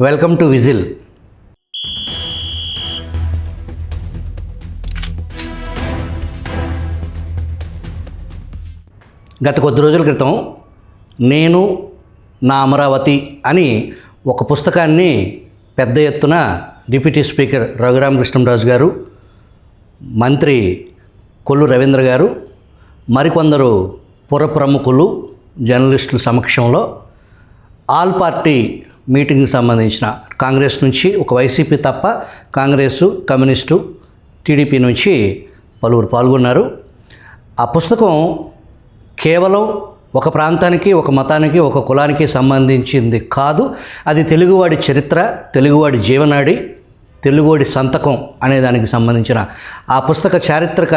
Welcome to whistle. గత కొద్ది రోజుల క్రితం నేను నా అమరావతి అని ఒక పుస్తకాన్ని పెద్ద ఎత్తున డిప్యూటీ స్పీకర్ రఘురామకృష్ణంరాజు గారు, మంత్రి కొల్లు రవీంద్ర గారు, మరికొందరు పుర ప్రముఖులు, జర్నలిస్టుల సమక్షంలో ఆల్ పార్టీ మీటింగ్కి సంబంధించిన కాంగ్రెస్ నుంచి ఒక వైసీపీ తప్ప కాంగ్రెసు, కమ్యూనిస్టు, టీడీపీ నుంచి పలువురు పాల్గొన్నారు. ఆ పుస్తకం కేవలం ఒక ప్రాంతానికి, ఒక మతానికి, ఒక కులానికి సంబంధించింది కాదు. అది తెలుగువాడి చరిత్ర, తెలుగువాడి జీవనాడి, తెలుగువాడి సంతకం అనే దానికి సంబంధించిన ఆ పుస్తక చారిత్రక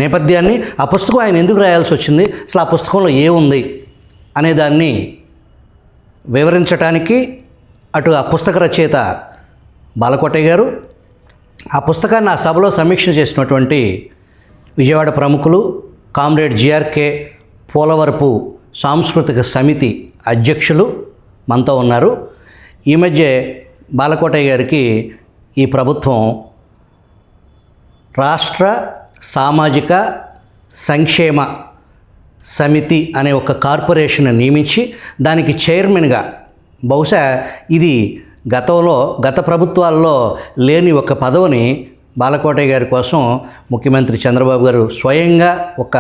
నేపథ్యాన్ని, ఆ పుస్తకం ఆయన ఎందుకు రాయాల్సి వచ్చింది, అసలు ఆ పుస్తకంలో ఏముంది అనేదాన్ని వివరించడానికి అటు ఆ పుస్తక రచయిత బాలకోటయ్య గారు, ఆ పుస్తకాన్ని ఆ సభలో సమీక్ష చేసినటువంటి విజయవాడ ప్రముఖులు కామ్రేడ్ జిఆర్కే పోలవరపు సాంస్కృతిక సమితి అధ్యక్షులు మనతో ఉన్నారు. ఈ మధ్య బాలకోటయ్య గారికి ఈ ప్రభుత్వం రాష్ట్ర సామాజిక సంక్షేమ సమితి అనే ఒక కార్పొరేషన్ నియమించి దానికి చైర్మన్గా, బహుశా ఇది గత ప్రభుత్వాల్లో లేని ఒక పదవిని బాలకోటయ్య గారి కోసం ముఖ్యమంత్రి చంద్రబాబు గారు స్వయంగా ఒక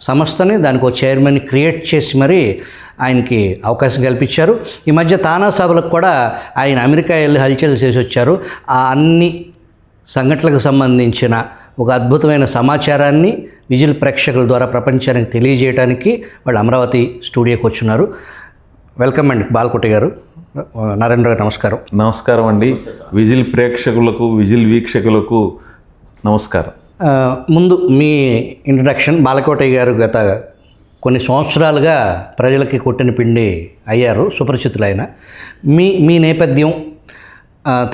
సంస్థని, దానికి ఒక చైర్మన్ని క్రియేట్ చేసి మరీ ఆయనకి అవకాశం కల్పించారు. ఈ మధ్య తానా సభలకు కూడా ఆయన అమెరికా వెళ్ళి హల్చల్ చేసి వచ్చారు. ఆ అన్ని సంఘటనలకు సంబంధించిన ఒక అద్భుతమైన సమాచారాన్ని విజిల్ ప్రేక్షకుల ద్వారా ప్రపంచానికి తెలియజేయడానికి వాళ్ళు అమరావతి స్టూడియోకి వచ్చున్నారు. వెల్కమ్ అండి బాలకోటయ్య గారు. నరేంద్ర గారు నమస్కారం. నమస్కారం అండి. విజిల్ ప్రేక్షకులకు, విజిల్ వీక్షకులకు నమస్కారం. ముందు మీ ఇంట్రడక్షన్. బాలకోటయ్య గారు గత కొన్ని సంవత్సరాలుగా ప్రజలకి కొట్టిన పిండి అయ్యారు, సుపరిచితులైన. మీ నేపథ్యం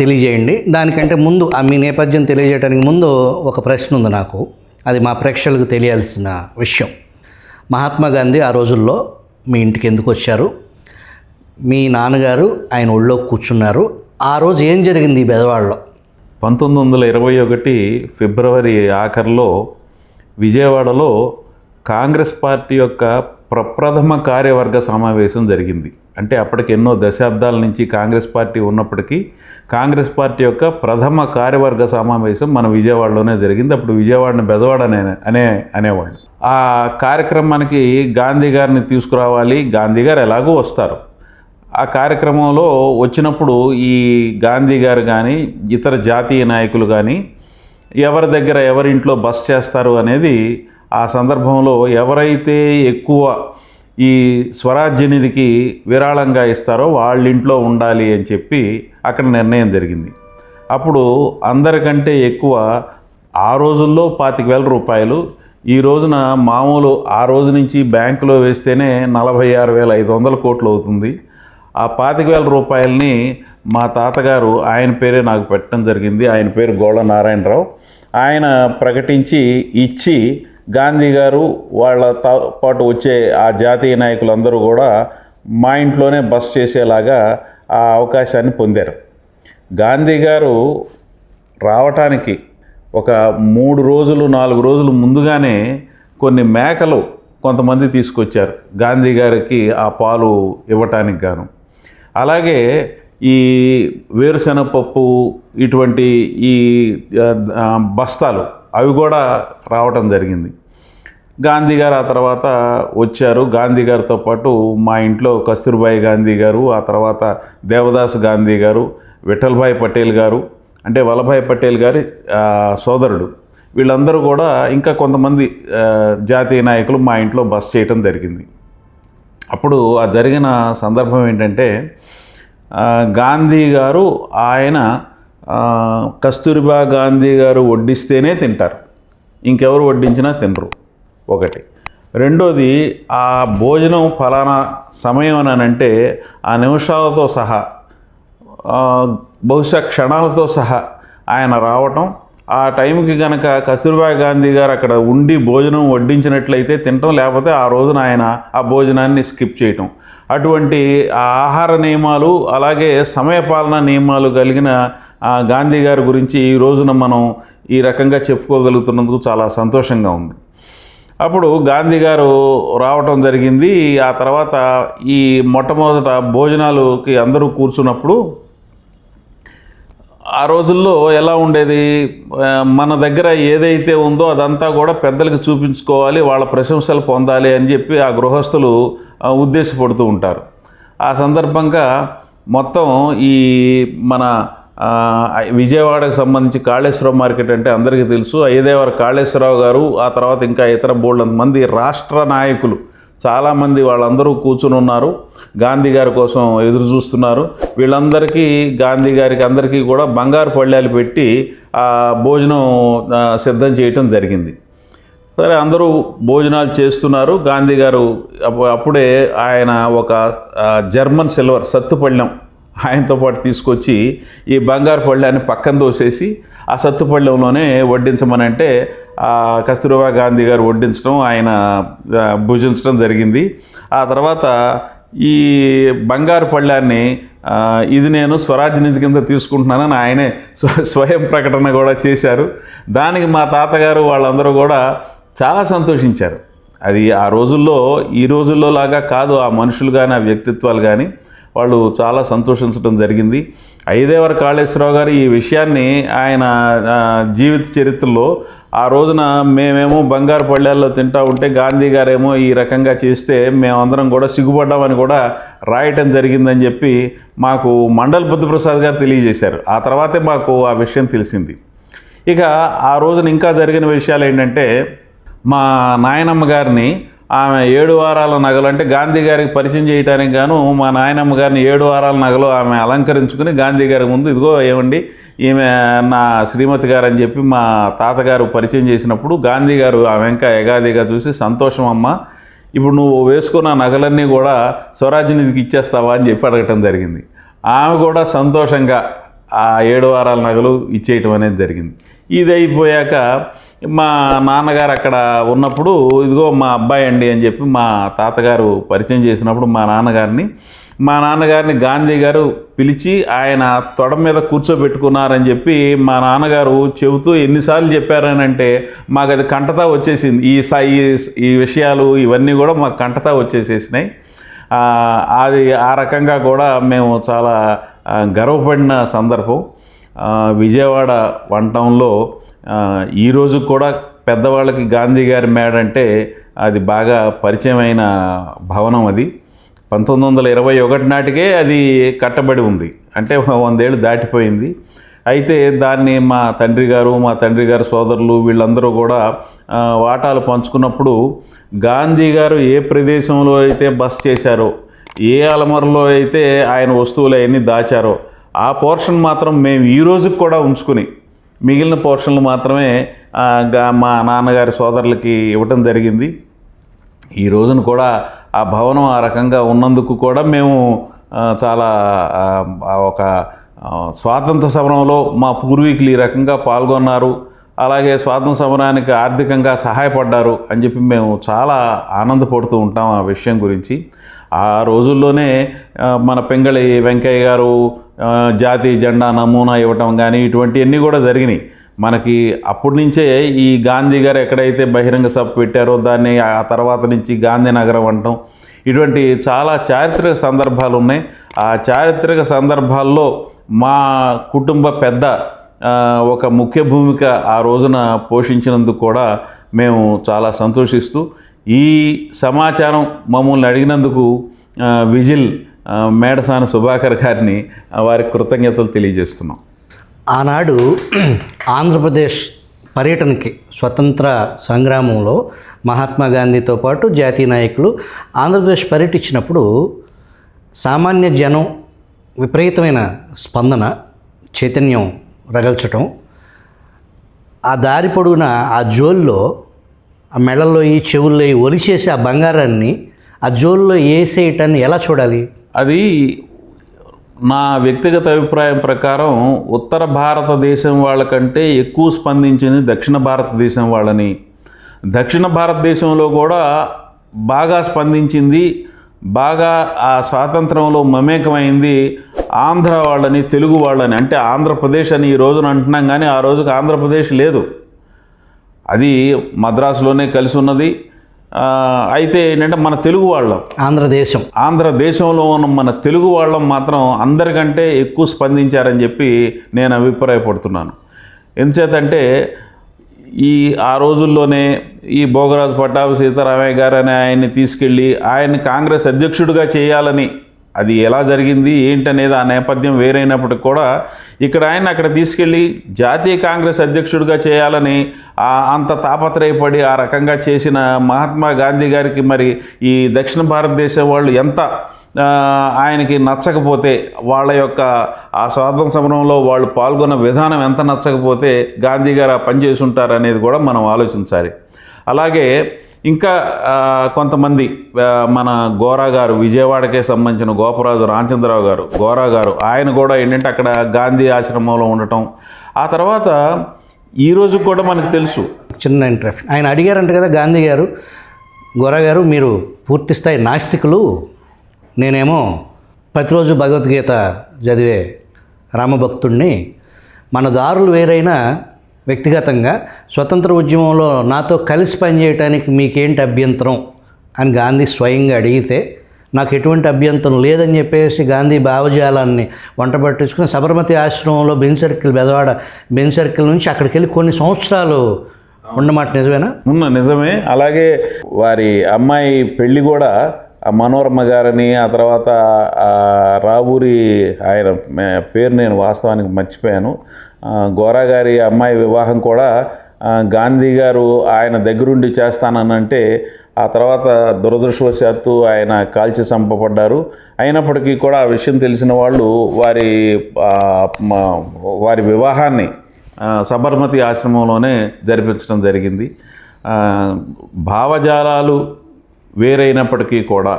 తెలియజేయండి. దానికంటే ముందు మీ నేపథ్యం తెలియజేయడానికి ముందు ఒక ప్రశ్న ఉంది నాకు, అది మా ప్రేక్షకులకు తెలియాల్సిన విషయం. మహాత్మా గాంధీ ఆ రోజుల్లో మీ ఇంటికి ఎందుకు వచ్చారు? మీ నాన్నగారు ఆయన ఒళ్ళో కూర్చున్నారు. ఆ రోజు ఏం జరిగింది ఈ బెజవాడలో? 1921 ఫిబ్రవరి ఆఖరిలో విజయవాడలో కాంగ్రెస్ పార్టీ యొక్క ప్రప్రథమ కార్యవర్గ సమావేశం జరిగింది. అంటే అప్పటికి ఎన్నో దశాబ్దాల నుంచి కాంగ్రెస్ పార్టీ ఉన్నప్పటికీ కాంగ్రెస్ పార్టీ యొక్క ప్రథమ కార్యవర్గ సమావేశం మన విజయవాడలోనే జరిగింది. అప్పుడు విజయవాడని బెజవాడ అనేవాళ్ళు. ఆ కార్యక్రమానికి గాంధీ గారిని తీసుకురావాలి, గాంధీ గారు ఎలాగూ వస్తారు. ఆ కార్యక్రమంలో వచ్చినప్పుడు ఈ గాంధీ గారు కానీ ఇతర జాతీయ నాయకులు కానీ ఎవరింట్లో బస చేస్తారు అనేది ఆ సందర్భంలో ఎవరైతే ఎక్కువ ఈ స్వరాజ్య నిధికి విరాళంగా ఇస్తారో వాళ్ళ ఇంట్లో ఉండాలి అని చెప్పి అక్కడ నిర్ణయం జరిగింది. అప్పుడు అందరికంటే ఎక్కువ ఆ రోజుల్లో 25,000 రూపాయలు, ఈ రోజున మామూలు ఆ రోజు నుంచి బ్యాంకులో వేస్తేనే 46,500 కోట్లు అవుతుంది. ఆ 25,000 రూపాయలని మా తాతగారు, ఆయన పేరే నాకు పెట్టడం జరిగింది, ఆయన పేరు గోళ్ళ నారాయణరావు, ఆయన ప్రకటించి ఇచ్చి గాంధీ గారు వాళ్ళతో పాటు వచ్చే ఆ జాతీయ నాయకులందరూ కూడా మా ఇంట్లోనే బస చేసేలాగా ఆ అవకాశాన్ని పొందారు. గాంధీ గారు రావటానికి ఒక 3 రోజులు 4 రోజులు ముందుగానే కొన్ని మేకలు కొంతమంది తీసుకొచ్చారు గాంధీ గారికి ఆ పాలు ఇవ్వటానికి గాను. అలాగే ఈ వేరుశనగపప్పు ఇటువంటి ఈ బస్తాలు అవి కూడా రావటం జరిగింది. గాంధీ గారు ఆ తర్వాత వచ్చారు. గాంధీ గారితో పాటు మా ఇంట్లో కస్తూర్బాయి గాంధీ గారు, ఆ తర్వాత దేవదాస్ గాంధీ గారు, విఠల్భాయ్ పటేల్ గారు, అంటే వల్లభాయ్ పటేల్ గారి సోదరుడు, వీళ్ళందరూ కూడా ఇంకా కొంతమంది జాతీయ నాయకులు మా ఇంట్లో బస చేయటం జరిగింది. అప్పుడు ఆ జరిగిన సందర్భం ఏంటంటే, గాంధీ గారు ఆయన కస్తూరిబా గాంధీ గారు వడ్డిస్తేనే తింటారు, ఇంకెవరు వడ్డించినా తినరు. ఒకటి. రెండోది, ఆ భోజనం ఫలానా సమయం అని అంటే ఆ నిమిషాలతో సహా, బహుశా క్షణాలతో సహా ఆయన రావటం, ఆ టైంకి కనుక కస్తూర్బా గాంధీ గారు అక్కడ ఉండి భోజనం వడ్డించినట్లయితే తినటం, లేకపోతే ఆ రోజున ఆయన ఆ భోజనాన్ని స్కిప్ చేయటం. అటువంటి ఆ ఆహార నియమాలు అలాగే సమయపాలన నియమాలు కలిగిన గాంధీ గారి గురించి ఈ రోజున మనం ఈ రకంగా చెప్పుకోగలుగుతున్నందుకు చాలా సంతోషంగా ఉంది. అప్పుడు గాంధీ గారు రావటం జరిగింది. ఆ తర్వాత ఈ మొట్టమొదట భోజనాలకి అందరూ కూర్చున్నప్పుడు ఆ రోజుల్లో ఎలా ఉండేది, మన దగ్గర ఏదైతే ఉందో అదంతా కూడా పెద్దలకు చూపించుకోవాలి, వాళ్ళ ప్రశంసలు పొందాలి అని చెప్పి ఆ గృహస్థులు ఉద్దేశపడుతూ ఉంటారు. ఆ సందర్భంగా మొత్తం ఈ మన విజయవాడకు సంబంధించి కాళేశ్వరరావు మార్కెట్ అంటే అందరికీ తెలుసు. అయ్యదేవర కాళేశ్వరరావు గారు, ఆ తర్వాత ఇంకా ఇతర బోల్డంత మంది రాష్ట్ర నాయకులు చాలామంది వాళ్ళందరూ కూర్చుని ఉన్నారు, గాంధీ గారి కోసం ఎదురు చూస్తున్నారు. వీళ్ళందరికీ గాంధీ గారికి అందరికీ కూడా బంగారు పళ్ళాలు పెట్టి భోజనం సిద్ధం చేయటం జరిగింది. సరే, అందరూ భోజనాలు చేస్తున్నారు. గాంధీ గారు అప్పుడే ఆయన ఒక జర్మన్ సిల్వర్ సత్తుపళ్ళెం ఆయనతో పాటు తీసుకొచ్చి ఈ బంగారు పళ్ళాన్ని పక్కన దోసేసి ఆ సత్తుపళ్ళెంలోనే వడ్డించమనంటే కస్తూర్బా గాంధీ గారు వడ్డించడం, ఆయన భుజించడం జరిగింది. ఆ తర్వాత ఈ బంగారు పళ్ళాన్ని ఇది నేను స్వరాజ్ నిధి కింద తీసుకుంటున్నానని ఆయనే స్వయం ప్రకటన కూడా చేశారు. దానికి మా తాతగారు వాళ్ళందరూ కూడా చాలా సంతోషించారు. అది ఆ రోజుల్లో ఈ రోజుల్లో లాగా కాదు, ఆ మనుషులు కానీ ఆ వ్యక్తిత్వాలు కానీ వాళ్ళు చాలా సంతోషించడం జరిగింది. అయ్యదేవర కాళేశ్వరరావు గారు ఈ విషయాన్ని ఆయన జీవిత చరిత్రలో ఆ రోజున మేమేమో బంగారు పళ్ళాల్లో తింటా ఉంటే గాంధీ గారేమో ఈ రకంగా చేస్తే మేమందరం కూడా సిగ్గుపడ్డామని కూడా రాయటం జరిగిందని చెప్పి మాకు మండల్ బుద్ధప్రసాద్ గారు తెలియజేశారు. ఆ తర్వాతే మాకు ఆ విషయం తెలిసింది. ఇక ఆ రోజున ఇంకా జరిగిన విషయాలు ఏంటంటే, మా నాయనమ్మ గారిని ఆమె 7 వారాల నగలు అంటే గాంధీ గారికి పరిచయం చేయడానికి గాను మా నాయనమ్మ గారిని 7 వారాల నగలు ఆమె అలంకరించుకుని గాంధీ గారి ముందు ఇదిగో ఏమండి ఈమె నా శ్రీమతి గారు అని చెప్పి మా తాతగారు పరిచయం చేసినప్పుడు గాంధీ గారు ఆమె ఇంకా ఎగాదిగా చూసి సంతోషం అమ్మ, ఇప్పుడు నువ్వు వేసుకున్న నగలన్నీ కూడా స్వరాజ్ నిధికి ఇచ్చేస్తావా అని చెప్పి అడగటం జరిగింది. ఆమె కూడా సంతోషంగా ఆ 7 వారాల నగలు ఇచ్చేయటం అనేది జరిగింది. ఇది అయిపోయాక మా నాన్నగారు అక్కడ ఉన్నప్పుడు ఇదిగో మా అబ్బాయి అండి అని చెప్పి మా తాతగారు పరిచయం చేసినప్పుడు మా నాన్నగారిని గాంధీ గారు పిలిచి ఆయన తొడ మీద కూర్చోబెట్టుకున్నారని చెప్పి మా నాన్నగారు చెబుతూ ఎన్నిసార్లు చెప్పారనంటే మాకు అది కంటతా వచ్చేసింది. ఈ విషయాలు ఇవన్నీ కూడా మాకు కంటతా వచ్చేసేసినాయి. అది ఆ రకంగా కూడా మేము చాలా గర్వపడిన సందర్భం. విజయవాడ వన్ టౌన్లో ఈరోజు కూడా పెద్దవాళ్ళకి గాంధీ గారి మేడ అంటే అది బాగా పరిచయమైన భవనం. అది 1921 నాటికే అది కట్టబడి ఉంది, అంటే 100 ఏళ్ళు దాటిపోయింది. అయితే దాన్ని మా తండ్రి గారు సోదరులు వీళ్ళందరూ కూడా వాటాలు పంచుకున్నప్పుడు గాంధీ గారు ఏ ప్రదేశంలో అయితే బస చేశారో, ఏ అలమరలో అయితే ఆయన వస్తువులు అవన్నీ దాచారో ఆ పోర్షన్ మాత్రం మేము ఈ రోజుకి కూడా ఉంచుకుని మిగిలిన పోర్షన్లు మాత్రమే మా నాన్నగారి సోదరులకి ఇవ్వటం జరిగింది. ఈ రోజున కూడా ఆ భవనం ఆ రకంగా ఉన్నందుకు కూడా మేము చాలా ఒక స్వాతంత్ర సమరంలో మా పూర్వీకులు ఈ రకంగా పాల్గొన్నారు, అలాగే స్వాతంత్ర సమరానికి ఆర్థికంగా సహాయపడ్డారు అని చెప్పి మేము చాలా ఆనందపడుతూ ఉంటాం ఆ విషయం గురించి. ఆ రోజుల్లోనే మన పింగళి వెంకయ్య గారు జాతీయ జెండా నమూనా ఇవ్వటం కానీ ఇటువంటివన్నీ కూడా జరిగినాయి. మనకి అప్పటి నుంచే ఈ గాంధీ గారు ఎక్కడైతే బహిరంగ సభ పెట్టారో దాన్ని ఆ తర్వాత నుంచి గాంధీనగరం అంటాం, ఇటువంటి చాలా చారిత్రక సందర్భాలు ఉన్నాయి. ఆ చారిత్రక సందర్భాల్లో మా కుటుంబ పెద్ద ఒక ముఖ్య భూమిక ఆ రోజున పోషించినందుకు కూడా మేము చాలా సంతోషిస్తూ ఈ సమాచారం మమ్మల్ని అడిగినందుకు విజిల్ మేడసాని సుభాకర్ గారిని వారికి కృతజ్ఞతలు తెలియజేస్తున్నాం. ఆనాడు ఆంధ్రప్రదేశ్ పర్యటనకి స్వతంత్ర సంగ్రామంలో మహాత్మా గాంధీతో పాటు జాతీయ నాయకులు ఆంధ్రప్రదేశ్ పర్యటించినప్పుడు సామాన్య జనం విపరీతమైన స్పందన, చైతన్యం రగల్చటం, ఆ దారి పొడవున ఆ జోల్లో ఆ మెడల్లో ఈ చెవుల్లో ఒలిచేసి ఆ బంగారాన్ని ఆ జోల్లో వేసేయటాన్ని ఎలా చూడాలి? అది నా వ్యక్తిగత అభిప్రాయం ప్రకారం ఉత్తర భారతదేశం వాళ్ళకంటే ఎక్కువ స్పందించింది దక్షిణ భారతదేశం వాళ్ళని. దక్షిణ భారతదేశంలో కూడా బాగా స్పందించింది బాగా ఆ స్వాతంత్రంలో మమేకమైంది ఆంధ్ర వాళ్ళని, తెలుగు వాళ్ళని. అంటే ఆంధ్రప్రదేశ్ అని ఈ రోజున అంటున్నాం, కానీ ఆ రోజుకి ఆంధ్రప్రదేశ్ లేదు, అది మద్రాసులోనే కలిసి ఉన్నది. అయితే ఏంటంటే మన తెలుగు వాళ్ళం, ఆంధ్రదేశంలో ఉన్న మన తెలుగు వాళ్ళం మాత్రం అందరికంటే ఎక్కువ స్పందించారని చెప్పి నేను అభిప్రాయపడుతున్నాను. ఎందుచేతంటే ఆ రోజుల్లోనే ఈ భోగరాజు పట్టాభి సీతారామయ్య గారు అని ఆయన్ని తీసుకెళ్ళి ఆయన్ని కాంగ్రెస్ అధ్యక్షుడిగా చేయాలని, అది ఎలా జరిగింది ఏంటనేది ఆ నేపథ్యం వేరైనప్పటికి కూడా ఇక్కడ ఆయన అక్కడ తీసుకెళ్ళి జాతీయ కాంగ్రెస్ అధ్యక్షుడిగా చేయాలని అంత తాపత్రయపడి ఆ రకంగా చేసిన మహాత్మా గాంధీ గారికి మరి ఈ దక్షిణ భారతదేశం వాళ్ళు ఎంత ఆయనకి నచ్చకపోతే, వాళ్ళ యొక్క ఆ స్వాతంత్ర సమరంలో వాళ్ళు పాల్గొన్న విధానం ఎంత నచ్చకపోతే గాంధీ గారు ఆ పని చేసి ఉంటారు అనేది కూడా మనం ఆలోచించాలి. అలాగే ఇంకా కొంతమంది మన గోరా గారు, విజయవాడకే సంబంధించిన గోపరాజు రామచంద్రరావు గారు, గోరా గారు, ఆయన కూడా ఏంటంటే అక్కడ గాంధీ ఆశ్రమంలో ఉండటం. ఆ తర్వాత ఈరోజు కూడా మనకు తెలుసు, చిన్న ఇంటరప్షన్, ఆయన అడిగారంట కదా గాంధీ గారు, గోరా గారు మీరు పూర్తిస్థాయి నాస్తికులు, నేనేమో ప్రతిరోజు భగవద్గీత చదివే రామభక్తుడిని, మన దారులు వేరైనా వ్యక్తిగతంగా స్వతంత్ర ఉద్యమంలో నాతో కలిసి పనిచేయడానికి మీకేంటి అభ్యంతరం అని గాంధీ స్వయంగా అడిగితే నాకు ఎటువంటి అభ్యంతరం లేదని చెప్పేసి గాంధీ భావజాలాన్ని వంట పట్టించుకుని సబర్మతి ఆశ్రమంలో బెజవాడ బెంజ్ సర్కిల్ నుంచి అక్కడికి వెళ్ళి కొన్ని సంవత్సరాలు ఉన్నమాట నిజమేనా? నిజమే. అలాగే వారి అమ్మాయి పెళ్ళి కూడా మనోరమ గారని, ఆ తర్వాత రావూరి, ఆయన పేరు నేను వాస్తవానికి మర్చిపోయాను, గోరా గారి అమ్మాయి వివాహం కూడా గాంధీ గారు ఆయన దగ్గరుండి చేస్తానంటే ఆ తర్వాత దురదృష్టవశాత్తు ఆయన కాల్చి చంపబడ్డారు. అయినప్పటికీ కూడా ఆ విషయం తెలిసిన వాళ్ళు వారి వివాహాన్ని సబర్మతి ఆశ్రమంలోనే జరిపించడం జరిగింది. భావజాలాలు వేరైనప్పటికీ కూడా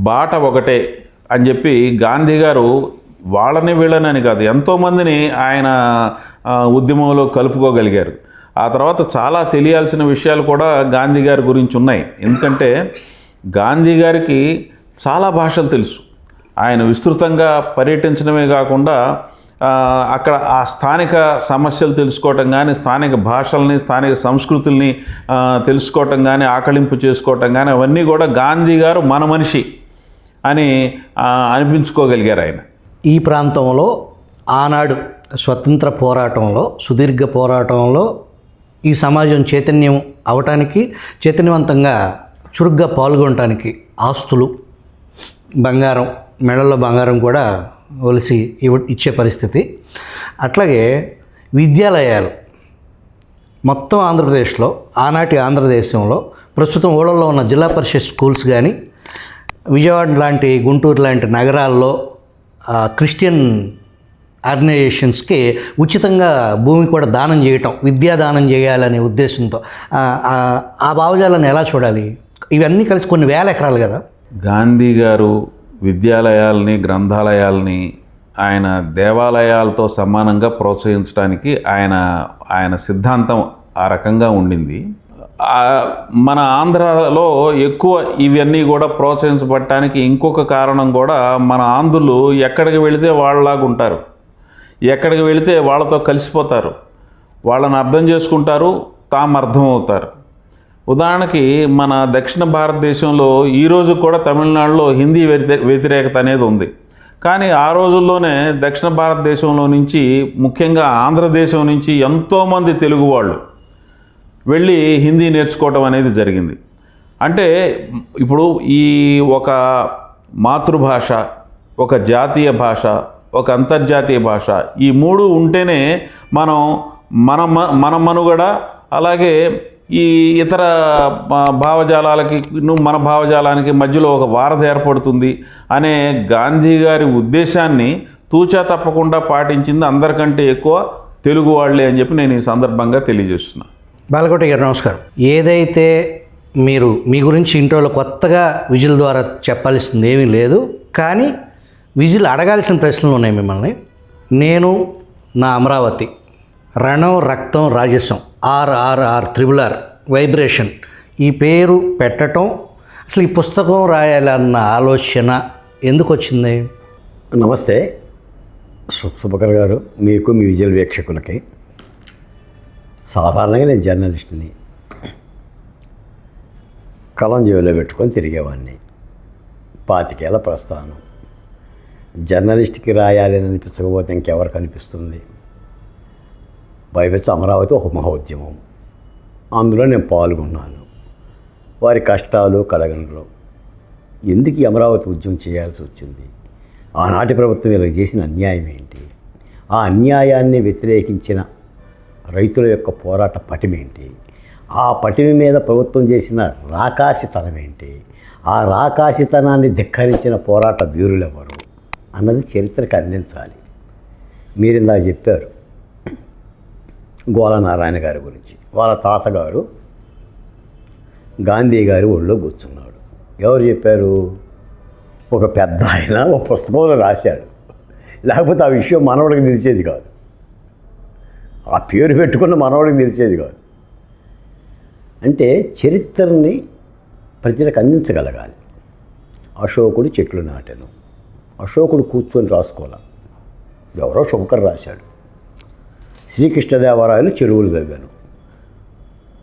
బాట ఒకటే అని చెప్పి గాంధీ గారు వాళ్ళని వీళ్ళని కాదు, ఎంతోమందిని ఆయన ఉద్యమంలో కలుపుకోగలిగారు. ఆ తర్వాత చాలా తెలియాల్సిన విషయాలు కూడా గాంధీ గారి గురించి ఉన్నాయి. ఎందుకంటే గాంధీ గారికి చాలా భాషలు తెలుసు. ఆయన విస్తృతంగా పర్యటించడమే కాకుండా అక్కడ ఆ స్థానిక సమస్యలు తెలుసుకోవటం కానీ, స్థానిక భాషల్ని, స్థానిక సంస్కృతుల్ని తెలుసుకోవటం కానీ, ఆకళింపు చేసుకోవటం కానీ, అవన్నీ కూడా గాంధీ గారు మన మనిషి అని అనిపించుకోగలిగారు ఆయన. ఈ ప్రాంతంలో ఆనాడు స్వతంత్ర పోరాటంలో, సుదీర్ఘ పోరాటంలో ఈ సమాజం చైతన్యం అవటానికి, చైతన్యవంతంగా చురుగ్గా పాల్గొనటానికి ఆస్తులు, బంగారం, మెడల్లో బంగారం కూడా ఒలిసి ఇచ్చే పరిస్థితి. అట్లాగే విద్యాలయాలు మొత్తం ఆంధ్రప్రదేశ్లో, ఆనాటి ఆంధ్రదేశంలో ప్రస్తుతం ఊళ్ళల్లో ఉన్న జిల్లా పరిషత్ స్కూల్స్ కానీ, విజయవాడ లాంటి, గుంటూరు లాంటి నగరాల్లో క్రిస్టియన్ ఆర్గనైజేషన్స్కి ఉచితంగా భూమి కూడా దానం చేయటం, విద్యాదానం చేయాలనే ఉద్దేశంతో ఆ భావజాలను ఎలా చూడాలి? ఇవన్నీ కలిసి కొన్ని వేల ఎకరాలు కదా. గాంధీ గారు విద్యాలయాల్ని, గ్రంథాలయాల్ని ఆయన దేవాలయాలతో సమానంగా ప్రోత్సహించడానికి ఆయన సిద్ధాంతం ఆ రకంగా ఉండింది. మన ఆంధ్రాలో ఎక్కువ ఇవన్నీ కూడా ప్రోత్సహించబడటానికి ఇంకొక కారణం కూడా, మన ఆంధ్రులు ఎక్కడికి వెళితే వాళ్ళలాగా ఉంటారు, ఎక్కడికి వెళితే వాళ్ళతో కలిసిపోతారు, వాళ్ళని అర్థం చేసుకుంటారు, తాము అర్థమవుతారు. ఉదాహరణకి మన దక్షిణ భారతదేశంలో ఈరోజు కూడా తమిళనాడులో హిందీ వ్యతిరేకత అనేది ఉంది. కానీ ఆ రోజుల్లోనే దక్షిణ భారతదేశంలో నుంచి, ముఖ్యంగా ఆంధ్రదేశం నుంచి ఎంతోమంది తెలుగు వాళ్ళు వెళ్ళి హిందీ నేర్చుకోవటం అనేది జరిగింది. అంటే ఇప్పుడు ఈ ఒక మాతృభాష, ఒక జాతీయ భాష, ఒక అంతర్జాతీయ భాష, ఈ మూడు ఉంటేనే మన మనుగడ, అలాగే ఈ ఇతర భావజాలాలకి మన భావజాలానికి మధ్యలో ఒక వారధి ఏర్పడుతుంది అనే గాంధీ గారి ఉద్దేశాన్ని తూచా తప్పకుండా పాటించింది అందరికంటే ఎక్కువ తెలుగు వాళ్ళే అని చెప్పి నేను ఈ సందర్భంగా తెలియజేస్తున్నాను. బాలకోటి గారు నమస్కారం. ఏదైతే మీరు మీ గురించి ఇంట్రోలో కొత్తగా విజిల్ ద్వారా చెప్పాల్సింది ఏమీ లేదు, కానీ విజిల్ అడగాల్సిన ప్రశ్నలు ఉన్నాయి మిమ్మల్ని. నేను నా అమరావతి, రణం, రక్తం, రాజసం, RRR, RRR వైబ్రేషన్, ఈ పేరు పెట్టడం అసలు ఈ పుస్తకం రాయాలన్న ఆలోచన ఎందుకు వచ్చింది? నమస్తే సుభకర్ గారు, మీకు మీ విజువల్ వీక్షకులకి. సాధారణంగా నేను జర్నలిస్ట్ని, కలం జేబులో పెట్టుకొని తిరిగేవాడిని. 25 ఏళ్ల ప్రస్థానం. జర్నలిస్ట్కి రాయాలి అని అనిపించకపోతే ఇంకెవరికి అనిపిస్తుంది? పైపెచ్చు అమరావతి ఒక మహోద్యమం, అందులో నేను పాల్గొన్నాను. వారి కష్టాలు కడగండ్లు, ఎందుకు ఈ అమరావతి ఉద్యమం చేయాల్సి వచ్చింది? ఆనాటి ప్రభుత్వం ఇలా చేసిన అన్యాయం ఏంటి? ఆ అన్యాయాన్ని వ్యతిరేకించిన రైతుల యొక్క పోరాట పటిమేంటి? ఆ పటిమి మీద ప్రభుత్వం చేసిన రాకాసితనం ఏంటి? ఆ రాకాసితనాన్ని ధిక్కరించిన పోరాట వీరులెవరు అన్నది చరిత్రకు అందించాలి. మీరు ఇందాక చెప్పారు గోల నారాయణ గారి గురించి. వాళ్ళ తాతగారు గాంధీ గారి ఒళ్ళో కూర్చున్నాడు. ఎవరు చెప్పారు? ఒక పెద్ద ఆయన ఒక పుస్తకంలో రాశాడు. లేకపోతే ఆ విషయం మనవడికి తెలిసేది కాదు, ఆ పేరు పెట్టుకున్న మనవడికి తెలిసేది కాదు. అంటే చరిత్రని ప్రజలకు అందించగలగాలి. అశోకుడు చెట్లు నాటాను, అశోకుడు కూర్చొని రాసుకోవాలి, ఎవరో శుభకర్ రాశాడు. శ్రీకృష్ణదేవరాయలు చెరువులు తవ్వాను,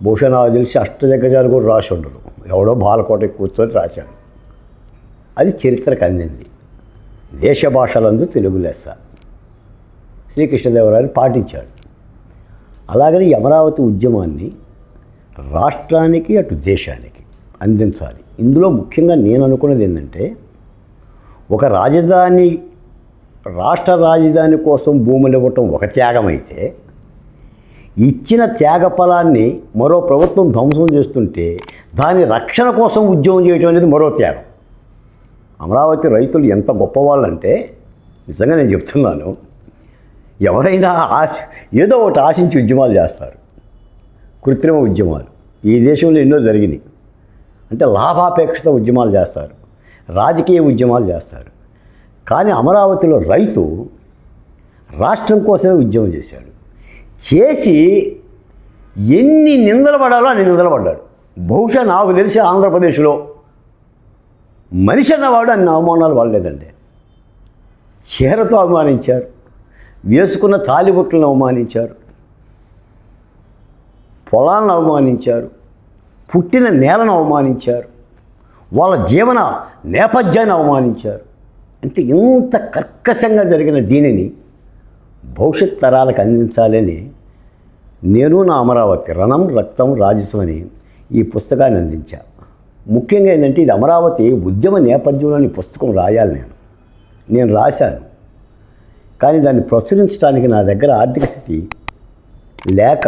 బహుశా నాకు తెలిసి అష్టదిగ్గజాలు కూడా రాసి ఉండరు, ఎవడో బాలకోటకి కూర్చొని రాశాడు. అది చరిత్రకు అందింది. దేశ భాషలందు తెలుగు లెస్స శ్రీకృష్ణదేవరాయలు పాటించాడు. అలాగని ఈ అమరావతి ఉద్యమాన్ని రాష్ట్రానికి అటు దేశానికి అందించాలి. ఇందులో ముఖ్యంగా నేను అనుకున్నది ఏంటంటే, ఒక రాజధాని, రాష్ట్ర రాజధాని కోసం భూములు ఇవ్వటం ఒక త్యాగం అయితే, ఇచ్చిన త్యాగ ఫలాన్ని మరో ప్రభుత్వం ధ్వంసం చేస్తుంటే దాని రక్షణ కోసం ఉద్యమం చేయటం అనేది మరో త్యాగం. అమరావతి రైతులు ఎంత గొప్పవాళ్ళంటే, నిజంగా నేను చెప్తున్నాను, ఎవరైనా ఏదో ఒకటి ఆశించి ఉద్యమాలు చేస్తారు. కృత్రిమ ఉద్యమాలు ఈ దేశంలో ఎన్నో జరిగినాయి. అంటే లాభాపేక్షత ఉద్యమాలు చేస్తారు, రాజకీయ ఉద్యమాలు చేస్తారు. కానీ అమరావతిలో రైతు రాష్ట్రం కోసమే ఉద్యమం చేశాడు. చేసి ఎన్ని నిందలు పడాలో అన్ని నిందలు పడ్డాడు. బహుశా నాకు తెలిసి ఆంధ్రప్రదేశ్లో మనిషి అన్నవాడు అన్ని అవమానాలు పడలేదండి. చీరతో అవమానించారు, వేసుకున్న తాలిబొట్లను అవమానించారు, పొలాలను అవమానించారు, పుట్టిన నేలను అవమానించారు, వాళ్ళ జీవన నేపథ్యాన్ని అవమానించారు. అంటే ఇంత కర్కశంగా జరిగిన దీనిని భవిష్యత్ తరాలకు అందించాలని నేను నా అమరావతి రణం రక్తం రాజస్వం అని ఈ పుస్తకాన్ని అందించా. ముఖ్యంగా ఏంటంటే, ఇది అమరావతి ఉద్యమ నేపథ్యంలోని పుస్తకం రాయాలి. నేను రాశాను, కానీ దాన్ని ప్రచురించడానికి నా దగ్గర ఆర్థిక స్థితి లేక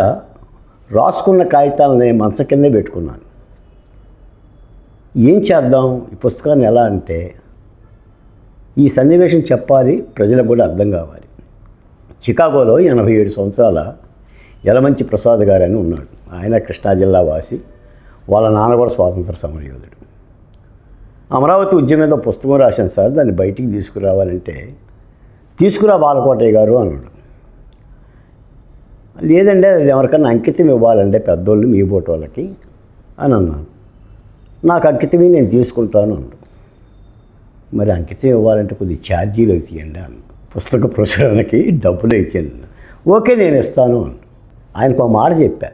రాసుకున్న కాగితాలని మంచం కిందే పెట్టుకున్నాను. ఏం చేద్దాం ఈ పుస్తకాన్ని ఎలా అంటే, ఈ సన్నివేశం చెప్పాలి, ప్రజలకు కూడా అర్థం కావాలి. చికాగోలో 87 సంవత్సరాల యలమంచి ప్రసాద్ గారు అని ఉన్నాడు. ఆయన కృష్ణా జిల్లా వాసి, వాళ్ళ నాన్న కూడా స్వాతంత్ర సమరయోధుడు. అమరావతి ఉద్యమం మీద పుస్తకం రాశాను సార్, దాన్ని బయటికి తీసుకురావాలంటే, తీసుకురా బాలకోటయ్య గారు అన్నాడు. లేదండి, అది ఎవరికన్నా అంకితం ఇవ్వాలంటే పెద్దోళ్ళు మీ బోటి వాళ్ళకి అని అన్నాను. నాకు అంకితమే నేను తీసుకుంటాను అన్నాడు. మరి అంకితం ఇవ్వాలంటే కొద్దిగా ఛార్జీలు అవుతాయండి అన్న, పుస్తక ప్రచురణకి డబ్బులు అవుతాయండి. ఓకే నేను ఇస్తాను అన్నాడు. ఆయనకు ఒక మాట చెప్పా,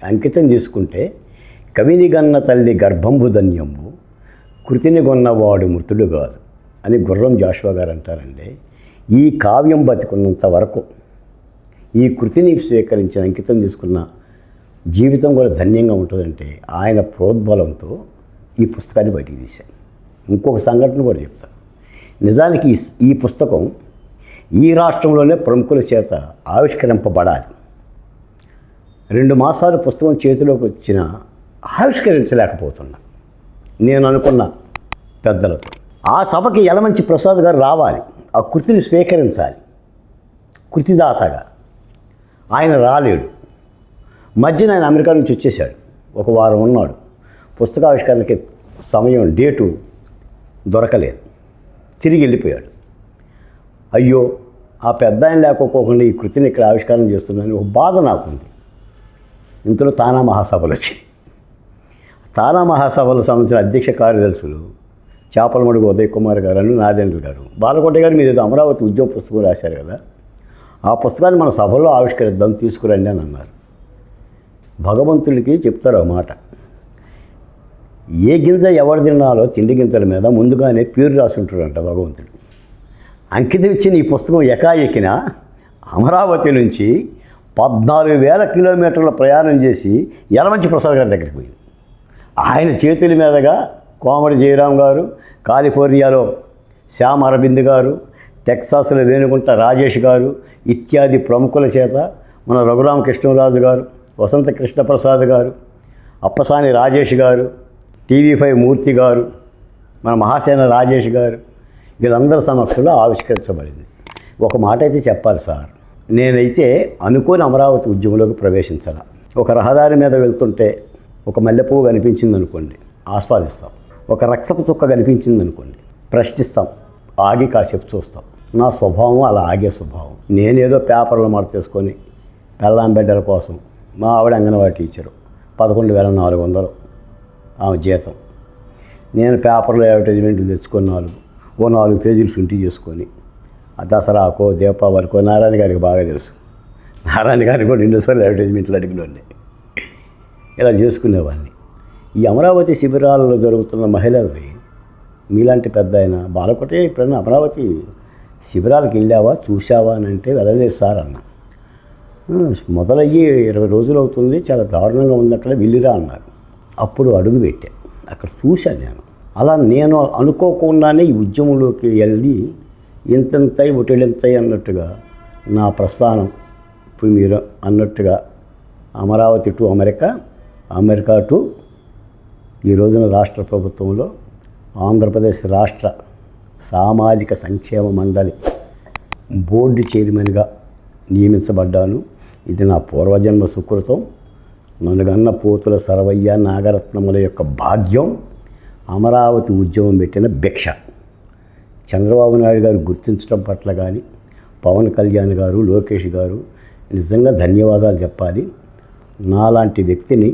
అంకితం తీసుకుంటే కవిని గన్న తల్లి గర్భంబు ధన్యంబు, కృతిని కొన్నవాడు మృతుడు కాదు అని గుర్రం జాషువా గారు అంటారండి. ఈ కావ్యం బతికున్నంత వరకు, ఈ కృతిని స్వీకరించిన అంకితం తీసుకున్న జీవితం కూడా ధన్యంగా ఉంటుందంటే ఆయన ప్రోద్బలంతో ఈ పుస్తకాన్ని బయటికి తీశాను. ఇంకొక సంఘటన కూడా చెప్తాను. నిజానికి ఈ పుస్తకం ఈ రాష్ట్రంలోనే ప్రముఖుల చేత ఆవిష్కరింపబడాలి. 2 మాసాలు పుస్తకం చేతిలోకి వచ్చిన ఆవిష్కరించలేకపోతున్నా నేను అనుకున్న పెద్దలతో. ఆ సభకి యలమంచి ప్రసాద్ గారు రావాలి, ఆ కృతిని స్వీకరించాలి కృతిదాతగా. ఆయన రాలేడు. మధ్యన ఆయన అమెరికా నుంచి వచ్చేసాడు, ఒక వారం ఉన్నాడు. పుస్తకావిష్కరణకి సమయం డేటు దొరకలేదు, తిరిగి వెళ్ళిపోయాడు. అయ్యో, ఆ పెద్ద ఆయన లేకపోకుండా ఈ కృతిని ఇక్కడ ఆవిష్కరణ చేస్తున్నాను ఒక బాధ నాకుంది. ఇంతలో తానా మహాసభలు వచ్చి తానా మహాసభలకు సంబంధించిన అధ్యక్ష కార్యదర్శులు చేపలమడుగు ఉదయ్ కుమార్ గారు, నాదేంద్ర గారు, బాలకోట గారు మీరు ఏదో అమరావతి ఉద్యమ పుస్తకం రాశారు కదా, ఆ పుస్తకాన్ని మన సభలో ఆవిష్కరిద్దాం, తీసుకురండి అని అన్నారు. భగవంతుడికి చెప్తారు ఆ మాట, ఏ గింజ ఎవరు తిన్నాలో తిండి గింజల మీద ముందుగానే పేరు రాసి ఉంటాడంట భగవంతుడు. అంకితం ఇచ్చిన ఈ పుస్తకం ఎకాఎకిన అమరావతి నుంచి 14,000 కిలోమీటర్ల ప్రయాణం చేసి యలమంచి ప్రసాద్ గారి దగ్గరికి పోయింది. ఆయన చేతుల మీదుగా కోమటి జయరాం గారు, కాలిఫోర్నియాలో శ్యామ్ అరవింద్ గారు, టెక్సాస్లో వేణుగుంట రాజేష్ గారు ఇత్యాది ప్రముఖుల చేత మన రఘురామకృష్ణరాజు గారు, వసంత కృష్ణప్రసాద్ గారు, అప్పసాని రాజేష్ గారు, టీవీ5 మూర్తి గారు, మన మహాసేన రాజేష్ గారు, వీళ్ళందరి సమక్షంలో ఆవిష్కరించబడింది. ఒక మాట అయితే చెప్పాలి సార్, నేనైతే అనుకోని అమరావతి ఉద్యమంలోకి ప్రవేశించాల. ఒక రహదారి మీద వెళ్తుంటే ఒక మల్లెపువ్వు కనిపించింది అనుకోండి, ఆస్వాదిస్తాం. ఒక రక్తపు చుక్క కనిపించింది అనుకోండి, ప్రశ్నిస్తాం, ఆగి కాసేపు చూస్తాం. నా స్వభావం అలా ఆగే స్వభావం. నేనేదో పేపర్లు మార్చేసుకొని పెళ్ళాం బిడ్డల కోసం, మా ఆవిడ అంగన్వాడీ టీచరు, 11,400 ఆమె జీతం. నేను పేపర్లో అడ్వర్టైజ్మెంట్లు తెచ్చుకొని 4 పేజీలు ప్రింట్ చేసుకొని ఆ దసరాకో దీపావళికో నారాయణ గారికి బాగా తెలుసు, నారాయణ గారికి కూడా 2 సార్లు అడ్వర్టైజ్మెంట్లు అడిగినోడిని, ఇలా చేసుకునేవాడిని. ఈ అమరావతి శిబిరాలలో జరుగుతున్న మహిళలది మీలాంటి పెద్ద ఆయన బాలకోటే ఎప్పుడైనా అమరావతి శిబిరాలకు వెళ్ళావా, చూసావా అని అంటే వెళ్ళలేదు సార్ అన్న. మొదలయ్యి 20 రోజులు అవుతుంది, చాలా దారుణంగా ఉంది, అక్కడ వెళ్ళిరా అన్నారు. అప్పుడు అడుగు పెట్టా, అక్కడ చూశాను నేను. అలా నేను అనుకోకుండానే ఈ ఉద్యమంలోకి వెళ్ళి ఇంతంతై ఒటిలెంతై అన్నట్టుగా నా ప్రస్థానం ఇప్పుడు మీరు అన్నట్టుగా Amaravati to America, America to ఈ రోజున రాష్ట్ర ప్రభుత్వంలో ఆంధ్రప్రదేశ్ రాష్ట్ర సామాజిక సంక్షేమ మండలి బోర్డు చైర్మన్గా నియమించబడ్డాను. ఇది నా పూర్వజన్మ సుకృతం, నన్ను గన్న పోతుల సర్వయ్య నాగరత్నముల యొక్క భాగ్యం, అమరావతి ఉద్యమం పెట్టిన భిక్ష. చంద్రబాబు నాయుడు గారు గుర్తించడం పట్ల కానీ, పవన్ కళ్యాణ్ గారు, లోకేష్ గారు నిజంగా ధన్యవాదాలు చెప్పాలి. నాలాంటి వ్యక్తిని,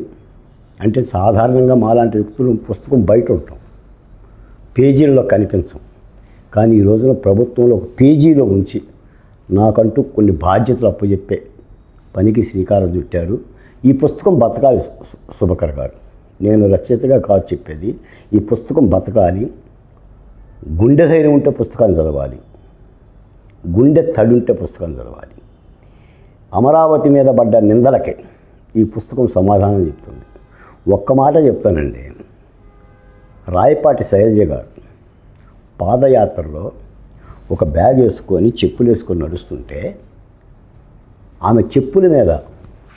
అంటే సాధారణంగా మాలాంటి వ్యక్తులు పుస్తకం బయట ఉంటాం, పేజీల్లో కనిపించం, కానీ ఈ రోజున ప్రభుత్వంలో ఒక పేజీలో ఉంచి నాకంటూ కొన్ని బాధ్యతలు అప్పచెప్పే పనికి శ్రీకారం చుట్టారు. ఈ పుస్తకం బతకాలి సుభకర్ గారు, నేను రచయితగా కాదు చెప్పేది, ఈ పుస్తకం బతకాలి. గుండె ధైర్యం ఉంటే పుస్తకాన్ని చదవాలి, గుండె తడి ఉంటే పుస్తకం చదవాలి. అమరావతి మీద పడ్డ నిందలకే ఈ పుస్తకం సమాధానం చెప్తుంది. ఒక్క మాట చెప్తానండి, రాయపాటి శైలజ గారు పాదయాత్రలో ఒక బ్యాగ్ వేసుకొని చెప్పులు వేసుకొని నడుస్తుంటే ఆమె చెప్పుల మీద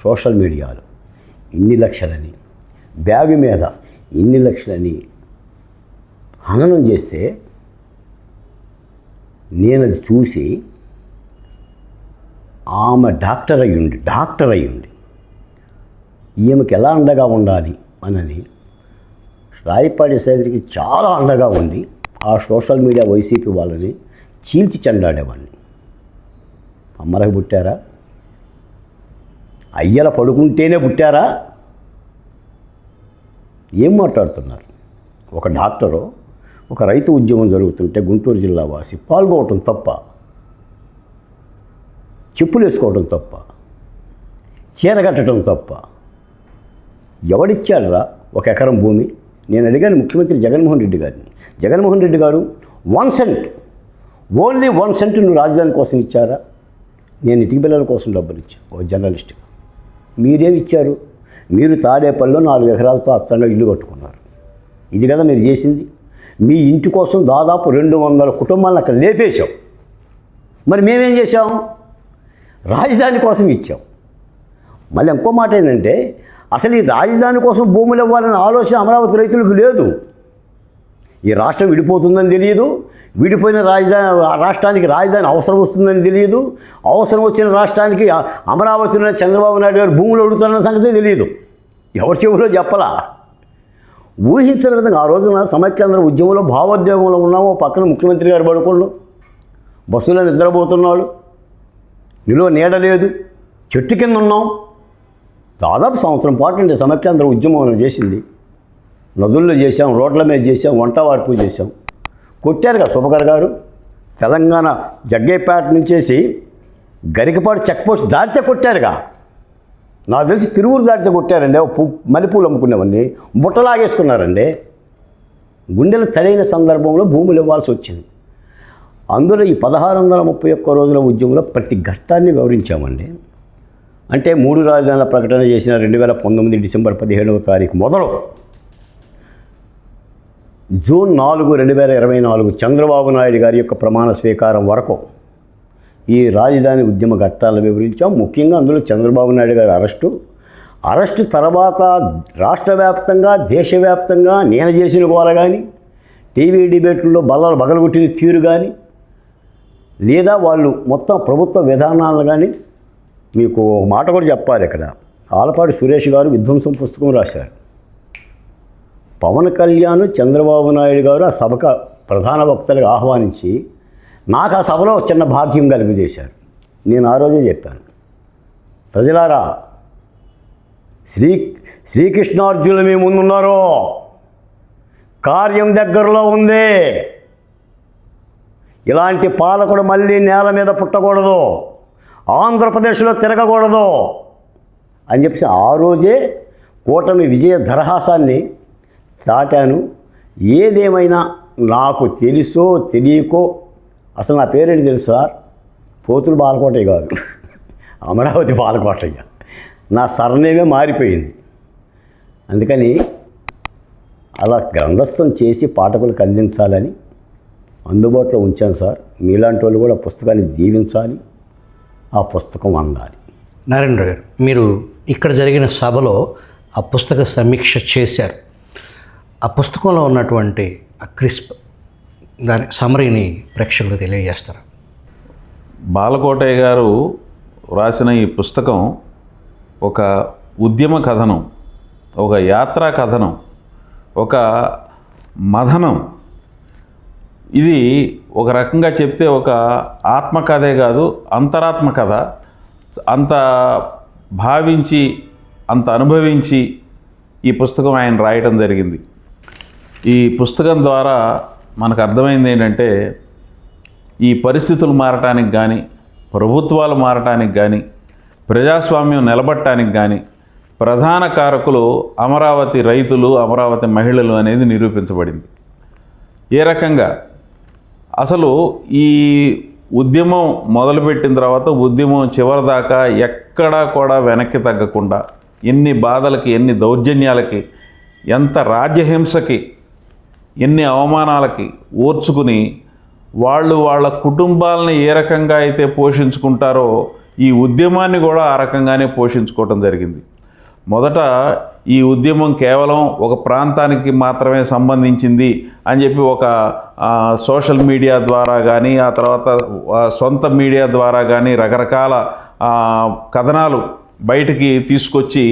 సోషల్ మీడియాలో ఇన్ని లక్షలని, బ్యాగ్ మీద ఇన్ని లక్షలని హననం చేస్తే నేను అది చూసి ఆమె డాక్టర్ అయ్యుండి ఈమెకి ఎలా అండగా ఉండాలి అనని రాయపాటి శైలికి చాలా అండగా ఉండి ఆ సోషల్ మీడియా వైసీపీ వాళ్ళని చీల్చి చెండాడేవాడిని. అమ్మలకు పుట్టారా, అయ్యల పడుకుంటేనే పుట్టారా, ఏం మాట్లాడుతున్నారు? ఒక డాక్టరు ఒక రైతు ఉద్యమం జరుగుతుంటే గుంటూరు జిల్లా వాసి పాల్గొనటం తప్ప, చెప్పులు వేసుకోవడం తప్ప, చీర కట్టడం తప్ప, ఎవడిచ్చాడరా 1 ఎకరం భూమి? నేను అడిగాను ముఖ్యమంత్రి జగన్మోహన్ రెడ్డి గారిని, జగన్మోహన్ రెడ్డి గారు 1 సెంట్, ఓన్లీ 1 సెంట్ నువ్వు రాజధాని కోసం ఇచ్చారా? నేను ఇంటికి పిల్లల కోసం డబ్బులు ఇచ్చాను ఒక జర్నలిస్ట్గా. మీరేమి ఇచ్చారు? మీరు తాడేపల్లిలో 4 ఎకరాలతో అచ్చంగా ఇల్లు కట్టుకున్నారు. ఇది కదా మీరు చేసింది. మీ ఇంటి కోసం దాదాపు 200 కుటుంబాలను అక్కడ లేపేశాం. మరి మేమేం చేశాం? రాజధాని కోసం ఇచ్చాం. మళ్ళీ ఇంకో మాట ఏంటంటే, అసలు ఈ రాజధాని కోసం భూములు ఇవ్వాలనే ఆలోచన అమరావతి రైతులకు లేదు. ఈ రాష్ట్రం విడిపోతుందని తెలియదు, విడిపోయిన రాష్ట్రానికి రాజధాని అవసరం వస్తుందని తెలియదు, అవసరం వచ్చిన రాష్ట్రానికి అమరావతిలో చంద్రబాబు నాయుడు గారు భూములు అడుగుతున్న సంగతి తెలియదు. ఎవరి చెవులో చెప్పలా. ఊహించిన విధంగా ఆ రోజున సమైక్యాంధ్ర ఉద్యమంలో భావోద్వేగంలో ఉన్నాము. పక్కన ముఖ్యమంత్రి గారు పడుకోండు, బస్సులో నిద్రపోతున్నాడు, నిలువ నీడ లేదు, చెట్టు కింద ఉన్నాం. దాదాపు సంవత్సరం పాటు అండి సమైక్యాంధ్ర ఉద్యమం చేసింది. నదుల్లో చేసాం, రోడ్ల మీద చేసాం, వంట వార్పు చేసాం. కొట్టారుగా శుభకర్ గారు. తెలంగాణ జగ్గైపేట నుంచేసి గరికపాడు చెక్ పోస్ట్ దాటితే కొట్టారుగా. నాకు తెలిసి తిరువురు దాటితే కొట్టారండి. మల్లెపూలు అమ్ముకునేవన్నీ బుట్టలాగేసుకున్నారండి. గుండెలు తడైన సందర్భంలో భూములు ఇవ్వాల్సి వచ్చింది. అందులో ఈ 1631 రోజుల ఉద్యమంలో ప్రతి ఘట్టాన్ని వివరించామండి. అంటే 3 రాజధానుల ప్రకటన చేసిన 2019 డిసెంబర్ 17వ తారీఖు మొదలు జూన్ 4, 2024 చంద్రబాబు నాయుడు గారి యొక్క ప్రమాణ స్వీకారం వరకు ఈ రాజధాని ఉద్యమ ఘట్టాలను వివరించాం. ముఖ్యంగా అందులో చంద్రబాబు నాయుడు గారి అరెస్టు తర్వాత రాష్ట్ర వ్యాప్తంగా, దేశవ్యాప్తంగా నేను చేసిన గోల కానీ, టీవీ డిబేట్లలో బల్లలు బగలగొట్టిన తీరు కానీ, లేదా వాళ్ళు మొత్తం ప్రభుత్వ విధానాలను కానీ మీకు ఒక మాట కూడా చెప్పాలి. ఇక్కడ ఆలపాటి సురేష్ గారు విధ్వంసం పుస్తకం రాశారు. పవన్ కళ్యాణ్, చంద్రబాబు నాయుడు గారు ఆ సభకు ప్రధాన వక్తలుగా ఆహ్వానించి నాకు ఆ సభలో చిన్న భాగ్యం కలిగజేశారు. నేను ఆ రోజే చెప్పాను, ప్రజలారా, శ్రీకృష్ణార్జునులు మీ ముందున్నారో, కార్యం దగ్గరలో ఉంది. ఇలాంటి పాలకుడు మళ్ళీ నేల మీద పుట్టకూడదు, ఆంధ్రప్రదేశ్లో తిరగకూడదు అని చెప్పి ఆ రోజే కూటమి విజయ దరహాసాన్ని చాటాను. ఏదేమైనా నాకు తెలుసో తెలియకో, అసలు నా పేరేంటి తెలుసు సార్, పోతులు బాలకోటయ్య కాదు, అమరావతి బాలకోటయ్య. నా సర్నేమే మారిపోయింది. అందుకని అలా గ్రంథస్థం చేసి పాఠకులకు అందించాలని అందుబాటులో ఉంచాను సార్. మీలాంటి వాళ్ళు కూడా పుస్తకాన్ని దీవించాలి, ఆ పుస్తకం అందాలి. నారాయణరావు గారు, మీరు ఇక్కడ జరిగిన సభలో ఆ పుస్తక సమీక్ష చేశారు. ఆ పుస్తకంలో ఉన్నటువంటి ఆ క్రిస్ప్ దాని సమరీని ప్రేక్షకులకు తెలియజేస్తారా? బాలకోటయ్య గారు రాసిన ఈ పుస్తకం ఒక ఉద్యమ కథనం, ఒక యాత్రా కథనం, ఒక మథనం. ఇది ఒక రకంగా చెప్తే ఒక ఆత్మకథే కాదు, అంతరాత్మ కథ. అంత భావించి, అంత అనుభవించి ఈ పుస్తకం ఆయన రాయటం జరిగింది. ఈ పుస్తకం ద్వారా మనకు అర్థమైంది ఏంటంటే, ఈ పరిస్థితులు మారటానికి కానీ, ప్రభుత్వాలు మారటానికి కానీ, ప్రజాస్వామ్యం నిలబడటానికి కానీ ప్రధాన కారకులు అమరావతి రైతులు, అమరావతి మహిళలు అనేది నిరూపించబడింది. ఏ రకంగా అసలు ఈ ఉద్యమం మొదలుపెట్టిన తర్వాత ఉద్యమం చివరిదాకా ఎక్కడా కూడా వెనక్కి తగ్గకుండా, ఎన్ని బాధలకి, ఎన్ని దౌర్జన్యాలకి, ఎంత రాజ్యహింసకి, ఎన్ని అవమానాలకి ఓర్చుకుని వాళ్ళు వాళ్ళ కుటుంబాలని ఏ రకంగా అయితే పోషించుకుంటారో ఈ ఉద్యమాన్ని కూడా ఆ రకంగానే పోషించుకోవటం జరిగింది. మొదట ఈ ఉద్యమం కేవలం ఒక ప్రాంతానికి మాత్రమే సంబంధించింది అని చెప్పి ఒక సోషల్ మీడియా ద్వారా కానీ, ఆ తర్వాత సొంత మీడియా ద్వారా కానీ రకరకాల కథనాలు బయటికి తీసుకొచ్చి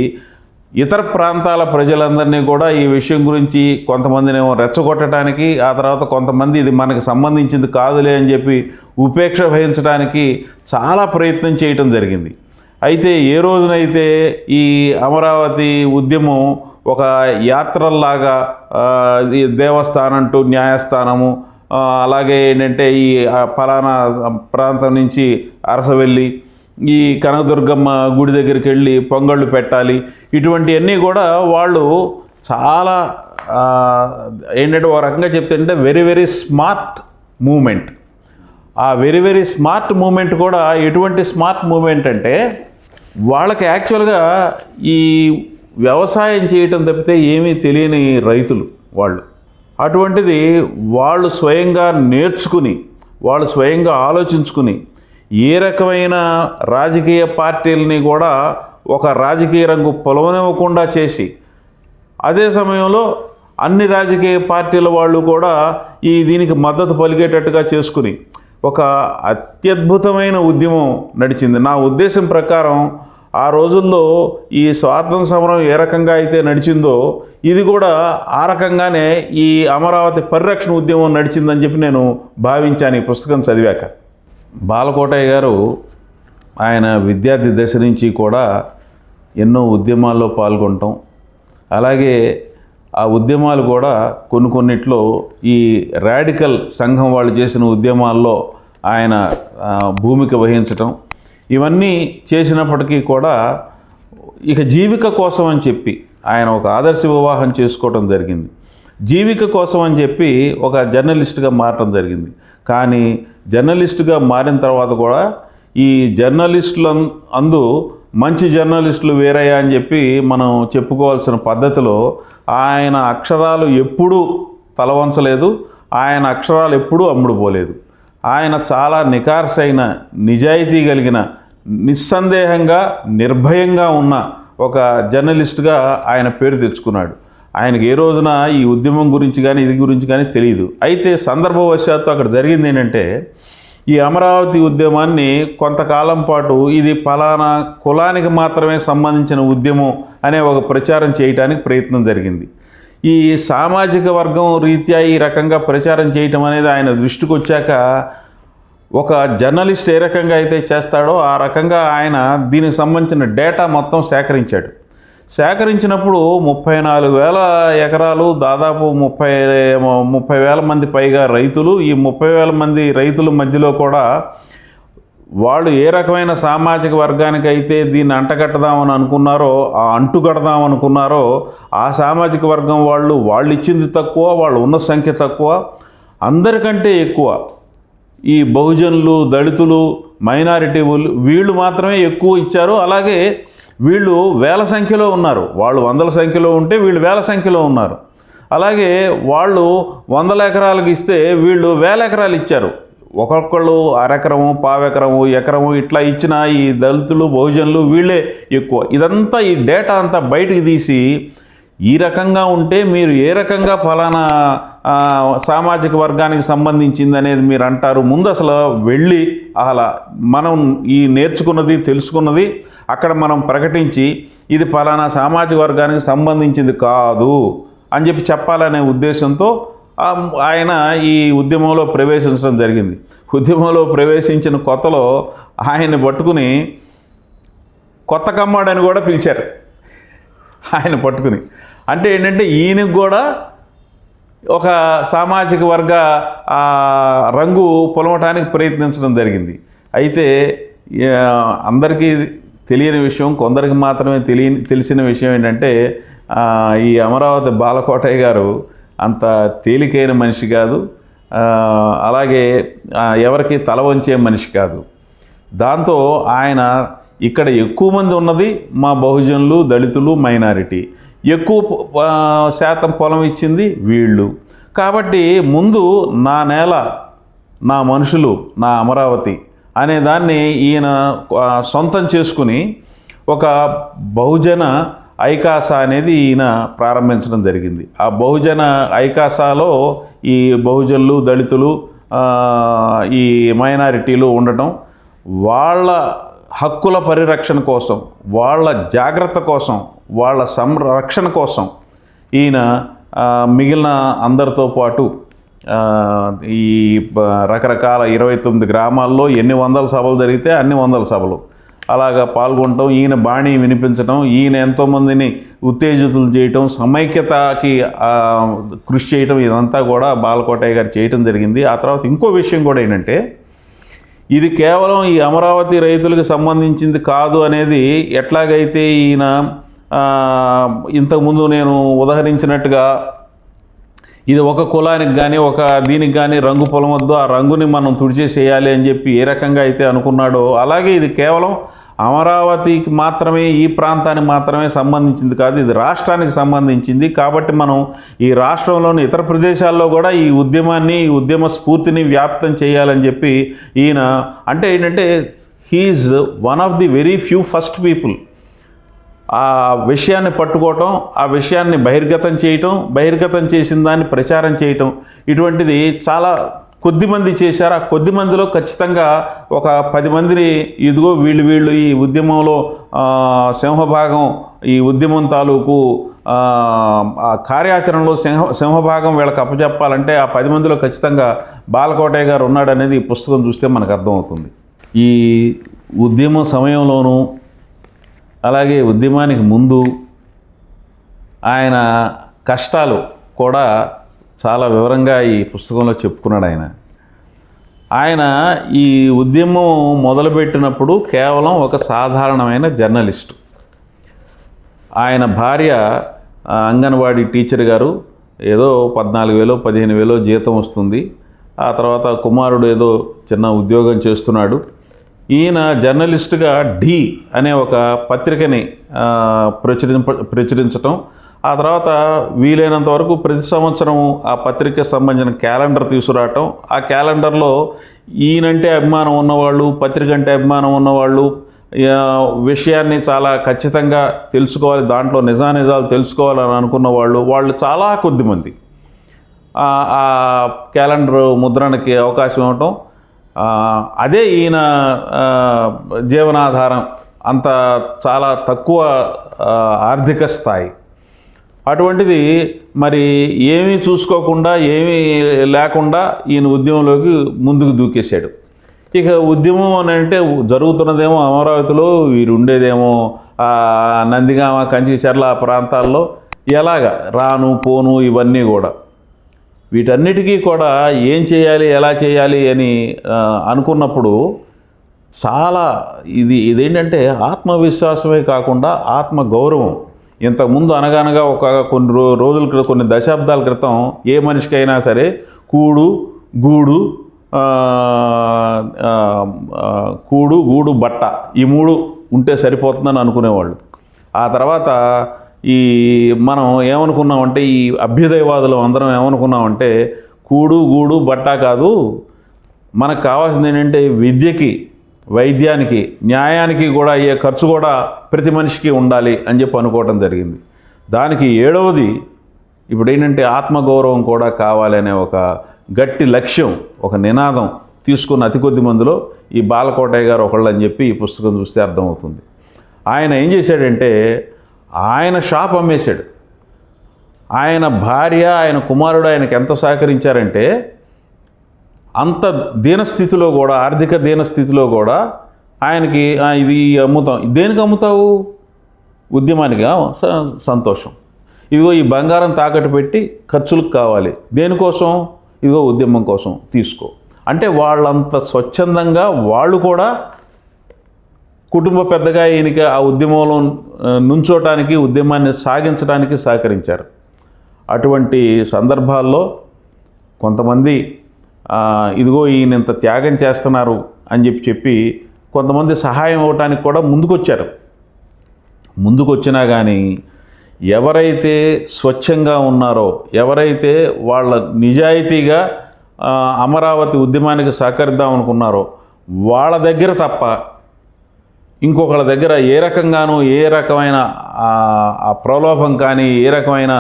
ఇతర ప్రాంతాల ప్రజలందరినీ కూడా ఈ విషయం గురించి కొంతమందినేమో రెచ్చగొట్టడానికి, ఆ తర్వాత కొంతమంది ఇది మనకు సంబంధించింది కాదులే అని చెప్పి ఉపేక్ష వహించడానికి చాలా ప్రయత్నం చేయటం జరిగింది. అయితే ఏ రోజునైతే ఈ అమరావతి ఉద్యమం ఒక యాత్రల్లాగా దేవస్థానం టు న్యాయస్థానము, అలాగే ఏంటంటే ఈ ఫలానా ప్రాంతం నుంచి అరసవెల్లి ఈ కనకదుర్గమ్మ గుడి దగ్గరికి వెళ్ళి పొంగళ్ళు పెట్టాలి, ఇటువంటివన్నీ కూడా వాళ్ళు చాలా ఏంటంటే ఒక రకంగా చెప్తుంటే వెరీ వెరీ స్మార్ట్ మూమెంట్. ఆ వెరీ వెరీ స్మార్ట్ మూమెంట్ కూడా ఎటువంటి స్మార్ట్ మూమెంట్ అంటే, వాళ్ళకి యాక్చువల్గా ఈ వ్యవసాయం చేయటం తప్పితే ఏమీ తెలియని రైతులు వాళ్ళు. అటువంటిది వాళ్ళు స్వయంగా నేర్చుకుని, వాళ్ళు స్వయంగా ఆలోచించుకుని ఏ రకమైన రాజకీయ పార్టీలని కూడా ఒక రాజకీయ రంగు పొలవనివ్వకుండా చేసి, అదే సమయంలో అన్ని రాజకీయ పార్టీల వాళ్ళు కూడా దీనికి మద్దతు పలికేటట్టుగా చేసుకుని ఒక అత్యద్భుతమైన ఉద్యమం నడిచింది. నా ఉద్దేశం ప్రకారం ఆ రోజుల్లో ఈ స్వాతంత్ర సమరం ఏ రకంగా అయితే నడిచిందో ఇది కూడా ఆ రకంగానే ఈ అమరావతి పరిరక్షణ ఉద్యమం నడిచిందని చెప్పి నేను భావించాను ఈ పుస్తకం చదివాక. బాలకోటయ్య గారు ఆయన విద్యార్థి దశ నుంచి కూడా ఎన్నో ఉద్యమాల్లో పాల్గొనటం, అలాగే ఆ ఉద్యమాలు కూడా కొన్నిట్లో ఈ రాడికల్ సంఘం వాళ్ళు చేసిన ఉద్యమాల్లో ఆయన భూమిక వహించటం, ఇవన్నీ చేసినప్పటికీ కూడా ఇక జీవిక కోసం అని చెప్పి ఆయన ఒక ఆదర్శ వివాహం చేసుకోవటం జరిగింది. జీవిక కోసం అని చెప్పి ఒక జర్నలిస్ట్గా మారటం జరిగింది. కానీ జర్నలిస్టుగా మారిన తర్వాత కూడా ఈ జర్నలిస్టుల అందు మంచి జర్నలిస్టులు వేరయ్యా అని చెప్పి మనం చెప్పుకోవాల్సిన పద్ధతిలో ఆయన అక్షరాలు ఎప్పుడూ తలవంచలేదు, ఆయన అక్షరాలు ఎప్పుడూ అమ్ముడుపోలేదు. ఆయన చాలా నికార్సైన, నిజాయితీ కలిగిన, నిస్సందేహంగా నిర్భయంగా ఉన్న ఒక జర్నలిస్ట్గా ఆయన పేరు తెచ్చుకున్నాడు. ఆయనకి ఏ రోజున ఈ ఉద్యమం గురించి కానీ ఇది గురించి కానీ తెలియదు. అయితే సందర్భవశాత్తు అక్కడ జరిగింది ఏంటంటే, ఈ అమరావతి ఉద్యమాన్ని కొంతకాలం పాటు ఇది ఫలానా కులానికి మాత్రమే సంబంధించిన ఉద్యమం అనే ఒక ప్రచారం చేయడానికి ప్రయత్నం జరిగింది. ఈ సామాజిక వర్గం రీత్యా ఈ రకంగా ప్రచారం చేయటం అనేది ఆయన దృష్టికి వచ్చాక, ఒక జర్నలిస్ట్ ఏ రకంగా అయితే చేస్తాడో ఆ రకంగా ఆయన దీనికి సంబంధించిన డేటా మొత్తం సేకరించినప్పుడు 34,000 ఎకరాలు, దాదాపు 30,000 మంది పైగా రైతులు. ఈ 30,000 మంది రైతుల మధ్యలో కూడా వాళ్ళు ఏ రకమైన సామాజిక వర్గానికి అయితే దీన్ని అంటగట్టదామని అనుకున్నారో, ఆ అంటుగడదాం అనుకున్నారో, ఆ సామాజిక వర్గం వాళ్ళు ఇచ్చింది తక్కువ, వాళ్ళు ఉన్న సంఖ్య తక్కువ. అందరికంటే ఎక్కువ ఈ బహుజనులు, దళితులు, మైనారిటీలు వీళ్ళు మాత్రమే ఎక్కువ ఇచ్చారు. అలాగే వీళ్ళు వేల సంఖ్యలో ఉన్నారు. వాళ్ళు వందల సంఖ్యలో ఉంటే వీళ్ళు వేల సంఖ్యలో ఉన్నారు. అలాగే వాళ్ళు 100 ఎకరాలకు ఇస్తే వీళ్ళు 1000 ఎకరాలు ఇచ్చారు. ఒక్కొక్కళ్ళు అరెకరము, పావెకరము, ఎకరము ఇట్లా ఇచ్చిన ఈ దళితులు, బహుజనులు వీళ్ళే ఎక్కువ. ఇదంతా ఈ డేటా అంతా బయటికి తీసి, ఈ రకంగా ఉంటే మీరు ఏ రకంగా ఫలానా సామాజిక వర్గానికి సంబంధించింది అనేది మీరు అంటారు. ముందు అసలు వెళ్ళి అలా మనం ఈ నేర్చుకున్నది, తెలుసుకున్నది అక్కడ మనం ప్రకటించి ఇది ఫలానా సామాజిక వర్గానికి సంబంధించింది కాదు అని చెప్పి చెప్పాలనే ఉద్దేశంతో ఆయన ఈ ఉద్యమంలో ప్రవేశించడం జరిగింది. ఉద్యమంలో ప్రవేశించిన కొత్తలో ఆయన్ని పట్టుకుని కొత్త కమ్మాడని కూడా పిలిచారు. ఆయన పట్టుకుని అంటే ఏంటంటే ఈయనకు కూడా ఒక సామాజిక వర్గ రంగు పొలవటానికి ప్రయత్నించడం జరిగింది. అయితే అందరికీ తెలియని విషయం, కొందరికి మాత్రమే తెలిసిన విషయం ఏంటంటే, ఈ అమరావతి బాలకోటయ్య గారు అంత తేలికైన మనిషి కాదు, అలాగే ఎవరికి తల వంచే మనిషి కాదు. దాంతో ఆయన ఇక్కడ ఎక్కువ మంది ఉన్నది మా బహుజనులు, దళితులు, మైనారిటీ, ఎక్కువ శాతం పొలం ఇచ్చింది వీళ్ళు. కాబట్టి ముందు నా నేల, నా మనుషులు, నా అమరావతి అనే దాన్ని ఈయన సొంతం చేసుకుని ఒక బహుజన ఐకాస అనేది ఈయన ప్రారంభించడం జరిగింది. ఆ బహుజన ఐకాసాలో ఈ బహుజనులు, దళితులు, ఈ మైనారిటీలు ఉండటం, వాళ్ళ హక్కుల పరిరక్షణ కోసం, వాళ్ళ జాగ్రత్త కోసం, వాళ్ళ సంరక్షణ కోసం ఈయన మిగిలిన అందరితో పాటు ఈ రకరకాల 29 గ్రామాల్లో ఎన్ని వందల సభలు జరిగితే అన్ని వందల సభలు అలాగా పాల్గొనటం, ఈయన బాణీ వినిపించడం, ఈయన ఎంతోమందిని ఉత్తేజితులు చేయటం, సమైక్యతకి కృషి చేయటం, ఇదంతా కూడా బాలకోటయ్య గారు చేయటం జరిగింది. ఆ తర్వాత ఇంకో విషయం కూడా ఏంటంటే, ఇది కేవలం ఈ అమరావతి రైతులకు సంబంధించింది కాదు అనేది ఎట్లాగైతే ఈయన ఇంతకుముందు నేను ఉదహరించినట్టుగా ఇది ఒక కులానికి కానీ ఒక దీనికి కానీ రంగు పొలం వద్దు, ఆ రంగుని మనం తుడిచేసేయాలి అని చెప్పి ఏ రకంగా అయితే అనుకున్నాడో, అలాగే ఇది కేవలం అమరావతికి మాత్రమే, ఈ ప్రాంతానికి మాత్రమే సంబంధించింది కాదు, ఇది రాష్ట్రానికి సంబంధించింది. కాబట్టి మనం ఈ రాష్ట్రంలోని ఇతర ప్రదేశాల్లో కూడా ఈ ఉద్యమాన్ని, ఈ ఉద్యమ స్ఫూర్తిని వ్యాప్తం చేయాలని చెప్పి ఈయన అంటే ఏంటంటే, he is one of the very few first people ఆ విషయాన్ని పట్టుకోవటం, ఆ విషయాన్ని బహిర్గతం చేసిన దాన్ని ప్రచారం చేయటం, ఇటువంటిది చాలా కొద్దిమంది చేశారు. ఆ కొద్ది మందిలో ఖచ్చితంగా ఒక 10 మందిని ఇదిగో వీళ్ళు ఈ ఉద్యమంలో సింహభాగం, ఈ ఉద్యమం తాలూకు కార్యాచరణలో సింహభాగం వీళ్ళకి అప్పచెప్పాలంటే ఆ 10 మందిలో ఖచ్చితంగా బాలకోటయ్య గారు ఉన్నాడనేది ఈ పుస్తకం చూస్తే మనకు అర్థమవుతుంది. ఈ ఉద్యమ సమయంలోనూ అలాగే ఉద్యమానికి ముందు ఆయన కష్టాలు కూడా చాలా వివరంగా ఈ పుస్తకంలో చెప్పుకున్నాడు ఆయన ఈ ఉద్యమం మొదలుపెట్టినప్పుడు కేవలం ఒక సాధారణమైన జర్నలిస్టు. ఆయన భార్య అంగన్వాడీ టీచర్ గారు, ఏదో 14,000 15,000 జీతం వస్తుంది. ఆ తర్వాత కుమారుడు ఏదో చిన్న ఉద్యోగం చేస్తున్నాడు. ఈయన జర్నలిస్టుగా ఢీ అనే ఒక పత్రికని ప్రచురించటం, ఆ తర్వాత వీలైనంత వరకు ప్రతి సంవత్సరం ఆ పత్రికకు సంబంధించిన క్యాలెండర్ తీసుకురావటం, ఆ క్యాలెండర్లో ఈయనంటే అభిమానం ఉన్నవాళ్ళు, పత్రిక అంటే అభిమానం ఉన్నవాళ్ళు, విషయాన్ని చాలా ఖచ్చితంగా తెలుసుకోవాలి, దాంట్లో నిజానిజాలు తెలుసుకోవాలని అనుకున్న వాళ్ళు చాలా కొద్దిమంది ఆ క్యాలెండర్ ముద్రణకి అవకాశం ఇవ్వటం, అదే ఈయన జీవనాధారం. అంత చాలా తక్కువ ఆర్థిక స్థాయి. అటువంటిది మరి ఏమీ చూసుకోకుండా ఏమీ లేకుండా ఈయన ఉద్యమంలోకి ముందుకు దూకేశాడు. ఇక ఉద్యమం అని అంటే జరుగుతున్నదేమో అమరావతిలో, వీరు ఉండేదేమో నందిగామ, కంచిచర్ల ప్రాంతాల్లో. ఎలాగ రాను పోను ఇవన్నీ కూడా, వీటన్నిటికీ కూడా ఏం చేయాలి, ఎలా చేయాలి అని అనుకున్నప్పుడు చాలా ఇదేంటంటే ఆత్మవిశ్వాసమే కాకుండా ఆత్మగౌరవం. ఇంతకుముందు అనగనగా కొన్ని రోజుల క్రితం, కొన్ని దశాబ్దాల క్రితం ఏ మనిషికైనా సరే కూడు గూడు బట్ట, ఈ 3 ఉంటే సరిపోతుందని అనుకునేవాళ్ళు. ఆ తర్వాత మనం ఏమనుకున్నామంటే, ఈ అభ్యుదయవాదులు అందరం ఏమనుకున్నామంటే, గూడు బట్ట కాదు, మనకు కావాల్సింది ఏంటంటే విద్యకి, వైద్యానికి, న్యాయానికి కూడా అయ్యే ఖర్చు కూడా ప్రతి మనిషికి ఉండాలి అని చెప్పి అనుకోవటం జరిగింది. దానికి 7వది ఇప్పుడు ఏంటంటే ఆత్మగౌరవం కూడా కావాలి అనే ఒక గట్టి లక్ష్యం, ఒక నినాదం తీసుకున్న అతి కొద్ది మందిలో ఈ బాలకోటయ్య గారు ఒకళ్ళు అని చెప్పి ఈ పుస్తకం చూస్తే అర్థమవుతుంది. ఆయన ఏం చేశాడంటే, ఆయన షాప్ అమ్మేశాడు. ఆయన భార్య, ఆయన కుమారుడు ఆయనకు ఎంత సహకరించారంటే, అంత దీనస్థితిలో కూడా, ఆర్థిక దీనస్థితిలో కూడా ఆయనకి ఇది అమ్ముతాం. దేనికి అమ్ముతావు? ఉద్యమానికి. సంతోషం. ఇదిగో ఈ బంగారం తాకట్టు పెట్టి ఖర్చులకు కావాలి. దేనికోసం? ఇదిగో ఉద్యమం కోసం తీసుకో అంటే, వాళ్ళంత స్వచ్ఛందంగా వాళ్ళు కూడా కుటుంబ పెద్దగా ఈయనకి ఆ ఉద్యమంలో నుంచోటానికి, ఉద్యమాన్ని సాగించడానికి సహకరించారు. అటువంటి సందర్భాల్లో కొంతమంది ఇదిగో ఈయన ఇంత త్యాగం చేస్తున్నారు అని చెప్పి కొంతమంది సహాయం ఇవ్వటానికి కూడా ముందుకొచ్చినా కానీ, ఎవరైతే స్వచ్ఛంగా ఉన్నారో, ఎవరైతే వాళ్ళ నిజాయితీగా అమరావతి ఉద్యమానికి సహకరిద్దాం అనుకున్నారో వాళ్ళ దగ్గర తప్ప ఇంకొకళ్ళ దగ్గర ఏ రకంగానూ ఏ రకమైన ఆ ప్రలోభం కానీ, ఏ రకమైన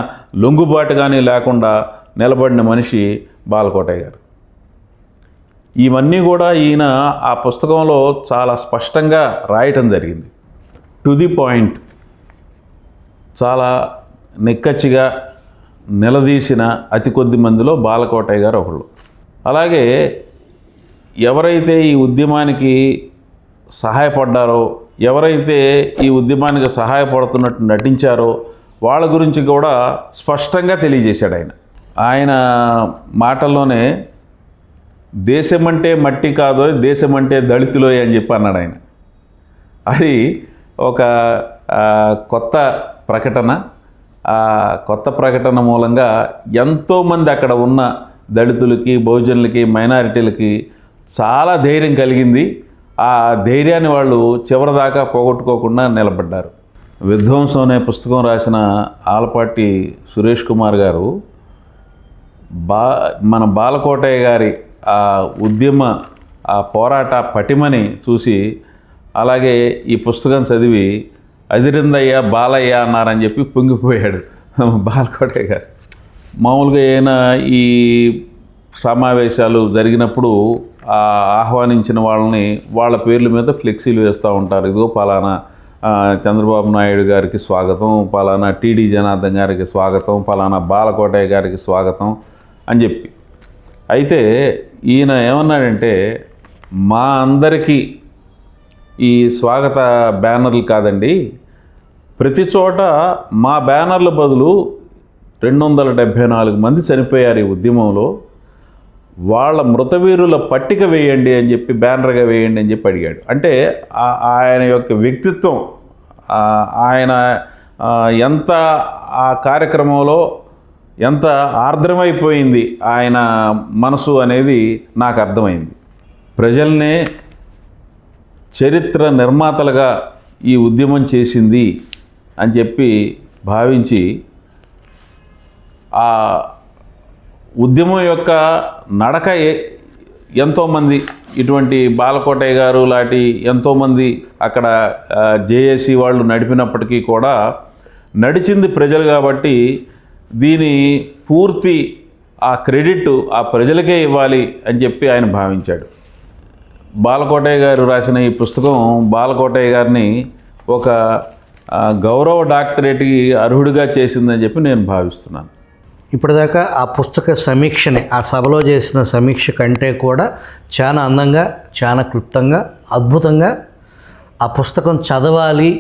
లొంగుబాటు కానీ లేకుండా నిలబడిన మనిషి బాలకోటయ్య గారు. ఇవన్నీ కూడా ఈయన ఆ పుస్తకంలో చాలా స్పష్టంగా రాయటం జరిగింది. టు ది పాయింట్, చాలా నిక్కచ్చిగా నిలదీసిన అతి కొద్ది మందిలో బాలకోటయ్య గారు ఒకళ్ళు. అలాగే ఎవరైతే ఈ ఉద్యమానికి సహాయపడ్డారో, ఎవరైతే ఈ ఉద్యమానికి సహాయపడుతున్నట్టు నటించారో వాళ్ళ గురించి కూడా స్పష్టంగా తెలియజేశాడు ఆయన మాటల్లోనే. దేశమంటే మట్టి కాదో, దేశమంటే దళితులోయ్ అని చెప్పి అన్నాడు ఆయన. అది ఒక కొత్త ప్రకటన. ఆ కొత్త ప్రకటన మూలంగా ఎంతోమంది అక్కడ ఉన్న దళితులకి, బహుజనులకి, మైనారిటీలకి చాలా ధైర్యం కలిగింది. ఆ ధైర్యాన్ని వాళ్ళు చివరిదాకా పోగొట్టుకోకుండా నిలబడ్డారు. విధ్వంసం అనే పుస్తకం రాసిన ఆలపాటి సురేష్ కుమార్ గారు మన బాలకోటయ్య గారి ఆ ఉద్యమ, ఆ పోరాట పటిమని చూసి, అలాగే ఈ పుస్తకం చదివి అదిరిందయ్య బాలయ్య అన్నారని చెప్పి పొంగిపోయాడు బాలకోటయ్య గారు. మామూలుగా అయినా ఈ సమావేశాలు జరిగినప్పుడు ఆహ్వానించిన వాళ్ళని వాళ్ళ పేర్ల మీద ఫ్లెక్సీలు వేస్తూ ఉంటారు. ఇదిగో పలానా చంద్రబాబు నాయుడు గారికి స్వాగతం, పలానా టీడీ జనార్దన్ గారికి స్వాగతం, పలానా బాలకోటయ్య గారికి స్వాగతం అని చెప్పి. అయితే ఈయన ఏమన్నాడంటే, మా అందరికీ ఈ స్వాగత బ్యానర్లు కాదండి, ప్రతి చోట మా బ్యానర్ల బదులు 274 మంది చనిపోయారు ఈ ఉద్యమంలో. వాళ్ళ మృతవీరుల పట్టిక వేయండి అని చెప్పి, బ్యానర్గా వేయండి అని చెప్పి అడిగాడు. అంటే ఆయన యొక్క వ్యక్తిత్వం, ఆయన ఎంత ఆ కార్యక్రమంలో ఎంత ఆర్ద్రమైపోయింది ఆయన మనసు అనేది నాకు అర్థమైంది. ప్రజల్నే చరిత్ర నిర్మాతలుగా ఈ ఉద్యమం చేసింది అని చెప్పి భావించి ఆ ఉద్యమం యొక్క నడక ఎంతోమంది, ఇటువంటి బాలకోటయ్య గారు లాంటి ఎంతోమంది అక్కడ జేఏసీ వాళ్ళు నడిపినప్పటికీ కూడా నడిచింది ప్రజలు కాబట్టి దీని పూర్తి ఆ క్రెడిట్ ఆ ప్రజలకే ఇవ్వాలి అని చెప్పి ఆయన భావించాడు. బాలకోటయ్య గారు రాసిన ఈ పుస్తకం బాలకోటయ్య గారిని ఒక గౌరవ డాక్టరేట్కి అర్హుడిగా చేసిందని చెప్పి నేను భావిస్తున్నాను. ఇప్పటిదాకా ఆ పుస్తక సమీక్షని, ఆ సభలో చేసిన సమీక్ష కంటే కూడా చాలా అందంగా, చాలా క్లుప్తంగా, అద్భుతంగా ఆ పుస్తకం చదవాలి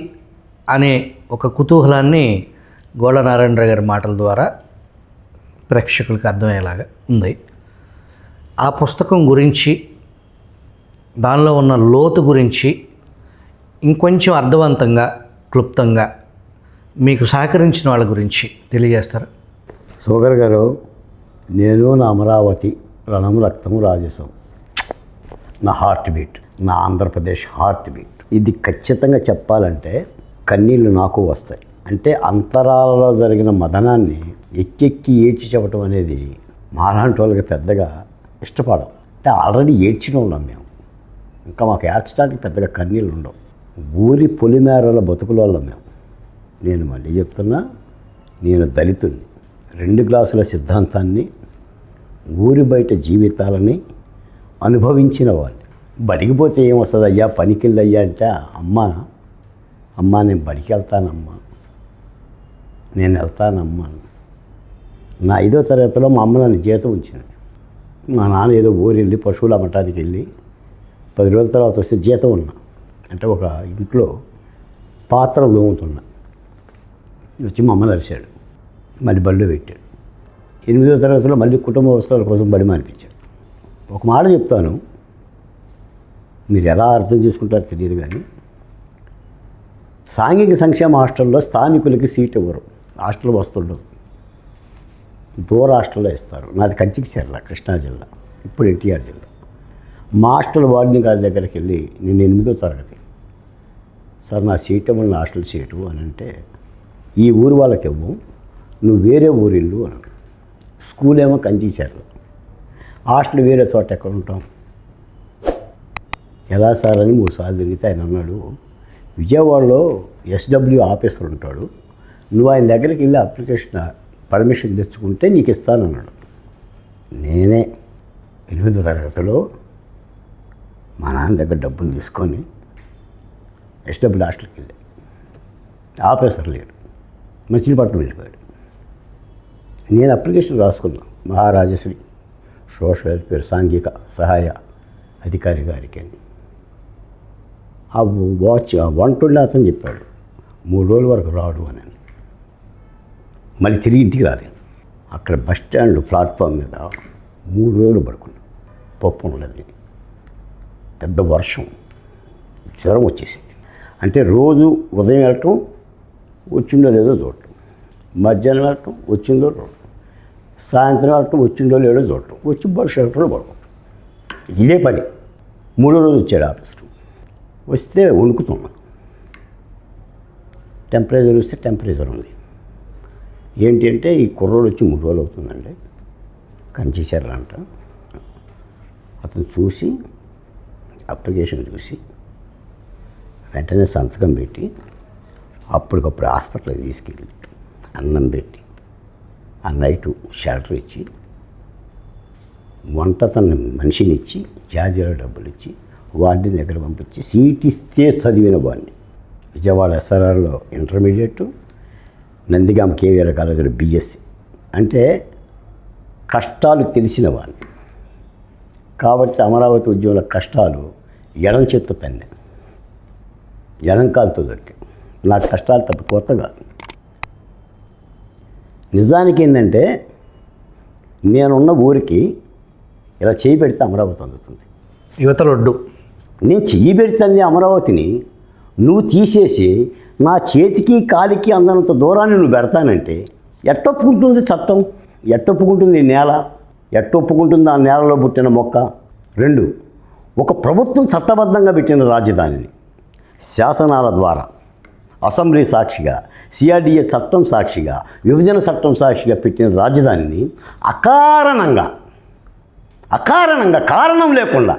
అనే ఒక కుతూహలాన్ని గోళ్ళ నారాయణరావు గారి మాటల ద్వారా ప్రేక్షకులకు అర్థమయ్యేలాగా ఉంది. ఆ పుస్తకం గురించి, దానిలో ఉన్న లోతు గురించి ఇంకొంచెం అర్థవంతంగా, క్లుప్తంగా మీకు సహకరించిన వాళ్ళ గురించి తెలియజేస్తారా? సోగర్ గారు, నేను నా అమరావతి రణం రక్తం రాజసం, నా హార్ట్ బీట్, నా ఆంధ్రప్రదేశ్ హార్ట్ బీట్. ఇది ఖచ్చితంగా చెప్పాలంటే కన్నీళ్ళు నాకు వస్తాయి. అంటే అంతరాలలో జరిగిన మదనాన్ని ఎక్కెక్కి ఏడ్చి చెప్పడం అనేది మాలాంటి వాళ్ళకి పెద్దగా ఇష్టపడం. అంటే ఆల్రెడీ ఏడ్చిన వాళ్ళం మేము, ఇంకా మాకు ఏడ్చడానికి పెద్దగా కన్నీళ్ళు ఉండవు. ఊరి పొలిమేరల బతుకుల వల్ల మేము. నేను మళ్ళీ చెప్తున్నా, నేను దళితుడిని. 2 గ్లాసుల సిద్ధాంతాన్ని, ఊరి బయట జీవితాలని అనుభవించిన వాడిని. బడికిపోతే ఏమొస్తుంది అయ్యా, పనికిళ్ళయ్యా అంటే అమ్మా నేను బడికి వెళ్తానమ్మా, నేను వెళ్తానమ్మా. నా 5వ తరగతిలో మా అమ్మ నన్ను జీతం ఉంచింది. మా నాన్న ఏదో ఊరు వెళ్ళి పశువులు అమ్మటానికి వెళ్ళి 10 రోజుల తర్వాత వస్తే జీతం ఉన్నా. అంటే ఒక ఇంట్లో పాత్రలు దోముతున్నా. వచ్చి మా అమ్మని అరిశాడు, మళ్ళీ బళ్ళు పెట్టాడు. 8వ తరగతిలో మళ్ళీ కుటుంబ అవసరాల కోసం బడి మానిపించాడు. ఒక మాట చెప్తాను, మీరు ఎలా అర్థం చేసుకుంటారో తెలియదు కానీ, సాంఘిక సంక్షేమ హాస్టల్లో స్థానికులకి సీట్ ఇవ్వరు. హాస్టల్ వస్తుండదు, దూర హాస్టల్లో ఇస్తారు. నాది కంచికిచర్ల, కృష్ణా జిల్లా, ఇప్పుడు ఎన్టీఆర్ జిల్లా. మా హాస్టల్ వార్డుని గారి దగ్గరికి వెళ్ళి, నేను 8వ తరగతి, సార్ నా సీట్ ఇవ్వండి, హాస్టల్ సీటు అని అంటే, ఈ ఊరు వాళ్ళకి ఇవ్వు, నువ్వు వేరే ఊరిల్లు అని. స్కూల్ ఏమో కంచికిచర్ల, హాస్టల్ వేరే చోట ఎక్కడ ఉంటాం, ఎలా సార్ అని 3 సార్లు తిరిగితే ఆయన అన్నాడు, విజయవాడలో ఎస్డబ్ల్యూ ఆఫీసర్ ఉంటాడు, నువ్వు ఆయన దగ్గరికి వెళ్ళి అప్లికేషన్ పర్మిషన్ తెచ్చుకుంటే నీకు ఇస్తానన్నాడు. నేనే 8వ తరగతిలో మా నాన్న దగ్గర డబ్బులు తీసుకొని ఎస్డబ్ల్యూ హాస్టల్కి వెళ్ళి, ఆఫీసర్ లేడు, మచిలీపట్నం వెళ్ళిపోయాడు. నేను అప్లికేషన్ రాసుకున్నాను మహారాజశ్రీ సోషల్ వెల్ఫేర్ సాంఘిక సహాయ అధికారి గారికి అని. ఆ వంటుండే అతను చెప్పాడు 3 రోజుల వరకు రాడు అని. మళ్ళీ తిరిగి ఇంటికి రాలేదు. అక్కడ బస్ స్టాండ్ ప్లాట్ఫామ్ మీద 3 రోజులు పడుకున్నాను. పప్పు ఉండదు, పెద్ద వర్షం, జ్వరం వచ్చేసింది. అంటే రోజు ఉదయం వెళ్ళటం, వచ్చిందో లేదో చూడటం, మధ్యాహ్నం వెళ్ళటం, వచ్చిందో చూడటం, సాయంత్రం వెళ్ళటం, వచ్చిందో లేదో చూడటం, వచ్చి బస్ షెల్టర్లో పడుకోవటం, ఇదే పని. 3వ రోజు వచ్చాడు ఆఫీసర్. వస్తే వణుకుతున్నా, టెంపరేచర్ వస్తే టెంపరేచర్ ఉంది. ఏంటి అంటే, ఈ కుర్రోడు వచ్చి 3 రోజులు అవుతుందండి, కంచికిచర్ల అంట. అతను చూసి అప్లికేషన్ చూసి వెంటనే సంతకం పెట్టి అప్పటికప్పుడు హాస్పిటల్కి తీసుకెళ్ళి అన్నం పెట్టి ఆ నైటు షెల్టర్ ఇచ్చి, వంట తన మనిషిని ఇచ్చి, ఛార్జీలో డబ్బులు ఇచ్చి, వార్డు దగ్గర పంపించి సీట్ ఇస్తే చదివిన వాడిని. విజయవాడ ఎస్ఆర్ఆర్లో ఇంటర్మీడియట్, నందిగామ కేవీఆర్ కాలేజీలో బీఎస్సీ. అంటే కష్టాలు తెలిసిన వాడిని కాబట్టి అమరావతి ఉద్యమంలో కష్టాలు ఎడం చేత్తో తన్నే, ఎడం కాలుతో దొరికాయి. నా కష్టాలు పెద్ద కొత్త కాదు. నిజానికి ఏంటంటే నేనున్న ఊరికి ఇలా చేయి పెడితే అమరావతి అందుతుంది. యువతలొడ్డు. నేను చెయ్యి పెడితే అమరావతిని నువ్వు తీసేసి నా చేతికి కాలికి అందనంత దూరాన్ని నువ్వు పెడతానంటే ఎట్టొప్పుకుంటుంది చట్టం, ఎట్టొప్పుకుంటుంది నేల, ఎట్టొప్పుకుంటుంది ఆ నేలలో పుట్టిన మొక్క? 2, ఒక ప్రభుత్వం చట్టబద్ధంగా పెట్టిన రాజధానిని శాసనాల ద్వారా, అసెంబ్లీ సాక్షిగా, సిఆర్డీఏ చట్టం సాక్షిగా, విభజన చట్టం సాక్షిగా పెట్టిన రాజధానిని అకారణంగా కారణం లేకుండా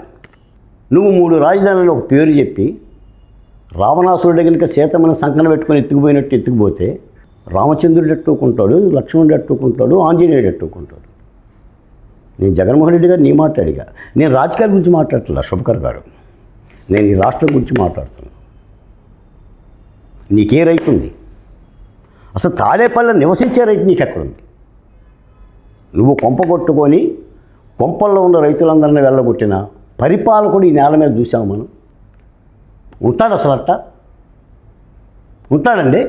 నువ్వు 3 రాజధానులు ఒక పేరు చెప్పి రావణాసురుడి కనుక సీతమ్మని సంకన పెట్టుకొని ఎత్తుకుపోయినట్టు ఎత్తుకుపోతే రామచంద్రుడు ఎట్టుకుంటాడు, లక్ష్మణుడు ఎట్టుకుంటాడు, ఆంజనేయుడు ఎట్టుకుంటాడు. నేను జగన్మోహన్ రెడ్డి గారు నీ మాట్లాడిగా, నేను రాజకీయాల గురించి మాట్లాడట్లా శుభకర్ గారు, నేను ఈ రాష్ట్రం గురించి మాట్లాడుతున్నాను. నీకే రైట్ ఉంది? అసలు తాడేపల్లి నివసించే రైట్ నీకు ఎక్కడుంది? నువ్వు కొంప కొట్టుకొని కొంపల్లో ఉన్న రైతులందరినీ వెళ్ళగొట్టిన పరిపాలకుడు ఈ నేల మీద చూసాము మనం. ఉంటాడు అసలు అట్ట? ఉంటాడండి?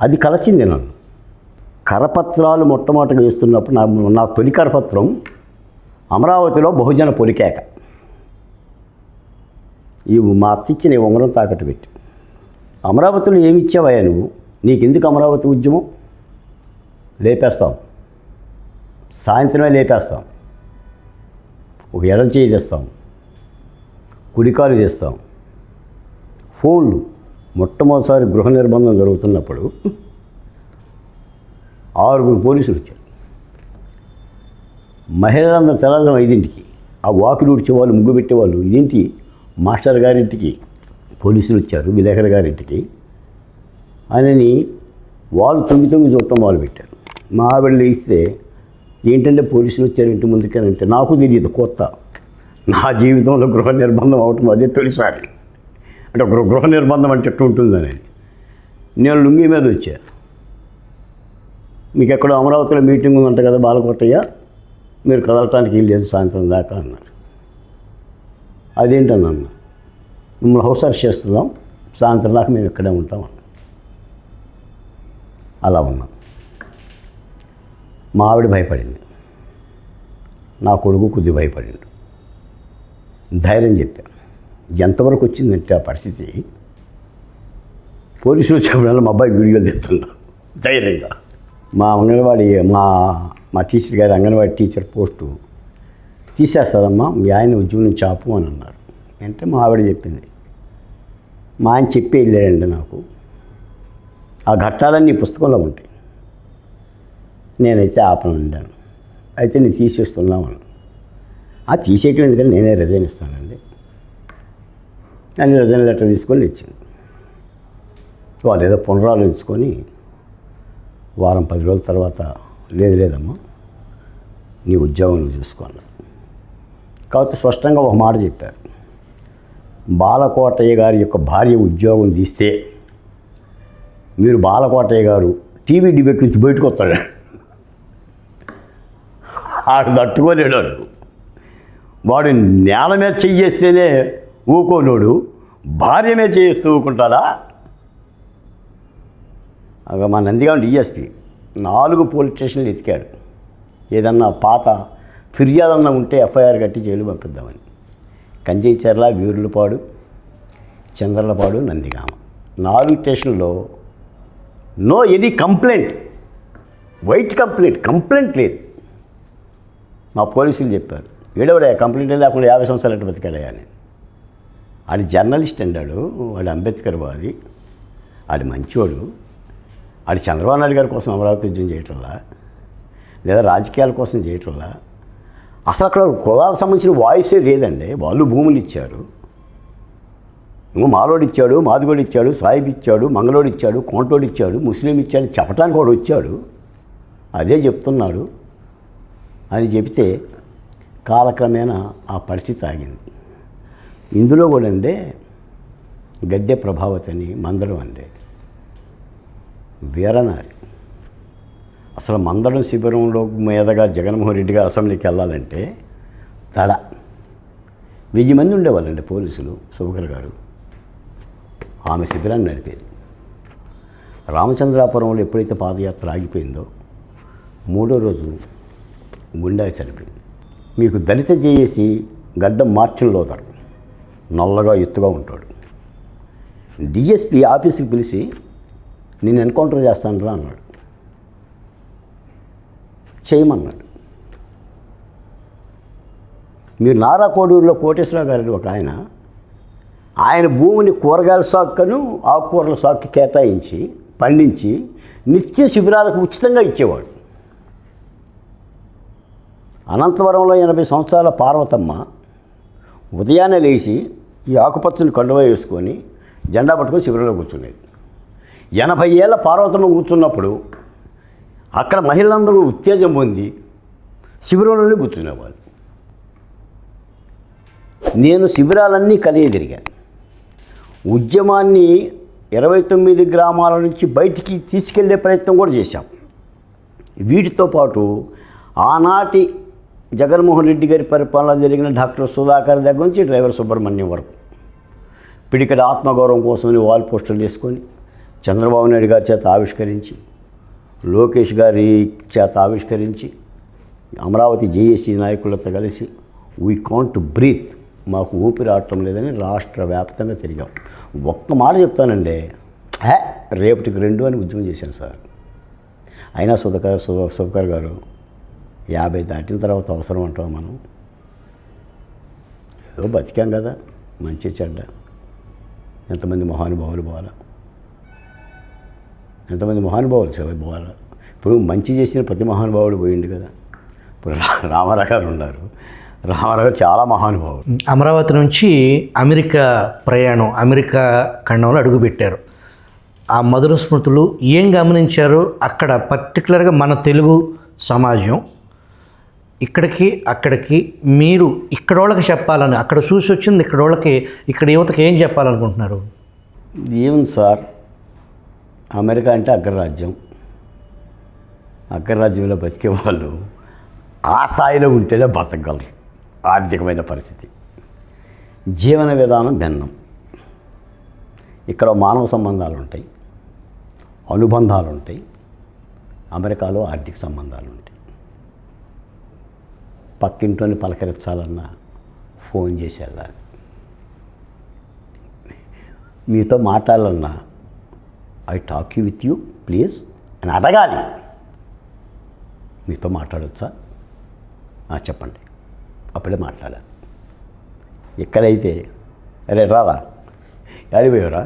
అది కలచింది నన్ను. కరపత్రాలు మొట్టమొదటిగా వేస్తున్నప్పుడు నా తొలి కరపత్రం అమరావతిలో బహుజన పొలికేక. మా అత్తిచ్చిన ఉంగరం తాకట్టు పెట్టి, అమరావతిలో ఏమి ఇచ్చావయ్యా నువ్వు? నీకెందుకు అమరావతి ఉద్యమం? లేపేస్తాం, సాయంత్రమే లేపేస్తాం, ఒక ఎడం చేయి తెస్తాం, కుడికాలు చేస్తాం. ఫోన్లు మొట్టమొదటిసారి గృహ నిర్బంధం జరుగుతున్నప్పుడు 6 పోలీసులు వచ్చారు. మహిళలందరూ తెల్లవారుజామున 5ంటికి ఆ వాకిలు ఊడ్చేవాళ్ళు, ముగ్గు పెట్టేవాళ్ళు, ఇదేంటి మాస్టర్ గారింటికి పోలీసులు వచ్చారు, విలేకరు గారింటికి ఆయనని వాళ్ళు తొంగి చూడటం మొదలుపెట్టారు. మా ఆవిడ లేస్తే ఏంటంటే పోలీసులు వచ్చారు ఇంటి ముందుకేనంటే, నాకు తెలియదు, కొత్త, నా జీవితంలో గృహ నిర్బంధం అవటం అదే తొలిసారి. అంటే గృహ నిర్బంధం అంటే ఎట్టు ఉంటుందని నేను లుంగి మీద వచ్చా. మీకు ఎక్కడో అమరావతిలో మీటింగ్ ఉందంట కదా బాలకోటయ్య, మీరు కదలటానికి వెళ్ళలేదు సాయంత్రం దాకా అన్నారు. అదేంటన్నా, మిమ్మల్ని హౌస్ అరెస్ట్ చేస్తున్నాం, సాయంత్రం దాకా మేము ఇక్కడే ఉంటాం అన్న. అలా ఉన్నాం. మా ఆవిడ భయపడింది, నా కొడుకు కొద్ది భయపడిండు. ధైర్యం చెప్పాను. ఎంతవరకు వచ్చిందంటే ఆ పరిస్థితి, పోలీసులు వచ్చేప్పుడు మా అబ్బాయి వీడియోలు తెస్తున్నాడు ధైర్యంగా. మా అంగన్వాడీ మా టీచర్ గారి అంగన్వాడీ టీచర్ పోస్టు తీసేస్తారమ్మా, మీ ఆయన ఉద్యోగం నుంచి ఆపు అని అన్నారు. అంటే మా ఆవిడ చెప్పింది, మా ఆయన చెప్పి వెళ్ళాడండి నాకు, ఆ ఘట్టాలన్నీ పుస్తకంలో ఉంటాయి, నేనైతే ఆపనండాను, అయితే నేను తీసేస్తున్నామని. ఆ తీసేయటం ఎందుకంటే నేనే రిజైన్ ఇస్తానండి అని రిజైన్ లెటర్ తీసుకొని ఇచ్చింది. వాళ్ళు ఏదో పునరాలోచించుకొని వారం 10 రోజుల తర్వాత లేదమ్మా నీ ఉద్యోగం నువ్వు చూసుకోవాలి. కాబట్టి స్పష్టంగా ఒక మాట చెప్పారు, బాలకోటయ్య గారి యొక్క భార్య ఉద్యోగం తీస్తే మీరు బాలకోటయ్య గారు టీవీ డిబేట్ నుంచి బయటకు వస్తాడు. ఆడు తట్టుకోలేడు, వాడు నేల మీద చెయ్యేస్తేనే ఊకోనోడు భార్య మీద చేయిస్తూ ఊకుంటాడా? మా నందిగాం డిఎస్పి 4 పోలీస్ స్టేషన్లు ఎతికాడు, ఏదన్నా పాత ఫిర్యాదన్నా ఉంటే ఎఫ్ఐఆర్ కట్టి జైలు పంపిద్దామని. కంజైచర్ల, వీరులపాడు, చంద్రలపాడు, నందిగామ 4 స్టేషన్లో no any complaint, white complaint లేదు. మా పోలీసులు చెప్పారు, ఏడవడా కంప్లైంట్ లేకుండా 50 సంవత్సరాలు ఎట్టు బతికాడయా అని. ఆడి జర్నలిస్ట్ అన్నాడు, వాడు అంబేద్కర్ వాది, ఆడి మంచివాడు, ఆడి చంద్రబాబు నాయుడు గారి కోసం అమరావతి ఉద్యమం చేయటంలా, లేదా రాజకీయాల కోసం చేయటంలా. అసలు అక్కడ కులాలకు సంబంధించిన వాయిసే లేదండి. వాళ్ళు భూములు ఇచ్చారు, ఇంకో మాలోడు ఇచ్చాడు, మాదిగోడు ఇచ్చాడు, సాయిబ్ ఇచ్చాడు, మంగళోడు ఇచ్చాడు, కోంటోడు ఇచ్చాడు, ముస్లిం ఇచ్చాడు, చెప్పడానికి వాడు వచ్చాడు, అదే చెప్తున్నాడు అని చెబితే కాలక్రమేణా ఆ పరిస్థితి ఆగింది. ఇందులో కూడా అండి గద్దె ప్రభావతి అని మందడం అండి వీరనారి. అసలు మందడం శిబిరంలో మీదగా జగన్మోహన్ రెడ్డి గారు అసెంబ్లీకి వెళ్ళాలంటే 1000 మంది ఉండేవాళ్ళండి పోలీసులు. శుభకర్ గారు ఆమె శిబిరాన్ని నడిపేది. రామచంద్రాపురంలో ఎప్పుడైతే పాదయాత్ర ఆగిపోయిందో 3వ రోజు గుండె చనిపోయింది. మీకు దళిత జేఏసీ గడ్డం మార్చిన్లో అవుతాడు, నల్లగా ఎత్తుగా ఉంటాడు. డిఎస్పీ ఆఫీస్కి పిలిచి నేను ఎన్కౌంటర్ చేస్తానురా అన్నాడు. చేయమన్నాడు. మీరు నారా కోడూరులో కోటేశ్వరరావు గారు ఒక ఆయన భూమిని కూరగాయల సాకును ఆకుకూరల సాకుకి కేటాయించి పండించి నిత్య శిబిరాలకు ఉచితంగా ఇచ్చేవాడు. అనంతవరంలో 80 సంవత్సరాల పార్వతమ్మ ఉదయాన్నే లేచి ఈ ఆకుపచ్చని కండువా వేసుకొని జెండా పట్టుకొని శిబిరంలో కూర్చునేది. 80 ఏళ్ళ పార్వతమ్మ కూర్చున్నప్పుడు అక్కడ మహిళలందరూ ఉత్తేజం పొంది శిబిరంలోనే కూర్చునేవాళ్ళు. నేను శిబిరాలన్నీ కలిగి తిరిగాను. ఉద్యమాన్ని 29 గ్రామాల నుంచి బయటికి తీసుకెళ్లే ప్రయత్నం కూడా చేశాం. వీటితో పాటు ఆనాటి జగన్మోహన్ రెడ్డి గారి పరిపాలన జరిగిన డాక్టర్ సుధాకర్ దగ్గర నుంచి డ్రైవర్ సుబ్రహ్మణ్యం వరకు పిడికడ ఆత్మగౌరవం కోసమని వాల్ పోస్టర్లు చేసుకొని చంద్రబాబు నాయుడు గారి చేత ఆవిష్కరించి, లోకేష్ గారి చేత ఆవిష్కరించి, అమరావతి జేఏసీ నాయకులతో కలిసి వీ కాంట్ బ్రీత్, మాకు ఊపిరి ఆడటం లేదని రాష్ట్ర వ్యాప్తంగా తిరిగాం. ఒక్క మాట చెప్తానండి, రేపటికి 2 అని ఉద్యమం చేశాను సార్. అయినా సుధాకర్ గారు 50 దాటిన తర్వాత అవసరం అంటాం మనం? ఏదో బతికాం కదా, మంచి చెడ్డ. ఎంతమంది మహానుభావులు పోవాలా, ఎంతమంది మహానుభావులు సేవ పోవాలా. ఇప్పుడు మంచి చేసిన ప్రతి మహానుభావుడు పోయిండు కదా. ఇప్పుడు రామారావు గారు ఉన్నారు. రామారావు గారు చాలా మహానుభావుడు. అమరావతి నుంచి అమెరికా ప్రయాణం, అమెరికా ఖండంలో అడుగుపెట్టారు. ఆ మధుర స్మృతులు ఏం గమనించారు అక్కడ? పర్టికులర్గా మన తెలుగు సమాజం ఇక్కడికి అక్కడికి మీరు ఇక్కడ వాళ్ళకి చెప్పాలని, అక్కడ చూసి వచ్చింది ఇక్కడ వాళ్ళకి, ఇక్కడ యువతకి ఏం చెప్పాలనుకుంటున్నారు? ఏముంది సార్, అమెరికా అంటే అగ్రరాజ్యం. అగ్రరాజ్యంలో బతికే వాళ్ళు ఆ స్థాయిలో ఉంటేనే బతకగలరు. ఆర్థికమైన పరిస్థితి, జీవన విధానం భిన్నం. ఇక్కడ మానవ సంబంధాలు ఉంటాయి, అనుబంధాలు ఉంటాయి. అమెరికాలో ఆర్థిక సంబంధాలు ఉంటాయి. పక్కింట్లోని పలకరించాలన్నా ఫోన్ చేసి వెళ్ళాలి. మీతో మాట్లాడాలన్నా I talk you with you please అని అడగాలి. మీతో మాట్లాడొచ్చా? చెప్పండి, అప్పుడే మాట్లాడాలి. ఎక్కడైతే అరే రారా, అడిపోయారా,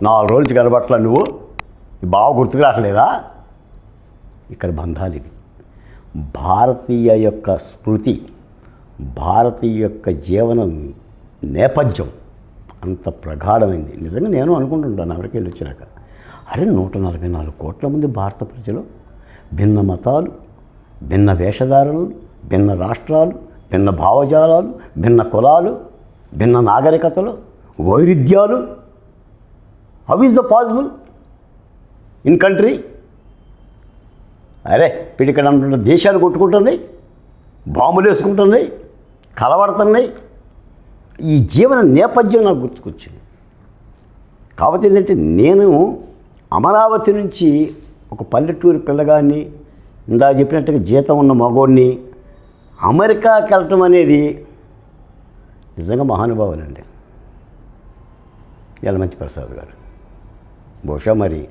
4 రోజుల నుంచి కనబట్ల, నువ్వు బాగా గుర్తుకు రావట్లేదా? ఇక్కడ బంధాలు ఇవి. భారతీయ యొక్క స్మృతి, భారతీయ యొక్క జీవన నేపథ్యం అంత ప్రగాఢమైంది. నిజంగా నేను అనుకుంటుంటాను అమెరికా వెళ్ళి వచ్చినాక, అరే 144 కోట్ల మంది భారత ప్రజలు, భిన్న మతాలు, భిన్న వేషధారణలు, భిన్న రాష్ట్రాలు, భిన్న భావజాలాలు, భిన్న కులాలు, భిన్న నాగరికతలు, వైరుధ్యాలు. How is the possible in country? అరే పిడికడ అంటున్న దేశాలు కొట్టుకుంటున్నాయి, బాంబులు వేసుకుంటున్నాయి, కలవడుతున్నాయి. ఈ జీవన నేపథ్యం నాకు గుర్తుకొచ్చింది. కాబట్టి ఏంటంటే, నేను అమరావతి నుంచి ఒక పల్లెటూరు పిల్లగాన్ని, ఇందాక చెప్పినట్టుగా జీతం ఉన్న మగోడిని అమెరికాకి వెళ్ళటం అనేది నిజంగా మహానుభావులండి. యలమంచి ప్రసాద్ గారు బహుశా మరి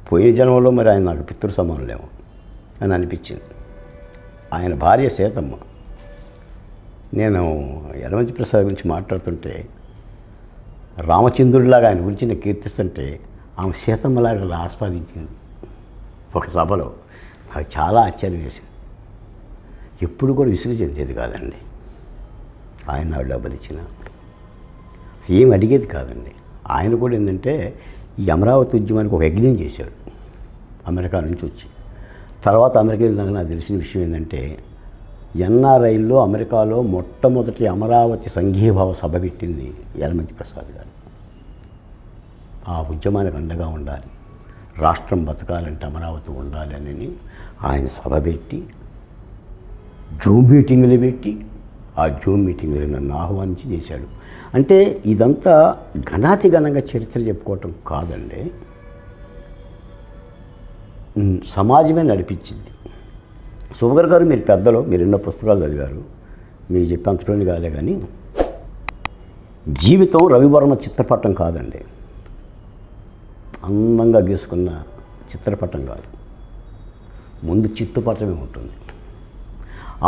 పోయిన జన్మలో మరి ఆయన నాకు పితృ సమానులేమో అని అనిపించింది. ఆయన భార్య సీతమ్మ. నేను యలమంచి ప్రసాద్ గురించి మాట్లాడుతుంటే, రామచంద్రుడిలాగా ఆయన గురించి నేను కీర్తిస్తుంటే, ఆమె సీతమ్మలాగా ఆస్వాదించింది ఒక సభలో. నాకు చాలా ఆశ్చర్యం వేసింది. ఎప్పుడు కూడా విసుగు చెందేది కాదండి. ఆయన నాకు డబ్బులు ఇచ్చిన ఏం అడిగేది కాదండి. ఆయన కూడా ఏంటంటే, ఈ అమరావతి ఉద్యమానికి ఒక యజ్ఞం చేశాడు అమెరికా నుంచి వచ్చి. తర్వాత అమెరికా వెళ్ళినాక నాకు తెలిసిన విషయం ఏంటంటే, ఎన్ఆర్ఐల్లో అమెరికాలో మొట్టమొదటి అమరావతి సంఘీభావ సభ పెట్టింది యలమంచి ప్రసాద్ గారు. ఆ ఉద్యమానికి అండగా ఉండాలి, రాష్ట్రం బతకాలంటే అమరావతి ఉండాలి అని ఆయన సభ పెట్టి, జూమ్ మీటింగులు పెట్టి, ఆ జూమ్ మీటింగులు నన్ను ఆహ్వానించి చేశాడు. అంటే ఇదంతా ఘనాతి ఘనంగా చరిత్ర చెప్పుకోవటం కాదండి. సమాజమే నడిపించింది. సుభగర్ గారు మీరు పెద్దలు, మీరు ఎన్నో పుస్తకాలు చదివారు, మీరు చెప్పేంతలోని కాలే కానీ జీవితం రవివర్మ చిత్రపటం కాదండి, అందంగా గీసుకున్న చిత్రపటం కాదు. ముందు చిత్తుపటమే ఉంటుంది.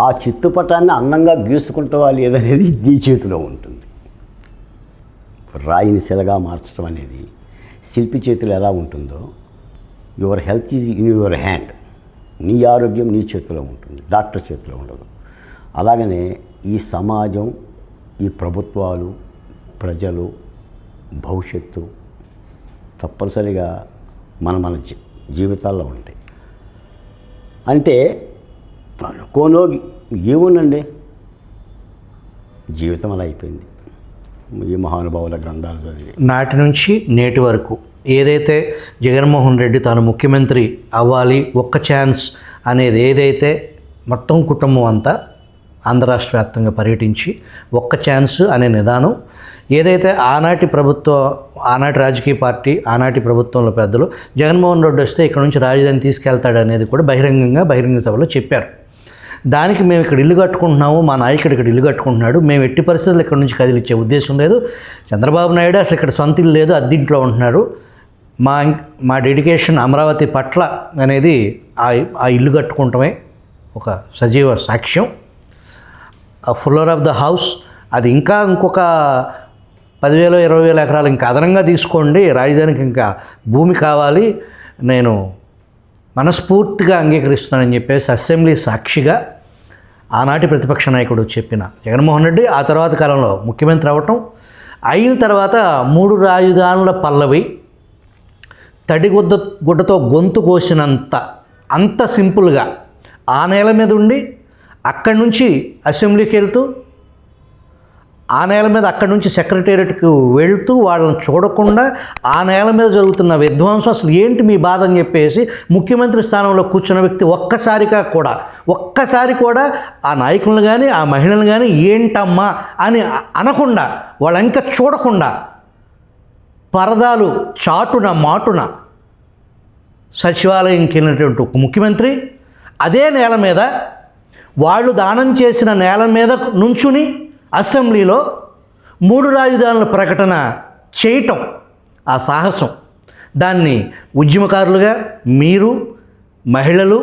ఆ చిత్తుపటాన్ని అందంగా గీసుకుంటావా లేదనేది నీ చేతిలో ఉంటుంది. రాయిని శిలగా మార్చడం అనేది శిల్పి చేతిలో ఎలా ఉంటుందో, your health is in your hand, నీ ఆరోగ్యం నీ చేతిలో ఉంటుంది, డాక్టర్ చేతిలో ఉండదు. అలాగనే ఈ సమాజం, ఈ ప్రభుత్వాలు, ప్రజలు, భవిష్యత్తు తప్పనిసరిగా మన జీవితాల్లో ఉంటాయి. అంటే అనుకోనో ఏముందండి, జీవితం అలా అయిపోయింది. ఈ మహానుభావుల గ్రంథాలు చదివి నాటి నుంచి నేటి వరకు ఏదైతే జగన్మోహన్ రెడ్డి తాను ముఖ్యమంత్రి అవ్వాలి, ఒక్క ఛాన్స్ అనేది ఏదైతే మొత్తం కుటుంబం అంతా ఆంధ్ర రాష్ట్ర వ్యాప్తంగా పర్యటించి ఒక్క ఛాన్స్ అనే నిదానం ఏదైతే ఆనాటి రాజకీయ పార్టీ, ఆనాటి ప్రభుత్వంలో పెద్దలు జగన్మోహన్ రెడ్డి వస్తే ఇక్కడ నుంచి రాజధాని తీసుకెళ్తాడు అనేది కూడా బహిరంగ సభలో చెప్పారు. దానికి మేము ఇక్కడ ఇల్లు కట్టుకుంటున్నాము, మా నాయకుడు ఇక్కడ ఇల్లు కట్టుకుంటున్నాడు, మేము ఎట్టి పరిస్థితుల్లో ఇక్కడ నుంచి కదిలిచ్చే ఉద్దేశం లేదు, చంద్రబాబు నాయుడు అసలు ఇక్కడ సొంత ఇల్లు లేదు, అద్దెంట్లో ఉంటున్నారు, మా డెడికేషన్ అమరావతి పట్ల అనేది ఆ ఇల్లు కట్టుకుంటమే ఒక సజీవ సాక్ష్యం. ఫ్లోర్ ఆఫ్ ద హౌస్ అది ఇంకొక 10,000 20,000 ఎకరాలు ఇంకా అదనంగా తీసుకోండి, రాజధానికి ఇంకా భూమి కావాలి, నేను మనస్ఫూర్తిగా అంగీకరిస్తున్నానని చెప్పేసి అసెంబ్లీ సాక్షిగా ఆనాటి ప్రతిపక్ష నాయకుడు చెప్పిన జగన్మోహన్ రెడ్డి ఆ తర్వాత కాలంలో ముఖ్యమంత్రి అవ్వటం, అయిన తర్వాత 3 రాజధానుల పల్లవి గుడ్డతో గొంతు కోసినంత అంత సింపుల్గా ఆ నేల మీద ఉండి అక్కడి నుంచి అసెంబ్లీకి వెళ్తూ, ఆ నేల మీద అక్కడి నుంచి సెక్రటేరియట్కి వెళ్తూ వాళ్ళని చూడకుండా ఆ నేల మీద జరుగుతున్న విధ్వంసం అసలు ఏంటి మీ బాధ అని చెప్పేసి ముఖ్యమంత్రి స్థానంలో కూర్చున్న వ్యక్తి ఒక్కసారి కూడా ఆ నాయకులను కానీ ఆ మహిళలను కానీ ఏంటమ్మా అని అనకుండా, వాళ్ళ ఇంకా చూడకుండా పరదాలు చాటున మాటున సచివాలయంకి వెళ్ళినటువంటి ఒక ముఖ్యమంత్రి అదే నేల మీద, వాళ్ళు దానం చేసిన నేల మీద నుంచుని అసెంబ్లీలో 3 రాజధానుల ప్రకటన చేయటం, ఆ సాహసం, దాన్ని ఉద్యమకారులుగా మీరు, మహిళలు,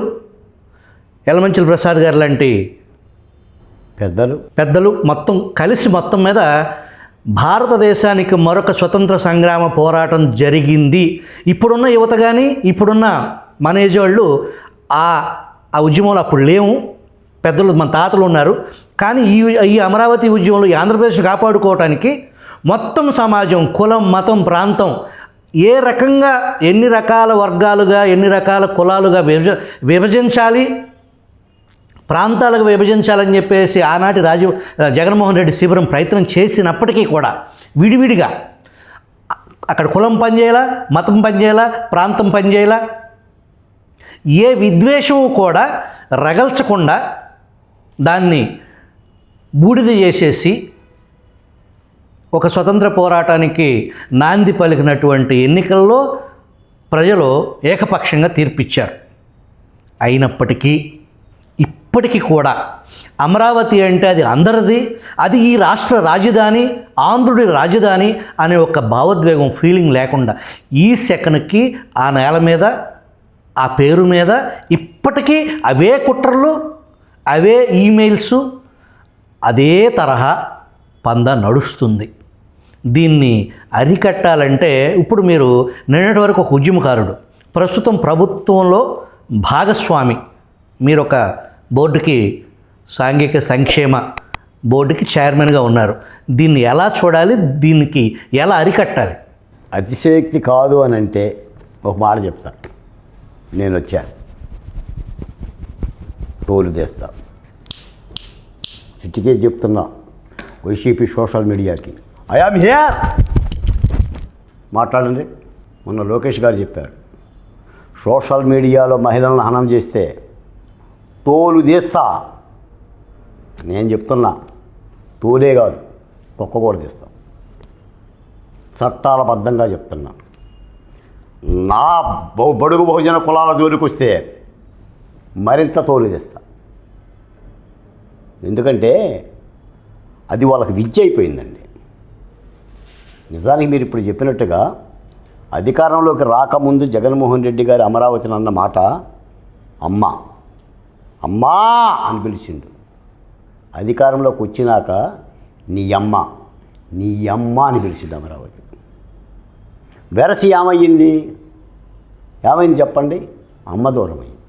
యలమంచిలి ప్రసాద్ గారు లాంటి పెద్దలు మొత్తం కలిసి మొత్తం మీద భారతదేశానికి మరొక స్వతంత్ర సంగ్రామ పోరాటం జరిగింది. ఇప్పుడున్న యువత కానీ ఇప్పుడున్న మన ఏజ్ వాళ్ళు ఆ ఉద్యమంలో అప్పుడు లేవు, పెద్దలు మన తాతలు ఉన్నారు. కానీ ఈ అమరావతి ఉద్యమంలో ఈ ఆంధ్రప్రదేశ్ కాపాడుకోవటానికి మొత్తం సమాజం, కులం, మతం, ప్రాంతం ఏ రకంగా ఎన్ని రకాల వర్గాలుగా ఎన్ని రకాల కులాలుగా విభజించాలి, ప్రాంతాలకు విభజించాలని చెప్పేసి ఆనాటి జగన్మోహన్ రెడ్డి శిబిరం ప్రయత్నం చేసినప్పటికీ కూడా విడివిడిగా అక్కడ కులం పనిచేయాలా, మతం పనిచేయాలా, ప్రాంతం పనిచేయాలా, ఏ విద్వేషము కూడా రగల్చకుండా దాన్ని బూడిద చేసేసి ఒక స్వతంత్ర పోరాటానికి నాంది పలికినటువంటి ఎన్నికల్లో ప్రజలు ఏకపక్షంగా తీర్పిచ్చారు. అయినప్పటికీ ఇప్పటికీ కూడా అమరావతి అంటే అది అందరిది, అది ఈ రాష్ట్ర రాజధాని, ఆంధ్రుడి రాజధాని అనే ఒక భావోద్వేగం, ఫీలింగ్ లేకుండా ఈ సెకన్కి ఆ నేల మీద, ఆ పేరు మీద ఇప్పటికీ అవే కుట్రలు, అవే ఈమెయిల్స్, అదే తరహా పంద నడుస్తుంది. దీన్ని అరికట్టాలంటే ఇప్పుడు మీరు నిన్నటి వరకు ఒక ఉద్యమకారుడు, ప్రస్తుతం ప్రభుత్వంలో భాగస్వామి, మీరు ఒక బోర్డుకి, సాంఘిక సంక్షేమ బోర్డుకి చైర్మన్గా ఉన్నారు. దీన్ని ఎలా చూడాలి, దీనికి ఎలా అరికట్టాలి? అతిశయోక్తి కాదు అని అంటే ఒక మాట చెప్తాను. నేను వచ్చాను, తోలు తెస్తా, చిటికే చెప్తున్నా వైసీపీ సోషల్ మీడియాకి, ఐ యామ్ హియర్, మాట్లాడండి. మొన్న లోకేష్ గారు చెప్పారు, సోషల్ మీడియాలో మహిళలను హనం చేస్తే తోలు తీస్తా. నేను చెప్తున్నా, తోలే కాదు తొక్క కూడా తీస్తా, చట్టాలబద్ధంగా చెప్తున్నా. నా బడుగు బహుజన కులాల జోలికి వస్తే మరింత తోలుదేస్తా. ఎందుకంటే అది వాళ్ళకి విద్య అయిపోయిందండి. నిజానికి మీరు ఇప్పుడు చెప్పినట్టుగా అధికారంలోకి రాకముందు జగన్మోహన్ రెడ్డి గారు అమరావతిని అన్న మాట అమ్మ అమ్మా అని పిలిచిండు. అధికారంలోకి వచ్చినాక నీ అమ్మ అని పిలిచిండు అమరావతి. వెరసి ఏమయ్యింది చెప్పండి? అమ్మ దూరమైంది.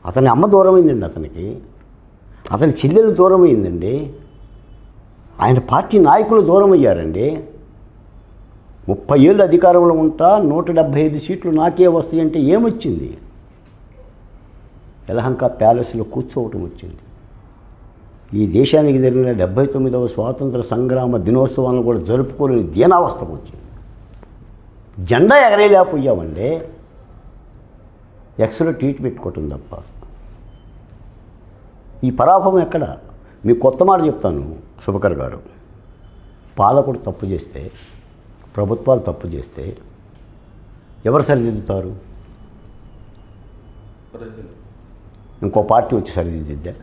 అతని అమ్మ దూరమైందండి. అతని చెల్లెలు దూరమైందండి. ఆయన పార్టీ నాయకులు దూరం అయ్యారండి. 30 ఏళ్ళు అధికారంలో ఉంటా 175 సీట్లు నాకే వస్తాయంటే ఏమొచ్చింది? యలహంక ప్యాలెస్లో కూర్చోవటం వచ్చింది. ఈ దేశానికి జరిగిన 79వ స్వాతంత్ర సంగ్రామ దినోత్సవాలను కూడా జరుపుకోలేని దీనావస్థకు వచ్చింది. జెండా ఎగరేలేకపోయామండి. ఎక్స్లో ట్వీట్ పెట్టుకోవటం తప్ప. ఈ పరాభవం ఎక్కడ? మీకు కొత్త మాట చెప్తాను శుభకర్ గారు. పాలకుడు తప్పు చేస్తే, ప్రభుత్వాలు తప్పు చేస్తే ఎవరు సరిదిద్దుతారు? ఇంకో పార్టీ వచ్చి సరిదిద్దిద్దా?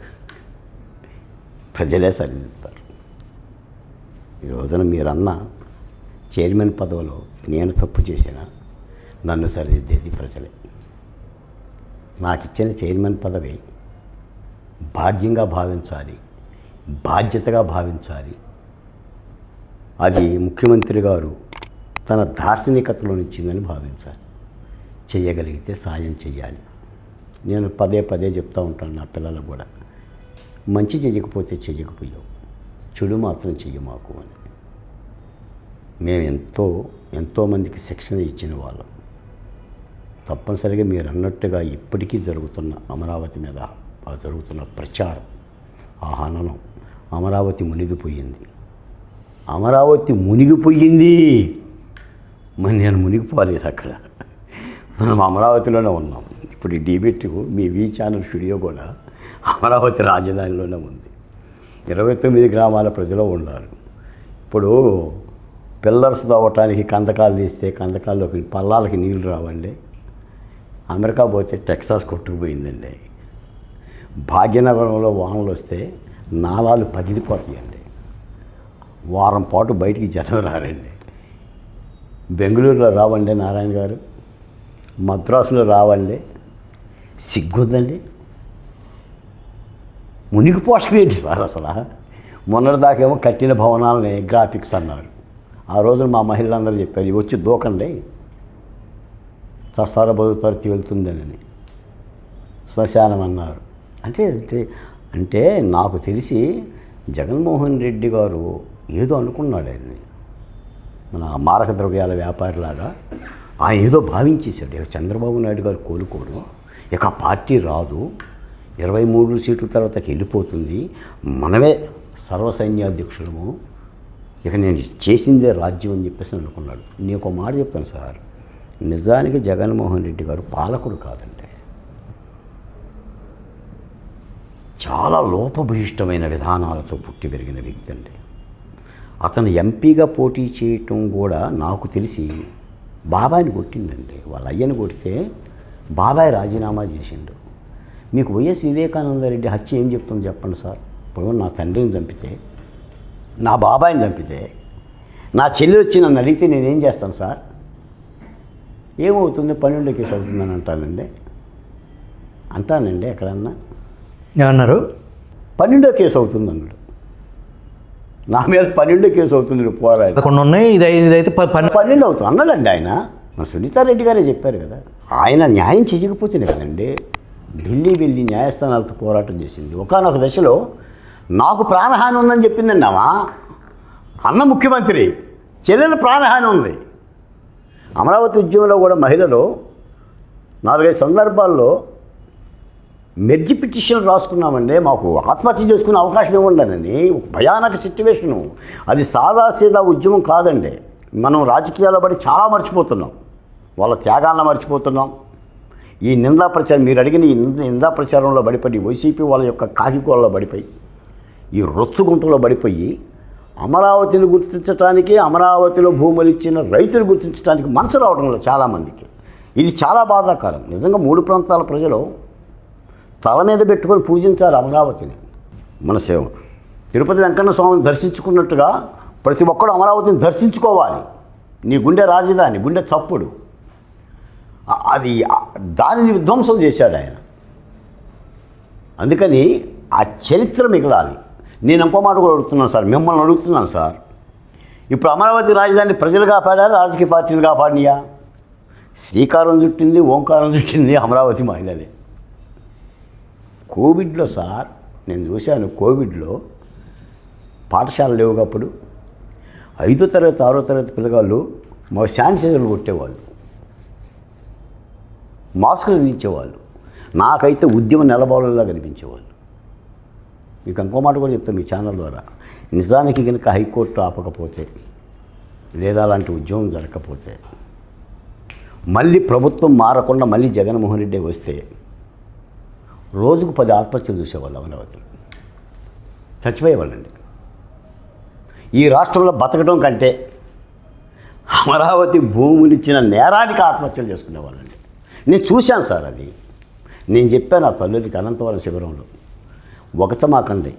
ప్రజలే సరిదిద్దుతారు. ఈ రోజున మీరన్న చైర్మన్ పదవిలో నేను తప్పు చేసినా నన్ను సరిదిద్దేది ప్రజలే. నాకు ఇచ్చిన చైర్మన్ పదవి భాగ్యంగా భావించాలి, బాధ్యతగా భావించాలి. అది ముఖ్యమంత్రి గారు తన దార్శనికతలో ఇచ్చిందని భావించాలి. చేయగలిగితే సాయం చెయ్యాలి. నేను పదే చెప్తూ ఉంటాను నా పిల్లలకు కూడా, మంచి చెయ్యకపోతే చెయ్యకపోయావు, చెడు మాత్రం చెయ్యమాకు అని. మేము ఎంతోమందికి శిక్షణ ఇచ్చిన వాళ్ళం. తప్పనిసరిగా మీరు అన్నట్టుగా ఇప్పటికీ జరుగుతున్న అమరావతి మీద జరుగుతున్న ప్రచారం, ఆ హననం, అమరావతి మునిగిపోయింది. మరి నేను మునిగిపోలేదు. అక్కడ మనం అమరావతిలోనే ఉన్నాం. ఇప్పుడు ఈ డిబేట్ మీ ఛానల్ స్టూడియో కూడా అమరావతి రాజధానిలోనే ఉంది. 29 గ్రామాల ప్రజలు ఉన్నారు. ఇప్పుడు పిల్లర్స్ తవ్వటానికి కందకాలు తీస్తే కందకాల్లోకి పల్లాలకి నీళ్ళు రావండి. అమెరికా పోతే టెక్సాస్ కొట్టుకుపోయిందండి. భాగ్యనగరంలో వానలు వస్తే నాలాలు పగిలిపోతాయండి. వారం పాటు బయటికి జనం రారండి. బెంగళూరులో రావండి నారాయణ గారు, మద్రాసులో రావండి. సిగ్గుందండి. మునిగిపోవటం ఏంటి సార్ అసలు? మొన్నటిదాకేమో కట్టిన భవనాలని గ్రాఫిక్స్ అన్నారు. ఆ రోజున మా మహిళలందరూ చెప్పారు, వచ్చి దూకండి, చస్తారో బతుకుతారో తేలుతుందని. శ్మశానం అన్నారు. అంటే నాకు తెలిసి జగన్మోహన్ రెడ్డి గారు ఏదో అనుకున్నాడు. ఆయన్ని మన మారక ద్రవ్యాల వ్యాపారిలాగా ఆయన ఏదో భావించేశాడు. ఇక చంద్రబాబు నాయుడు గారు కోలుకోడు, ఇక పార్టీ రాదు, 23 సీట్ల తర్వాతకి వెళ్ళిపోతుంది, మనమే సర్వసైన్యాధ్యక్షులము, ఇక నేను చేసిందే రాజ్యం అని చెప్పేసి అనుకున్నాడు. నేను ఒక మాట చెప్తాను సార్, నిజానికి జగన్మోహన్ రెడ్డి గారు పాలకుడు కాదండి, చాలా లోపభూయిష్టమైన విధానాలతో పుట్టి పెరిగిన వ్యక్తి అండి. అతను ఎంపీగా పోటీ చేయటం కూడా నాకు తెలిసి బాబాయిని కొట్టిందండి. వాళ్ళ అయ్యని కొడితే బాబాయ్ రాజీనామా చేసిండు. మీకు వైఎస్ వివేకానందరెడ్డి హత్య ఏం చెప్తుంది చెప్పండి సార్? ఇప్పుడు నా తండ్రిని చంపితే, నా బాబాయిని చంపితే, నా చెల్లి వచ్చి నన్ను అడిగితే నేనేం చేస్తాను సార్? ఏమవుతుంది? 12 కేసు అవుతుందని అంటానండి ఎక్కడన్నా. ఏమన్నారు? 12 కేసు అవుతుంది అన్నాడు. నా మీద 12 కేసు అవుతుంది పోరాడు. కొన్ని ఉన్నాయి, ఇదైతే 12 అవుతుంది అన్నాడండి ఆయన. మన సునీతారెడ్డి గారే చెప్పారు కదా. ఆయన న్యాయం చేయకపోతేనే కదండి ఢిల్లీ వెళ్ళి న్యాయస్థానాలతో పోరాటం చేసింది. ఒకానొక దశలో నాకు ప్రాణహాని ఉందని చెప్పిందండి ఆమె. అన్న ముఖ్యమంత్రి చెల్లెలు ప్రాణహాని ఉంది. అమరావతి ఉద్యమంలో కూడా మహిళలు 4-5 సందర్భాల్లో మెర్జి పిటిషన్ రాసుకున్నామండి, మాకు ఆత్మహత్య చేసుకునే అవకాశం ఇవ్వండి. ఒక భయానక సిట్యువేషను. అది సాదాసీదా ఉద్యమం కాదండి. మనం రాజకీయాల్లో పడి చాలా మర్చిపోతున్నాం, వాళ్ళ త్యాగాలను మర్చిపోతున్నాం. ఈ నిందా ప్రచారం, మీరు అడిగిన ఈ నిందా ప్రచారంలో పడిపోయి, వైసీపీ వాళ్ళ యొక్క కాకికోళ్ళలో పడిపోయి, ఈ రొచ్చుగుంటలో పడిపోయి అమరావతిని గుర్తించడానికి, అమరావతిలో భూములు ఇచ్చిన రైతులు గుర్తించడానికి మనసు రావడం లేదు చాలామందికి. ఇది చాలా బాధాకరం. నిజంగా 3 ప్రాంతాల ప్రజలు తల మీద పెట్టుకొని పూజించాలి అమరావతిని. మన సేవ తిరుపతి వెంకన్న స్వామిని దర్శించుకున్నట్టుగా ప్రతి ఒక్కడు అమరావతిని దర్శించుకోవాలి. నీ గుండె రాజధాని, గుండె చప్పుడు. అది దానిని విధ్వంసం చేశాడు ఆయన. అందుకని ఆ చరిత్ర మిగలాలి. నేను ఇంకో మాట కూడా అడుగుతున్నాను సార్, మిమ్మల్ని అడుగుతున్నాను సార్. ఇప్పుడు అమరావతి రాజధాని ప్రజలు కాపాడారు, రాజకీయ పార్టీలు కాపాడినాయా? శ్రీకారం చుట్టింది, ఓంకారం చుట్టింది అమరావతి మహిళలే. కోవిడ్లో సార్ నేను చూశాను, కోవిడ్లో పాఠశాలలు లేవు. అప్పుడు 5వ తరగతి 6వ తరగతి పిల్లగాళ్ళు మా శానిటైజర్లు కొట్టేవాళ్ళు, మాస్కులు అందించేవాళ్ళు. నాకైతే ఉద్యమ నెలబాలులా కనిపించేవాళ్ళు. మీకు ఇంకో మాట కూడా చెప్తాను మీ ఛానల్ ద్వారా. నిజానికి కనుక హైకోర్టు ఆపకపోతే, లేదా అలాంటి ఉద్యమం జరగకపోతే, మళ్ళీ ప్రభుత్వం మారకుండా మళ్ళీ జగన్మోహన్ రెడ్డి వస్తే రోజుకు 10 ఆత్మహత్యలు చూసేవాళ్ళు అమరావతిలో. చచ్చిపోయేవాళ్ళండి. ఈ రాష్ట్రంలో బతకడం కంటే అమరావతి భూములు ఇచ్చిన నేరానికి ఆత్మహత్యలు చేసుకునేవాళ్ళండి. నేను చూశాను సార్. అది నేను చెప్పాను ఆ తల్లులకి అనంతవరం శిబిరంలో, ఒకచమాకండి,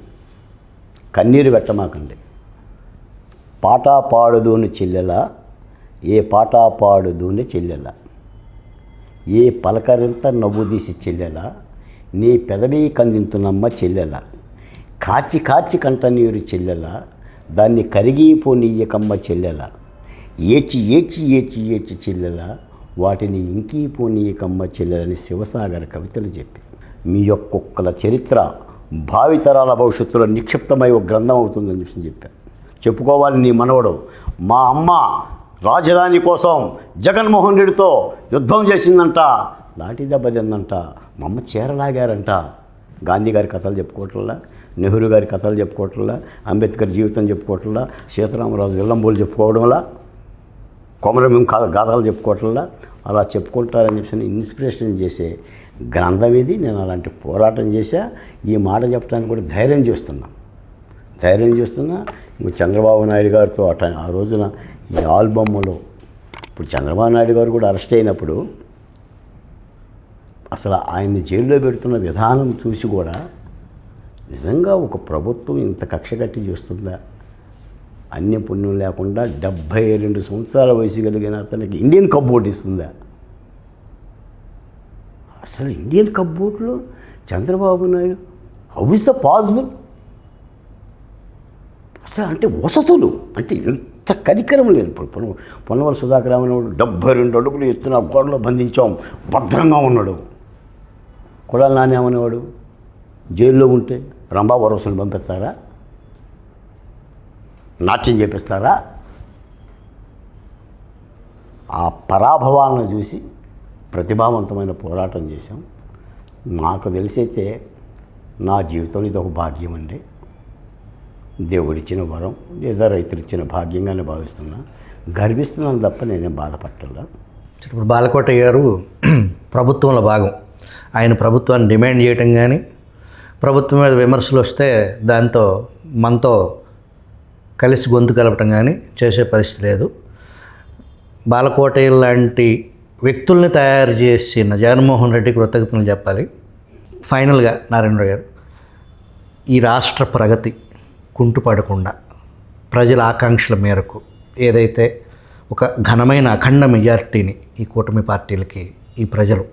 కన్నీరు పెట్టమాకండి. పాట పాడుదూని చెల్లెల, ఏ పాట పాడుదూని చెల్లెల, ఏ పలకరింత నవ్వు తీసి చెల్లెల, నీ పెదవి కందింతునమ్మ చెల్లెల, కాచి కాచి కంట నీరు చెల్లెల, దాన్ని కరిగిపోనీయకమ్మ చెల్లెల, ఏచి ఏచి ఏచి ఏచి చెల్లెల, వాటిని ఇంకిపోనీయకమ్మ చెల్లెలని శివసాగర్ కవితలు చెప్పి, మీ యొక్కొక్కల చరిత్ర భావితరాల భవిష్యత్తులో నిక్షిప్తమై ఒక గ్రంథం అవుతుందని చెప్పాను. చెప్పుకోవాలి నీ మనవడు, మా అమ్మ రాజధాని కోసం జగన్మోహన్ రెడ్డితో యుద్ధం చేసిందంట, లాఠీ దెబ్బ తిందంట, మా అమ్మ చీరలాగారంట. గాంధీ గారి కథలు చెప్పుకోవట్లా, నెహ్రూ గారి కథలు చెప్పుకోవట్లా, అంబేద్కర్ జీవితం చెప్పుకోవట్లా, సీతారామరాజు విల్లంబోలు చెప్పుకోవడంలా, కొమరమేం గాథలు చెప్పుకోవట్లా. అలా చెప్పుకుంటారని చెప్పి ఇన్స్పిరేషన్ చేసే గ్రంథం ఇది. నేను అలాంటి పోరాటం చేశా. ఈ మాట చెప్పడానికి కూడా ధైర్యం చేస్తున్నా. చంద్రబాబు నాయుడు గారితో ఆ రోజున ఈ ఆల్బమ్లో, ఇప్పుడు చంద్రబాబు నాయుడు గారు కూడా అరెస్ట్ అయినప్పుడు అసలు ఆయన్ని జైల్లో పెడుతున్న విధానం చూసి కూడా నిజంగా ఒక ప్రభుత్వం ఇంత కక్ష కట్టి చేస్తుందా? అన్య పుణ్యం లేకుండా 72 సంవత్సరాల వయసు కలిగిన అతనికి ఇండియన్ కప్బోర్డ్ ఇస్తుందా? అసలు ఇండియన్ కప్బోర్డ్లో Chandrababu Naidu, how is the possible? అసలు అంటే వసతులు అంటే ఎంత కనికరం లేదు. ఇప్పుడు పొన్నవల సుధాకర్ రామనాయుడు 72 అడుగులు ఎత్తున గోడలో బంధించాం, భద్రంగా ఉన్నాడు. కొడాలి నాని అనేవాడు జైల్లో ఉంటే రంభావరసలు పంపిస్తారా? నాట్యం చేపిస్తారా? ఆ పరాభవాలను చూసి ప్రతిభావంతమైన పోరాటం చేశాం. నాకు తెలిసైతే నా జీవితంలో ఇది ఒక భాగ్యం అండి. దేవుడిచ్చిన వరం లేదా రైతులు ఇచ్చిన భాగ్యంగానే భావిస్తున్నా, గర్విస్తున్నాను తప్ప నేనేం బాధపడటంలా. ఇప్పుడు బాలకోటయ్య గారు ప్రభుత్వంలో భాగం. ఆయన ప్రభుత్వాన్ని డిమాండ్ చేయటం కానీ, ప్రభుత్వం మీద విమర్శలు వస్తే దాంతో మనతో కలిసి గొంతు కలపటం కానీ చేసే పరిస్థితి లేదు. బాలకోటయ్య లాంటి వ్యక్తుల్ని తయారు చేసిన జగన్మోహన్ రెడ్డికి కృతజ్ఞతలు చెప్పాలి. ఫైనల్గా నారాయణరావు గారు, ఈ రాష్ట్ర ప్రగతి కుంటుపడకుండా ప్రజల ఆకాంక్షల మేరకు ఏదైతే ఒక ఘనమైన అఖండ మెజారిటీని ఈ కూటమి పార్టీలకి ఈ ప్రజలు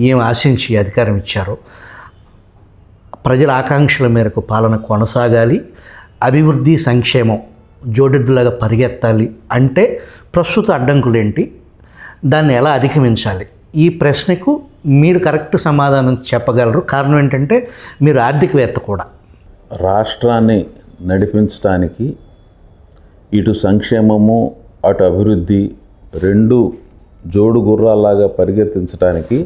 ఏం ఆశించి అధికారం ఇచ్చారో, ప్రజల ఆకాంక్షల మేరకు పాలన కొనసాగాలి, అభివృద్ధి సంక్షేమం జోడెద్దులాగా పరిగెత్తాలి అంటే ప్రస్తుత అడ్డంకులు ఏంటి, దాన్ని ఎలా అధిగమించాలి? ఈ ప్రశ్నకు మీరు కరెక్ట్ సమాధానం చెప్పగలరు. కారణం ఏంటంటే మీరు ఆర్థికవేత్త కూడా. రాష్ట్రాన్ని నడిపించడానికి ఇటు సంక్షేమము అటు అభివృద్ధి రెండు జోడు గుర్రాల్లాగా పరిగెత్తించడానికి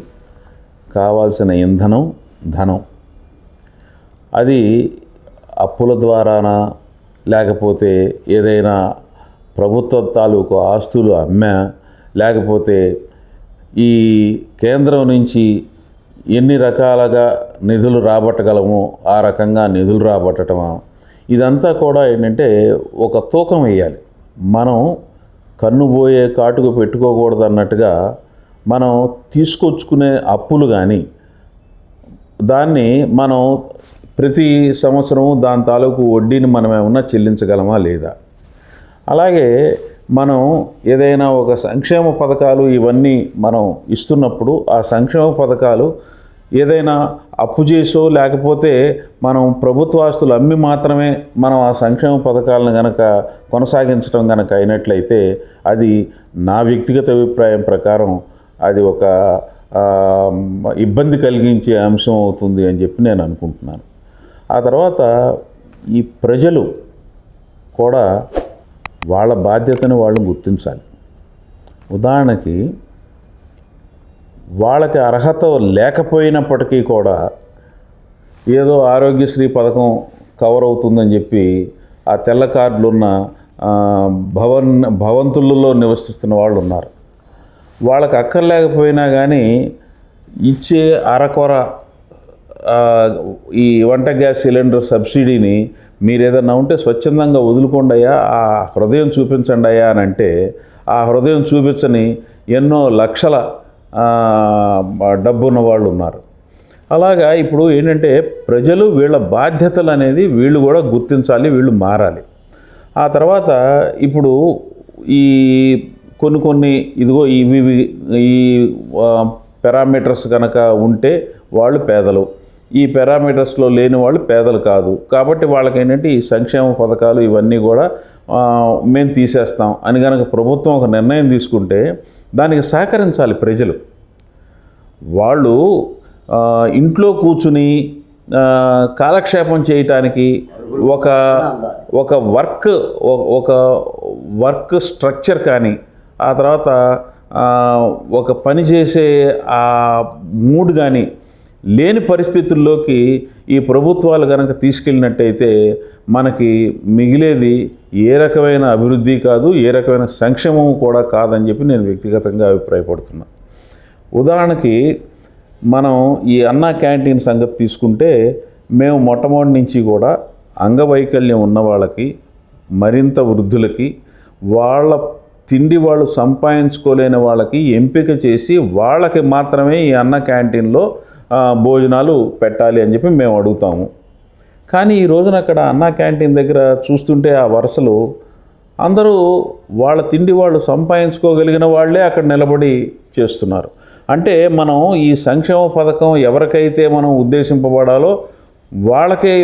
కావాల్సిన ఇంధనం ధనం. అది అప్పుల ద్వారానా లేకపోతే ఏదైనా ప్రభుత్వ తాలూకు ఆస్తులు అమ్మా, లేకపోతే ఈ కేంద్రం నుంచి ఎన్ని రకాలుగా నిధులు రాబట్టగలమో ఆ రకంగా నిధులు రాబట్టడమా, ఇదంతా కూడా ఏంటంటే ఒక తూకం వేయాలి. మనం కన్నుబోయే కాటుకు పెట్టుకోకూడదు అన్నట్టుగా మనం తీసుకొచ్చుకునే అప్పులు కానీ దాన్ని మనం ప్రతి సంవత్సరం దాని తాలూకు వడ్డీని మనం ఏమన్నా చెల్లించగలమా లేదా. అలాగే మనం ఏదైనా ఒక సంక్షేమ పథకాలు ఇవన్నీ మనం ఇస్తున్నప్పుడు ఆ సంక్షేమ పథకాలు ఏదైనా అప్పు చేసో లేకపోతే మనం ప్రభుత్వ ఆస్తులు అమ్మి మాత్రమే మనం ఆ సంక్షేమ పథకాలను కనుక కొనసాగించడం కనుక అయినట్లయితే అది నా వ్యక్తిగత అభిప్రాయం ప్రకారం అది ఒక ఇబ్బంది కలిగించే అంశం అవుతుంది అని చెప్పి నేను అనుకుంటున్నాను. ఆ తర్వాత ఈ ప్రజలు కూడా వాళ్ళ బాధ్యతను వాళ్ళు గుర్తించాలి. ఉదాహరణకి వాళ్ళకి అర్హత లేకపోయినప్పటికీ కూడా ఏదో ఆరోగ్యశ్రీ పథకం కవర్ అవుతుందని చెప్పి ఆ తెల్ల కార్డులు ఉన్న భవంతులలో నివసిస్తున్న వాళ్ళు ఉన్నారు. వాళ్ళకి అక్కర్లేకపోయినా కానీ ఇచ్చే అరకొర ఈ వంట గ్యాస్ సిలిండర్ సబ్సిడీని మీరు ఏదన్నా ఉంటే స్వచ్ఛందంగా వదులుకోండి అయ్యా, ఆ హృదయం చూపించండి అయ్యా అని అంటే ఆ హృదయం చూపించని ఎన్నో లక్షల డబ్బున్న వాళ్ళు ఉన్నారు. అలాగా ఇప్పుడు ఏంటంటే ప్రజలు వీళ్ళ బాధ్యతలు అనేది వీళ్ళు కూడా గుర్తించాలి, వీళ్ళు మారాలి. ఆ తర్వాత ఇప్పుడు ఈ కొన్ని ఇదిగో ఇవి ఈ పారామీటర్స్ కనుక ఉంటే వాళ్ళు పేదలు, ఈ పారామీటర్స్లో లేని వాళ్ళు పేదలు కాదు. కాబట్టి వాళ్ళకి ఏంటంటే ఈ సంక్షేమ పథకాలు ఇవన్నీ కూడా మేము తీసేస్తాం అని కనుక ప్రభుత్వం ఒక నిర్ణయం తీసుకుంటే దానికి సహకరించాలి ప్రజలు. వాళ్ళు ఇంట్లో కూర్చుని కాలక్షేపం చేయటానికి ఒక వర్క్ స్ట్రక్చర్ కానీ ఆ తర్వాత ఒక పని చేసే ఆ మూడ్ కానీ లేని పరిస్థితుల్లోకి ఈ ప్రభుత్వాలు కనుక తీసుకెళ్ళినట్టయితే మనకి మిగిలేది ఏ రకమైన అభివృద్ధి కాదు, ఏ రకమైన సంక్షేమం కూడా కాదని చెప్పి నేను వ్యక్తిగతంగా అభిప్రాయపడుతున్నాను. ఉదాహరణకి మనం ఈ అన్నా క్యాంటీన్ సంగతి తీసుకుంటే మేము మొట్టమొదటి నుంచి కూడా అంగవైకల్యం ఉన్న వాళ్ళకి, మరింత వృద్ధులకి, వాళ్ళ తిండి వాళ్ళు సంపాదించుకోలేని వాళ్ళకి ఎంపిక చేసి వాళ్ళకి మాత్రమే ఈ అన్న క్యాంటీన్లో భోజనాలు పెట్టాలి అని చెప్పి మేము అడుగుతాము. కానీ ఈ రోజున అక్కడ అన్నా క్యాంటీన్ దగ్గర చూస్తుంటే ఆ వరుసలు అందరూ వాళ్ళ తిండి వాళ్ళు సంపాదించుకోగలిగిన వాళ్ళే అక్కడ నిలబడి చేస్తున్నారు. అంటే మనం ఈ సంక్షేమ పథకం ఎవరికైతే మనం ఉద్దేశింపబడాలో వాళ్ళకే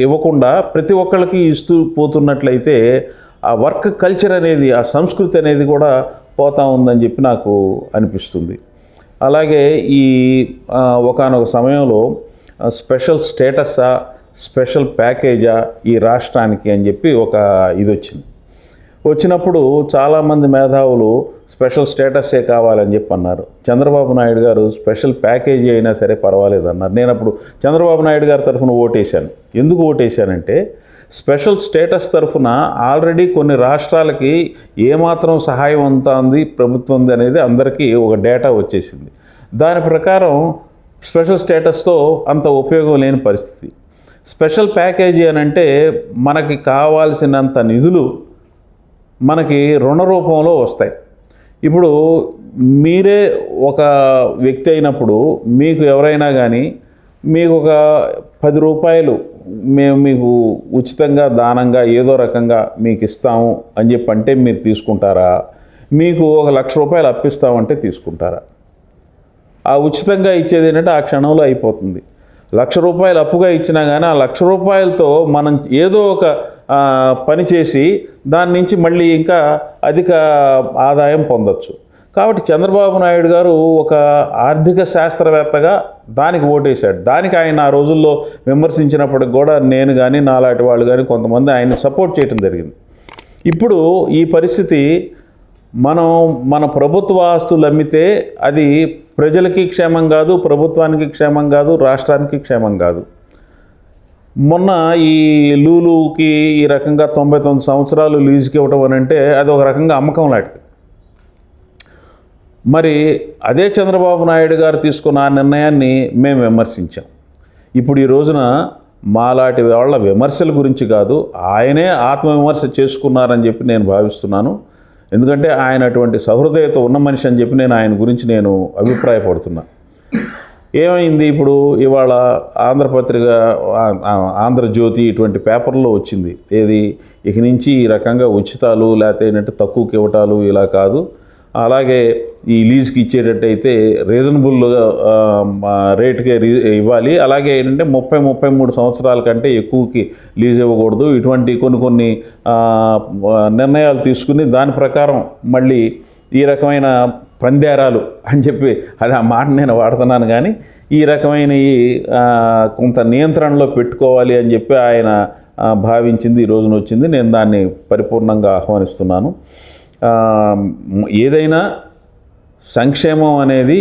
ఇవ్వకుండా ప్రతి ఒక్కళ్ళకి ఇస్తూ పోతున్నట్లయితే ఆ వర్క్ కల్చర్ అనేది, ఆ సంస్కృతి అనేది కూడా పోతా ఉందని చెప్పి నాకు అనిపిస్తుంది. అలాగే ఈ ఒకానొక సమయంలో స్పెషల్ స్టేటసా, స్పెషల్ ప్యాకేజా ఈ రాష్ట్రానికి అని చెప్పి ఒక ఇది వచ్చినప్పుడు చాలామంది మేధావులు స్పెషల్ స్టేటస్సే కావాలని చెప్పి అన్నారు. చంద్రబాబు నాయుడు గారు స్పెషల్ ప్యాకేజీ అయినా సరే పర్వాలేదు అన్నారు. నేను అప్పుడు చంద్రబాబు నాయుడు గారి తరఫున ఓటేశాను. ఎందుకు ఓటేశానంటే స్పెషల్ స్టేటస్ తరఫున ఆల్రెడీ కొన్ని రాష్ట్రాలకి ఏమాత్రం సహాయం అందుతుంది ప్రభుత్వం అనేది అందరికీ ఒక డేటా వచ్చేసింది. దాని ప్రకారం స్పెషల్ స్టేటస్తో అంత ఉపయోగం లేని పరిస్థితి. స్పెషల్ ప్యాకేజీ అని అంటే మనకి కావాల్సినంత నిధులు మనకి రుణ రూపంలో వస్తాయి. ఇప్పుడు మీరే ఒక వ్యక్తి అయినప్పుడు మీకు ఎవరైనా కానీ మీకు ఒక 10 రూపాయలు మేము మీకు ఉచితంగా దానంగా ఏదో రకంగా మీకు ఇస్తాము అని చెప్పి అంటే మీరు తీసుకుంటారా? మీకు 1,00,000 రూపాయలు అప్పిస్తామంటే తీసుకుంటారా? ఆ ఉచితంగా ఇచ్చేది ఏంటంటే ఆ క్షణంలో అయిపోతుంది. 1,00,000 రూపాయలు అప్పుగా ఇచ్చినా కానీ ఆ 1,00,000 రూపాయలతో మనం ఏదో ఒక పని చేసి దాని నుంచి మళ్ళీ ఇంకా అధిక ఆదాయం పొందొచ్చు. కాబట్టి చంద్రబాబు నాయుడు గారు ఒక ఆర్థిక శాస్త్రవేత్తగా దానికి ఓటేశాడు. దానికి ఆయన ఆ రోజుల్లో విమర్శించినప్పటికి కూడా నేను కానీ నాలాంటి వాళ్ళు కానీ కొంతమంది ఆయన్ని సపోర్ట్ చేయడం జరిగింది. ఇప్పుడు ఈ పరిస్థితి మన ప్రభుత్వ ఆస్తులు అమ్మితే అది ప్రజలకి క్షేమం కాదు, ప్రభుత్వానికి క్షేమం కాదు, రాష్ట్రానికి క్షేమం కాదు. మొన్న ఈ లూలుకి ఈ రకంగా 99 సంవత్సరాలు లీజుకి ఇవ్వటం అని అంటే అది ఒక రకంగా అమ్మకం లాంటిది. మరి అదే చంద్రబాబు నాయుడు గారు తీసుకున్న ఆ నిర్ణయాన్ని మేము విమర్శించాం. ఇప్పుడు ఈ రోజున మాలాంటి వాళ్ళ విమర్శల గురించి కాదు, ఆయనే ఆత్మవిమర్శ చేసుకున్నారని చెప్పి నేను భావిస్తున్నాను. ఎందుకంటే ఆయన అటువంటి సహృదయత ఉన్న మనిషి అని చెప్పి నేను ఆయన గురించి నేను అభిప్రాయపడుతున్నా. ఏమైంది ఇప్పుడు ఇవాళ ఆంధ్రపత్రిక, ఆంధ్రజ్యోతి ఇటువంటి పేపర్లో వచ్చింది ఏది, ఇక నుంచి ఈ రకంగా ఉచితాలు లేకపోతే ఏంటంటే తక్కువకి ఇవ్వటాలు ఇలా కాదు, అలాగే ఈ లీజ్కి ఇచ్చేటట్టయితే రీజనబుల్ రేటుకే ఇవ్వాలి, అలాగే ఏంటంటే 33 సంవత్సరాల కంటే ఎక్కువకి లీజ్ ఇవ్వకూడదు, ఇటువంటి కొన్ని నిర్ణయాలు తీసుకుని దాని ప్రకారం మళ్ళీ ఈ రకమైన పందేరాలు అని చెప్పి అది ఆ మాట నేను వాడుతున్నాను, కానీ ఈ రకమైన కొంత నియంత్రణలో పెట్టుకోవాలి అని చెప్పి ఆయన భావించింది ఈ రోజున వచ్చింది. నేను దాన్ని పరిపూర్ణంగా ఆహ్వానిస్తున్నాను. ఏదైనా సంక్షేమం అనేది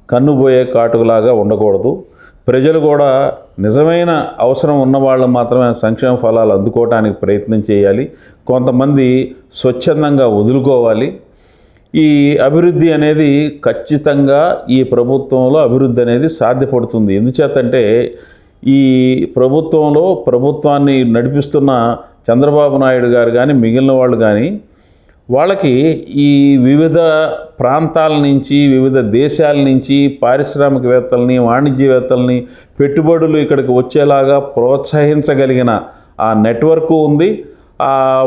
కన్నుబోయే కాటుకలాగా ఉండకూడదు. ప్రజలు కూడా నిజమైన అవసరం ఉన్న వాళ్ళు మాత్రమే సంక్షేమ ఫలాలు అందుకోవడానికి ప్రయత్నం చేయాలి. కొంతమంది స్వచ్ఛందంగా వదులుకోవాలి. ఈ అభివృద్ధి అనేది ఖచ్చితంగా ఈ ప్రభుత్వంలో అభివృద్ధి అనేది సాధ్యపడుతుంది. ఎందుచేతంటే ఈ ప్రభుత్వాన్ని నడిపిస్తున్న చంద్రబాబు నాయుడు గారు కానీ మిగిలిన వాళ్ళు కానీ వాళ్ళకి ఈ వివిధ ప్రాంతాల నుంచి వివిధ దేశాల నుంచి పారిశ్రామికవేత్తల్ని వాణిజ్యవేత్తల్ని పెట్టుబడులు ఇక్కడికి వచ్చేలాగా ప్రోత్సహించగలిగిన ఆ నెట్వర్క్ ఉంది,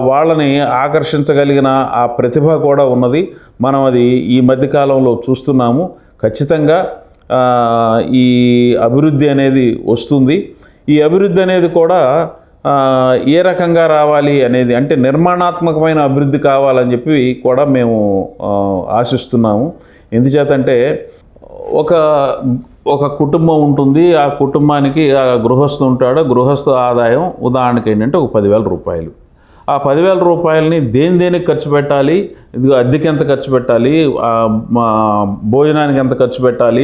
వాళ్ళని ఆకర్షించగలిగిన ఆ ప్రతిభ కూడా ఉన్నది. మనం అది ఈ మధ్యకాలంలో చూస్తున్నాము. ఖచ్చితంగా ఈ అభివృద్ధి అనేది వస్తుంది. ఈ అభివృద్ధి అనేది కూడా ఏ రకంగా రావాలి అనేది, అంటే నిర్మాణాత్మకమైన అభివృద్ధి కావాలని చెప్పి కూడా మేము ఆశిస్తున్నాము. ఎందుచేతంటే ఒక కుటుంబం ఉంటుంది, ఆ కుటుంబానికి ఆ గృహస్థు ఉంటాడు, గృహస్థ ఆదాయం ఉదాహరణకి ఏంటంటే ఒక 10,000 రూపాయలు. ఆ 10,000 రూపాయలని దేనికి ఖర్చు పెట్టాలి, ఇదిగో అద్దెకి ఎంత ఖర్చు పెట్టాలి, భోజనానికి ఎంత ఖర్చు పెట్టాలి,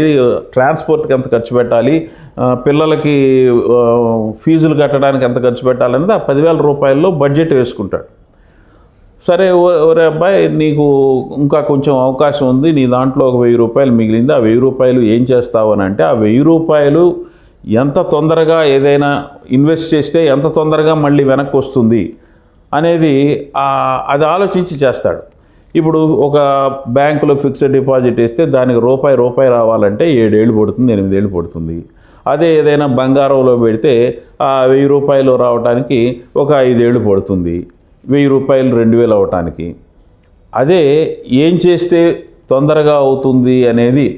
ట్రాన్స్పోర్ట్కి ఎంత ఖర్చు పెట్టాలి, పిల్లలకి ఫీజులు కట్టడానికి ఎంత ఖర్చు పెట్టాలనేది ఆ 10,000 రూపాయల్లో బడ్జెట్ వేసుకుంటాడు. సరే ఒరే అబ్బాయి, నీకు ఇంకా కొంచెం అవకాశం ఉంది, నీ దాంట్లో ఒక 1,000 రూపాయలు మిగిలింది, ఆ 1,000 రూపాయలు ఏం చేస్తావు అని అంటే, ఆ 1,000 రూపాయలు ఎంత తొందరగా ఏదైనా ఇన్వెస్ట్ చేస్తే ఎంత తొందరగా మళ్ళీ వెనక్కి వస్తుంది అనేది అది ఆలోచించి చేస్తాడు. ఇప్పుడు ఒక బ్యాంకులో ఫిక్స్డ్ డిపాజిట్ వేస్తే దానికి రూపాయి రావాలంటే 7 ఏళ్ళు పడుతుంది, 8 ఏళ్ళు పడుతుంది. అదే ఏదైనా బంగారంలో పెడితే ఆ 1,000 రూపాయలు రావడానికి ఒక 5 ఏళ్ళు పడుతుంది, 1,000 రూపాయలు 2,000 అవటానికి. అదే ఏం చేస్తే తొందరగా అవుతుంది అనేది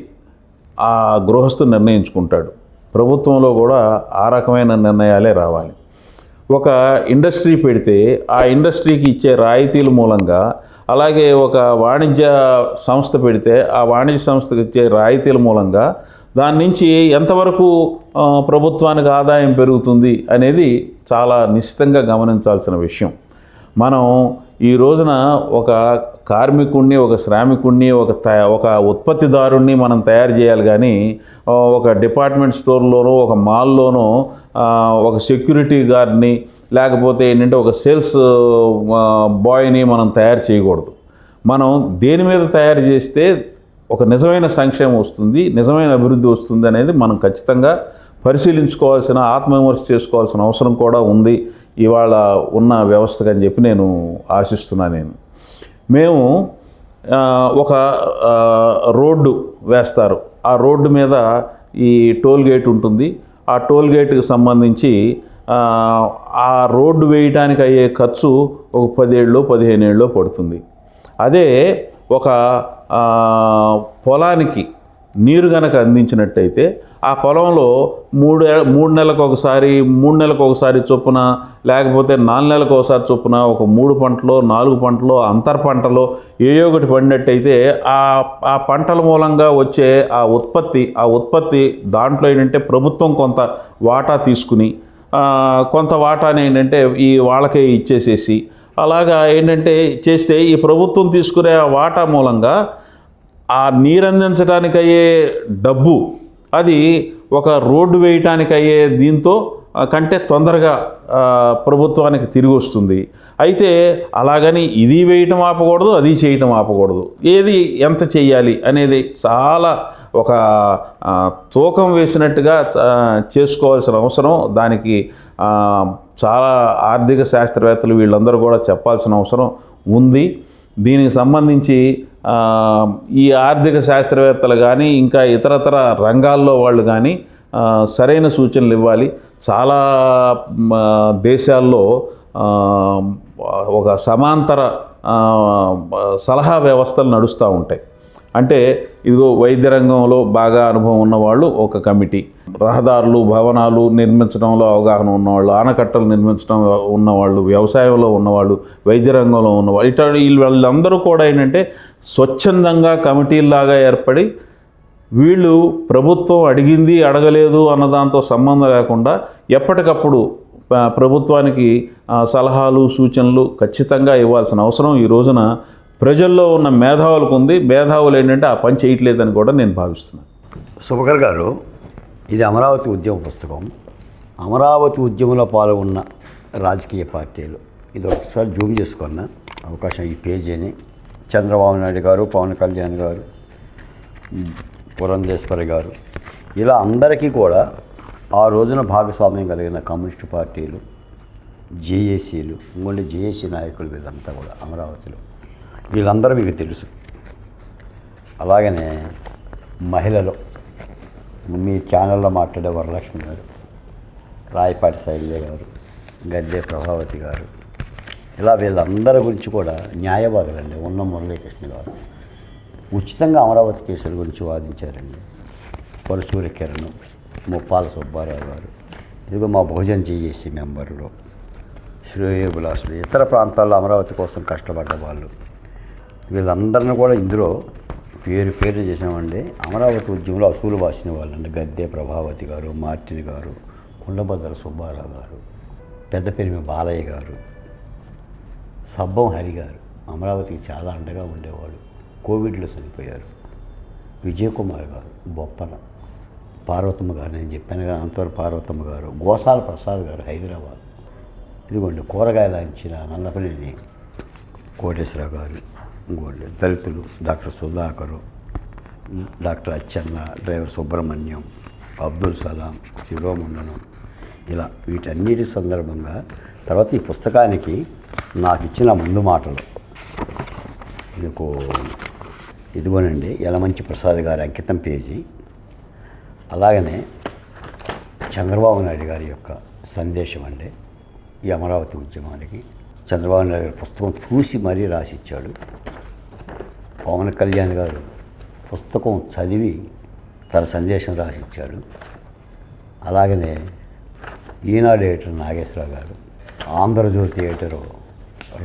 ఆ గృహస్థు నిర్ణయించుకుంటాడు. ప్రభుత్వంలో కూడా ఆ రకమైన నిర్ణయాలే రావాలి. ఒక ఇండస్ట్రీ పెడితే ఆ ఇండస్ట్రీకి ఇచ్చే రాయితీల మూలంగా, అలాగే ఒక వాణిజ్య సంస్థ పెడితే ఆ వాణిజ్య సంస్థకి ఇచ్చే రాయితీల మూలంగా దాని నుంచి ఎంతవరకు ప్రభుత్వానికి ఆదాయం పెరుగుతుంది అనేది చాలా నిశ్చితంగా గమనించాల్సిన విషయం. మనం ఈ రోజున ఒక కార్మికుడిని, ఒక శ్రామికుడిని, ఒక ఉత్పత్తిదారుణ్ణి మనం తయారు చేయాలి, కానీ ఒక డిపార్ట్మెంట్ స్టోర్లోనో ఒక మాల్లోనో ఒక సెక్యూరిటీ గార్డ్ని లేకపోతే ఏంటంటే ఒక సేల్స్ బాయ్ని మనం తయారు చేయకూడదు. మనం దేని మీద తయారు చేస్తే ఒక నిజమైన సంక్షేమం వస్తుంది, నిజమైన అభివృద్ధి వస్తుంది అనేది మనం ఖచ్చితంగా పరిశీలించుకోవాల్సిన, ఆత్మవిమర్శ చేసుకోవాల్సిన అవసరం కూడా ఉంది ఇవాళ ఉన్న వ్యవస్థకు అని చెప్పి నేను ఆశిస్తున్నాను. మేము ఒక రోడ్డు వేస్తారు, ఆ రోడ్డు మీద ఈ టోల్ గేట్ ఉంటుంది. ఆ టోల్ గేట్కి సంబంధించి ఆ రోడ్డు వేయడానికి అయ్యే ఖర్చు ఒక 10 ఏళ్ళు 15 ఏళ్ళు పడుతుంది. అదే ఒక పొలానికి నీరు కనుక అందించినట్టయితే ఆ పొలంలో 3 నెలలకు ఒకసారి 3 నెలలకు ఒకసారి చొప్పున, లేకపోతే 4 నెలలకు ఒకసారి చొప్పున ఒక 3 పంటలో 4 పంటలో అంతర్ పంటలో ఏయో ఒకటి పడినట్టయితే ఆ పంటల మూలంగా వచ్చే ఆ ఉత్పత్తి దాంట్లో ఏంటంటే ప్రభుత్వం కొంత వాటా తీసుకుని కొంత వాటాని ఏంటంటే ఈ వాళ్ళకే ఇచ్చేసేసి అలాగా ఏంటంటే చేస్తే ఈ ప్రభుత్వం తీసుకునే ఆ వాటా మూలంగా ఆ నీరందించడానికి అయ్యే డబ్బు అది ఒక రోడ్డు వేయటానికి అయ్యే దీంతో కంటే తొందరగా ప్రభుత్వానికి తిరిగి వస్తుంది. అయితే అలాగని ఇది వేయటం ఆపకూడదు, అది చేయటం ఆపకూడదు. ఏది ఎంత చెయ్యాలి అనేది చాలా ఒక తూకం వేసినట్టుగా చేసుకోవాల్సిన అవసరం, దానికి చాలా ఆర్థిక శాస్త్రవేత్తలు వీళ్ళందరూ కూడా చెప్పాల్సిన అవసరం ఉంది. దీనికి సంబంధించి ఈ ఆర్థిక శాస్త్రవేత్తలు కానీ ఇంకా ఇతరతర రంగాల్లో వాళ్ళు కానీ సరైన సూచనలు ఇవ్వాలి. చాలా దేశాల్లో ఒక సమాంతర సలహా వ్యవస్థలు నడుస్తూ ఉంటాయి. అంటే ఇదిగో వైద్య రంగంలో బాగా అనుభవం ఉన్నవాళ్ళు ఒక కమిటీ, రహదారులు భవనాలు నిర్మించడంలో అవగాహన ఉన్నవాళ్ళు, ఆనకట్టలు నిర్మించడం ఉన్నవాళ్ళు, వ్యవసాయంలో ఉన్నవాళ్ళు, వైద్య రంగంలో ఉన్నవాళ్ళు, ఇట్లా వీళ్ళందరూ కూడా ఏంటంటే స్వచ్ఛందంగా కమిటీల్లాగా ఏర్పడి వీళ్ళు ప్రభుత్వం అడిగింది అడగలేదు అన్నదాంతో సంబంధం లేకుండా ఎప్పటికప్పుడు ప్రభుత్వానికి సలహాలు సూచనలు ఖచ్చితంగా ఇవ్వాల్సిన అవసరం ఈ రోజున ప్రజల్లో ఉన్న మేధావులకు ఉంది. మేధావులు ఏంటంటే ఆ పని చేయట్లేదని కూడా నేను భావిస్తున్నాను. సుభకర్ గారు, ఇది అమరావతి ఉద్యమ పుస్తకం. అమరావతి ఉద్యమంలో పాల్గొన్న రాజకీయ పార్టీలు, ఇది ఒకసారి జూమ్ చేసుకున్న అవకాశం ఈ పేజీని చంద్రబాబు నాయుడు గారు, పవన్ కళ్యాణ్ గారు, పురంధేశ్వరి గారు, ఇలా అందరికీ కూడా ఆ రోజున భాగస్వామ్యం కలిగిన కమ్యూనిస్టు పార్టీలు, జేఏసీలు, ఇంకొండి జేఏసీ నాయకులు, వీళ్ళంతా కూడా అమరావతిలో వీళ్ళందరూ మీకు తెలుసు. అలాగనే మహిళలు మీ ఛానల్లో మాట్లాడే వరలక్ష్మి గారు, రాయపాటి శైలజ గారు, గద్దె ప్రభావతి గారు, ఇలా వీళ్ళందరి గురించి కూడా న్యాయవాదులండి. ఉన్న మురళీకృష్ణ గారు ఉచితంగా అమరావతి కేసుల గురించి వాదించారండి. పరశూరి కిరణ్, ముప్పాల సుబ్బారావు గారు, ఇదిగో మా భోజనం చేసి మెంబర్లు, శ్రేయోభిలాషులు, ఇతర ప్రాంతాల్లో అమరావతి కోసం కష్టపడ్డ వాళ్ళు, వీళ్ళందరినీ కూడా ఇందులో పేరు చేసామండి. అమరావతి ఉద్యమంలో అసూలు వాసిన వాళ్ళండి. గద్దె ప్రభావతి గారు, మార్టిన్ గారు, కుండబద్దల సుబ్బారావు గారు, పెద్దపెరిమి బాలయ్య గారు, సబ్బం హరి గారు అమరావతికి చాలా అండగా ఉండేవాడు. కోవిడ్లో చనిపోయారు. విజయకుమార్ గారు, బొప్పన పార్వతమ్మ గారు, నేను చెప్పాను కదా అంతవరకు పార్వతమ్మ గారు, గోసాల ప్రసాద్ గారు హైదరాబాద్, ఇదిగోండి కూరగాయలు అంచిన నల్లపల్లి కోటేశ్వరరావు గారు, ఇంకోండి దళితులు doctor Sudhakar, doctor Achchenna, driver Subrahmanyam, Abdul Salam, శిరోమండనం, ఇలా వీటన్నిటి సందర్భంగా తర్వాత ఈ పుస్తకానికి నాకు ఇచ్చిన ముందు మాటలు మీకు ఇదిగోనండి యలమంచి ప్రసాద్ గారి అంకితం పేజీ. అలాగనే చంద్రబాబు నాయుడు గారి యొక్క సందేశం అండి ఈ అమరావతి ఉద్యమానికి. చంద్రబాబు నాయుడు గారి పుస్తకం చూసి మరీ రాసిచ్చాడు. పవన్ కళ్యాణ్ గారు పుస్తకం చదివి తన సందేశం రాసిచ్చాడు. అలాగనే ఈనాడు ఎడిటర్ నాగేశ్వరరావు గారు, ఆంధ్రజ్యోతి ఎడిటరు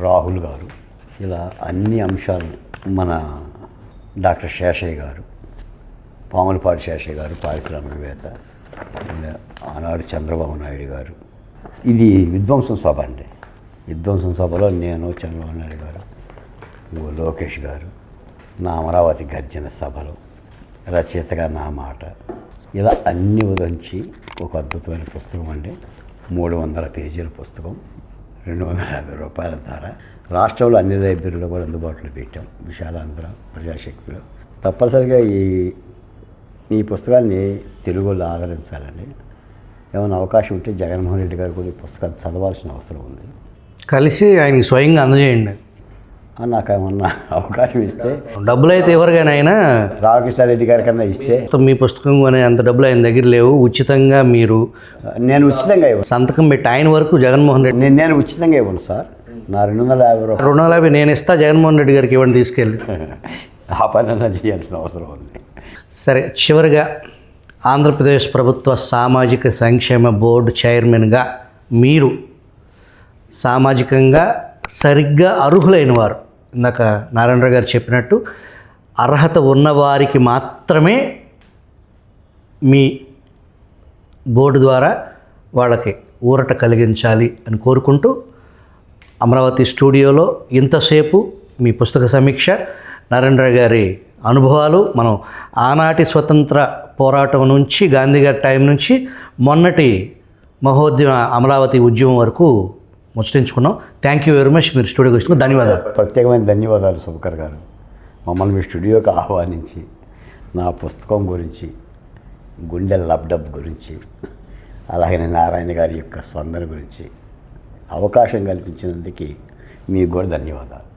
రాహుల్ గారు, ఇలా అన్ని అంశాలు మన డాక్టర్ శేషయ్య గారు, పాములపాటి శేషయ్య గారు పారిశ్రామికవేత్త, ఆనాడు చంద్రబాబు నాయుడు గారు. ఇది విధ్వంసం సభ అండి. విధ్వంసం సభలో నేను, చంద్రబాబు నాయుడు గారు, లోకేష్ గారు, నా అమరావతి గర్జన సభలో రచయితగా నా మాట, ఇలా అన్ని ఉదంచి ఒక అద్భుతమైన పుస్తకం అండి. 300 పేజీల పుస్తకం, 250 రూపాయల ధర. రాష్ట్రంలో అన్ని లైబ్రరీలో కూడా అందుబాటులో పెట్టాం. విశాలాంధ్ర, ప్రజాశక్తిలో. తప్పనిసరిగా ఈ పుస్తకాన్ని తెలుగులో ఆదరించాలండి. ఏమైనా అవకాశం ఉంటే జగన్మోహన్ రెడ్డి గారు కూడా ఈ పుస్తకాన్ని చదవాల్సిన అవసరం ఉంది. కలిసి ఆయనకి స్వయంగా అందజేయండి. నాకు ఏమన్నా అవకాశం ఇస్తే, డబ్బులు అయితే ఎవరు కానీ ఆయన రామకృష్ణారెడ్డి గారి కన్నా ఇస్తే, మీ పుస్తకం కొనే అంత డబ్బులు ఆయన దగ్గర లేవు. ఉచితంగా మీరు నేను ఉచితంగా ఇవ్వను. సంతకం పెట్టి ఆయన వరకు జగన్మోహన్ రెడ్డి నేను ఉచితంగా ఇవ్వను సార్. నా 250 రూపాయలు 250 నేను ఇస్తా, జగన్మోహన్ రెడ్డి గారికి ఇవ్వండి తీసుకెళ్ళి. ఆ పనైనా చేయాల్సిన అవసరం ఉంది. సరే, చివరిగా ఆంధ్రప్రదేశ్ ప్రభుత్వ సామాజిక సంక్షేమ బోర్డు చైర్మన్గా మీరు సామాజికంగా సరిగ్గా అర్హులైన వారు, ఇందాక నారాయణరావు గారు చెప్పినట్టు అర్హత ఉన్నవారికి మాత్రమే మీ బోర్డు ద్వారా వాళ్ళకి ఊరట కలిగించాలి అని కోరుకుంటూ, అమరావతి స్టూడియోలో ఇంతసేపు మీ పుస్తక సమీక్ష, నారాయణరావు గారి అనుభవాలు, మనం ఆనాటి స్వతంత్ర పోరాటం నుంచి గాంధీ గారి టైం నుంచి మొన్నటి మహోద్యమ అమరావతి ఉద్యమం వరకు ముచ్చటించుకున్నాం. Thank you very much. మీరు స్టూడియోకి వచ్చినందుకు ధన్యవాదాలు. ప్రత్యేకమైన ధన్యవాదాలు సుభకర్ గారు. మమ్మల్ని మీ స్టూడియోకి ఆహ్వానించి నా పుస్తకం గురించి, గుండె లబ్డబ్ గురించి, అలాగనే నారాయణ గారి యొక్క స్పందన గురించి అవకాశం కల్పించినందుకు మీకు కూడా ధన్యవాదాలు.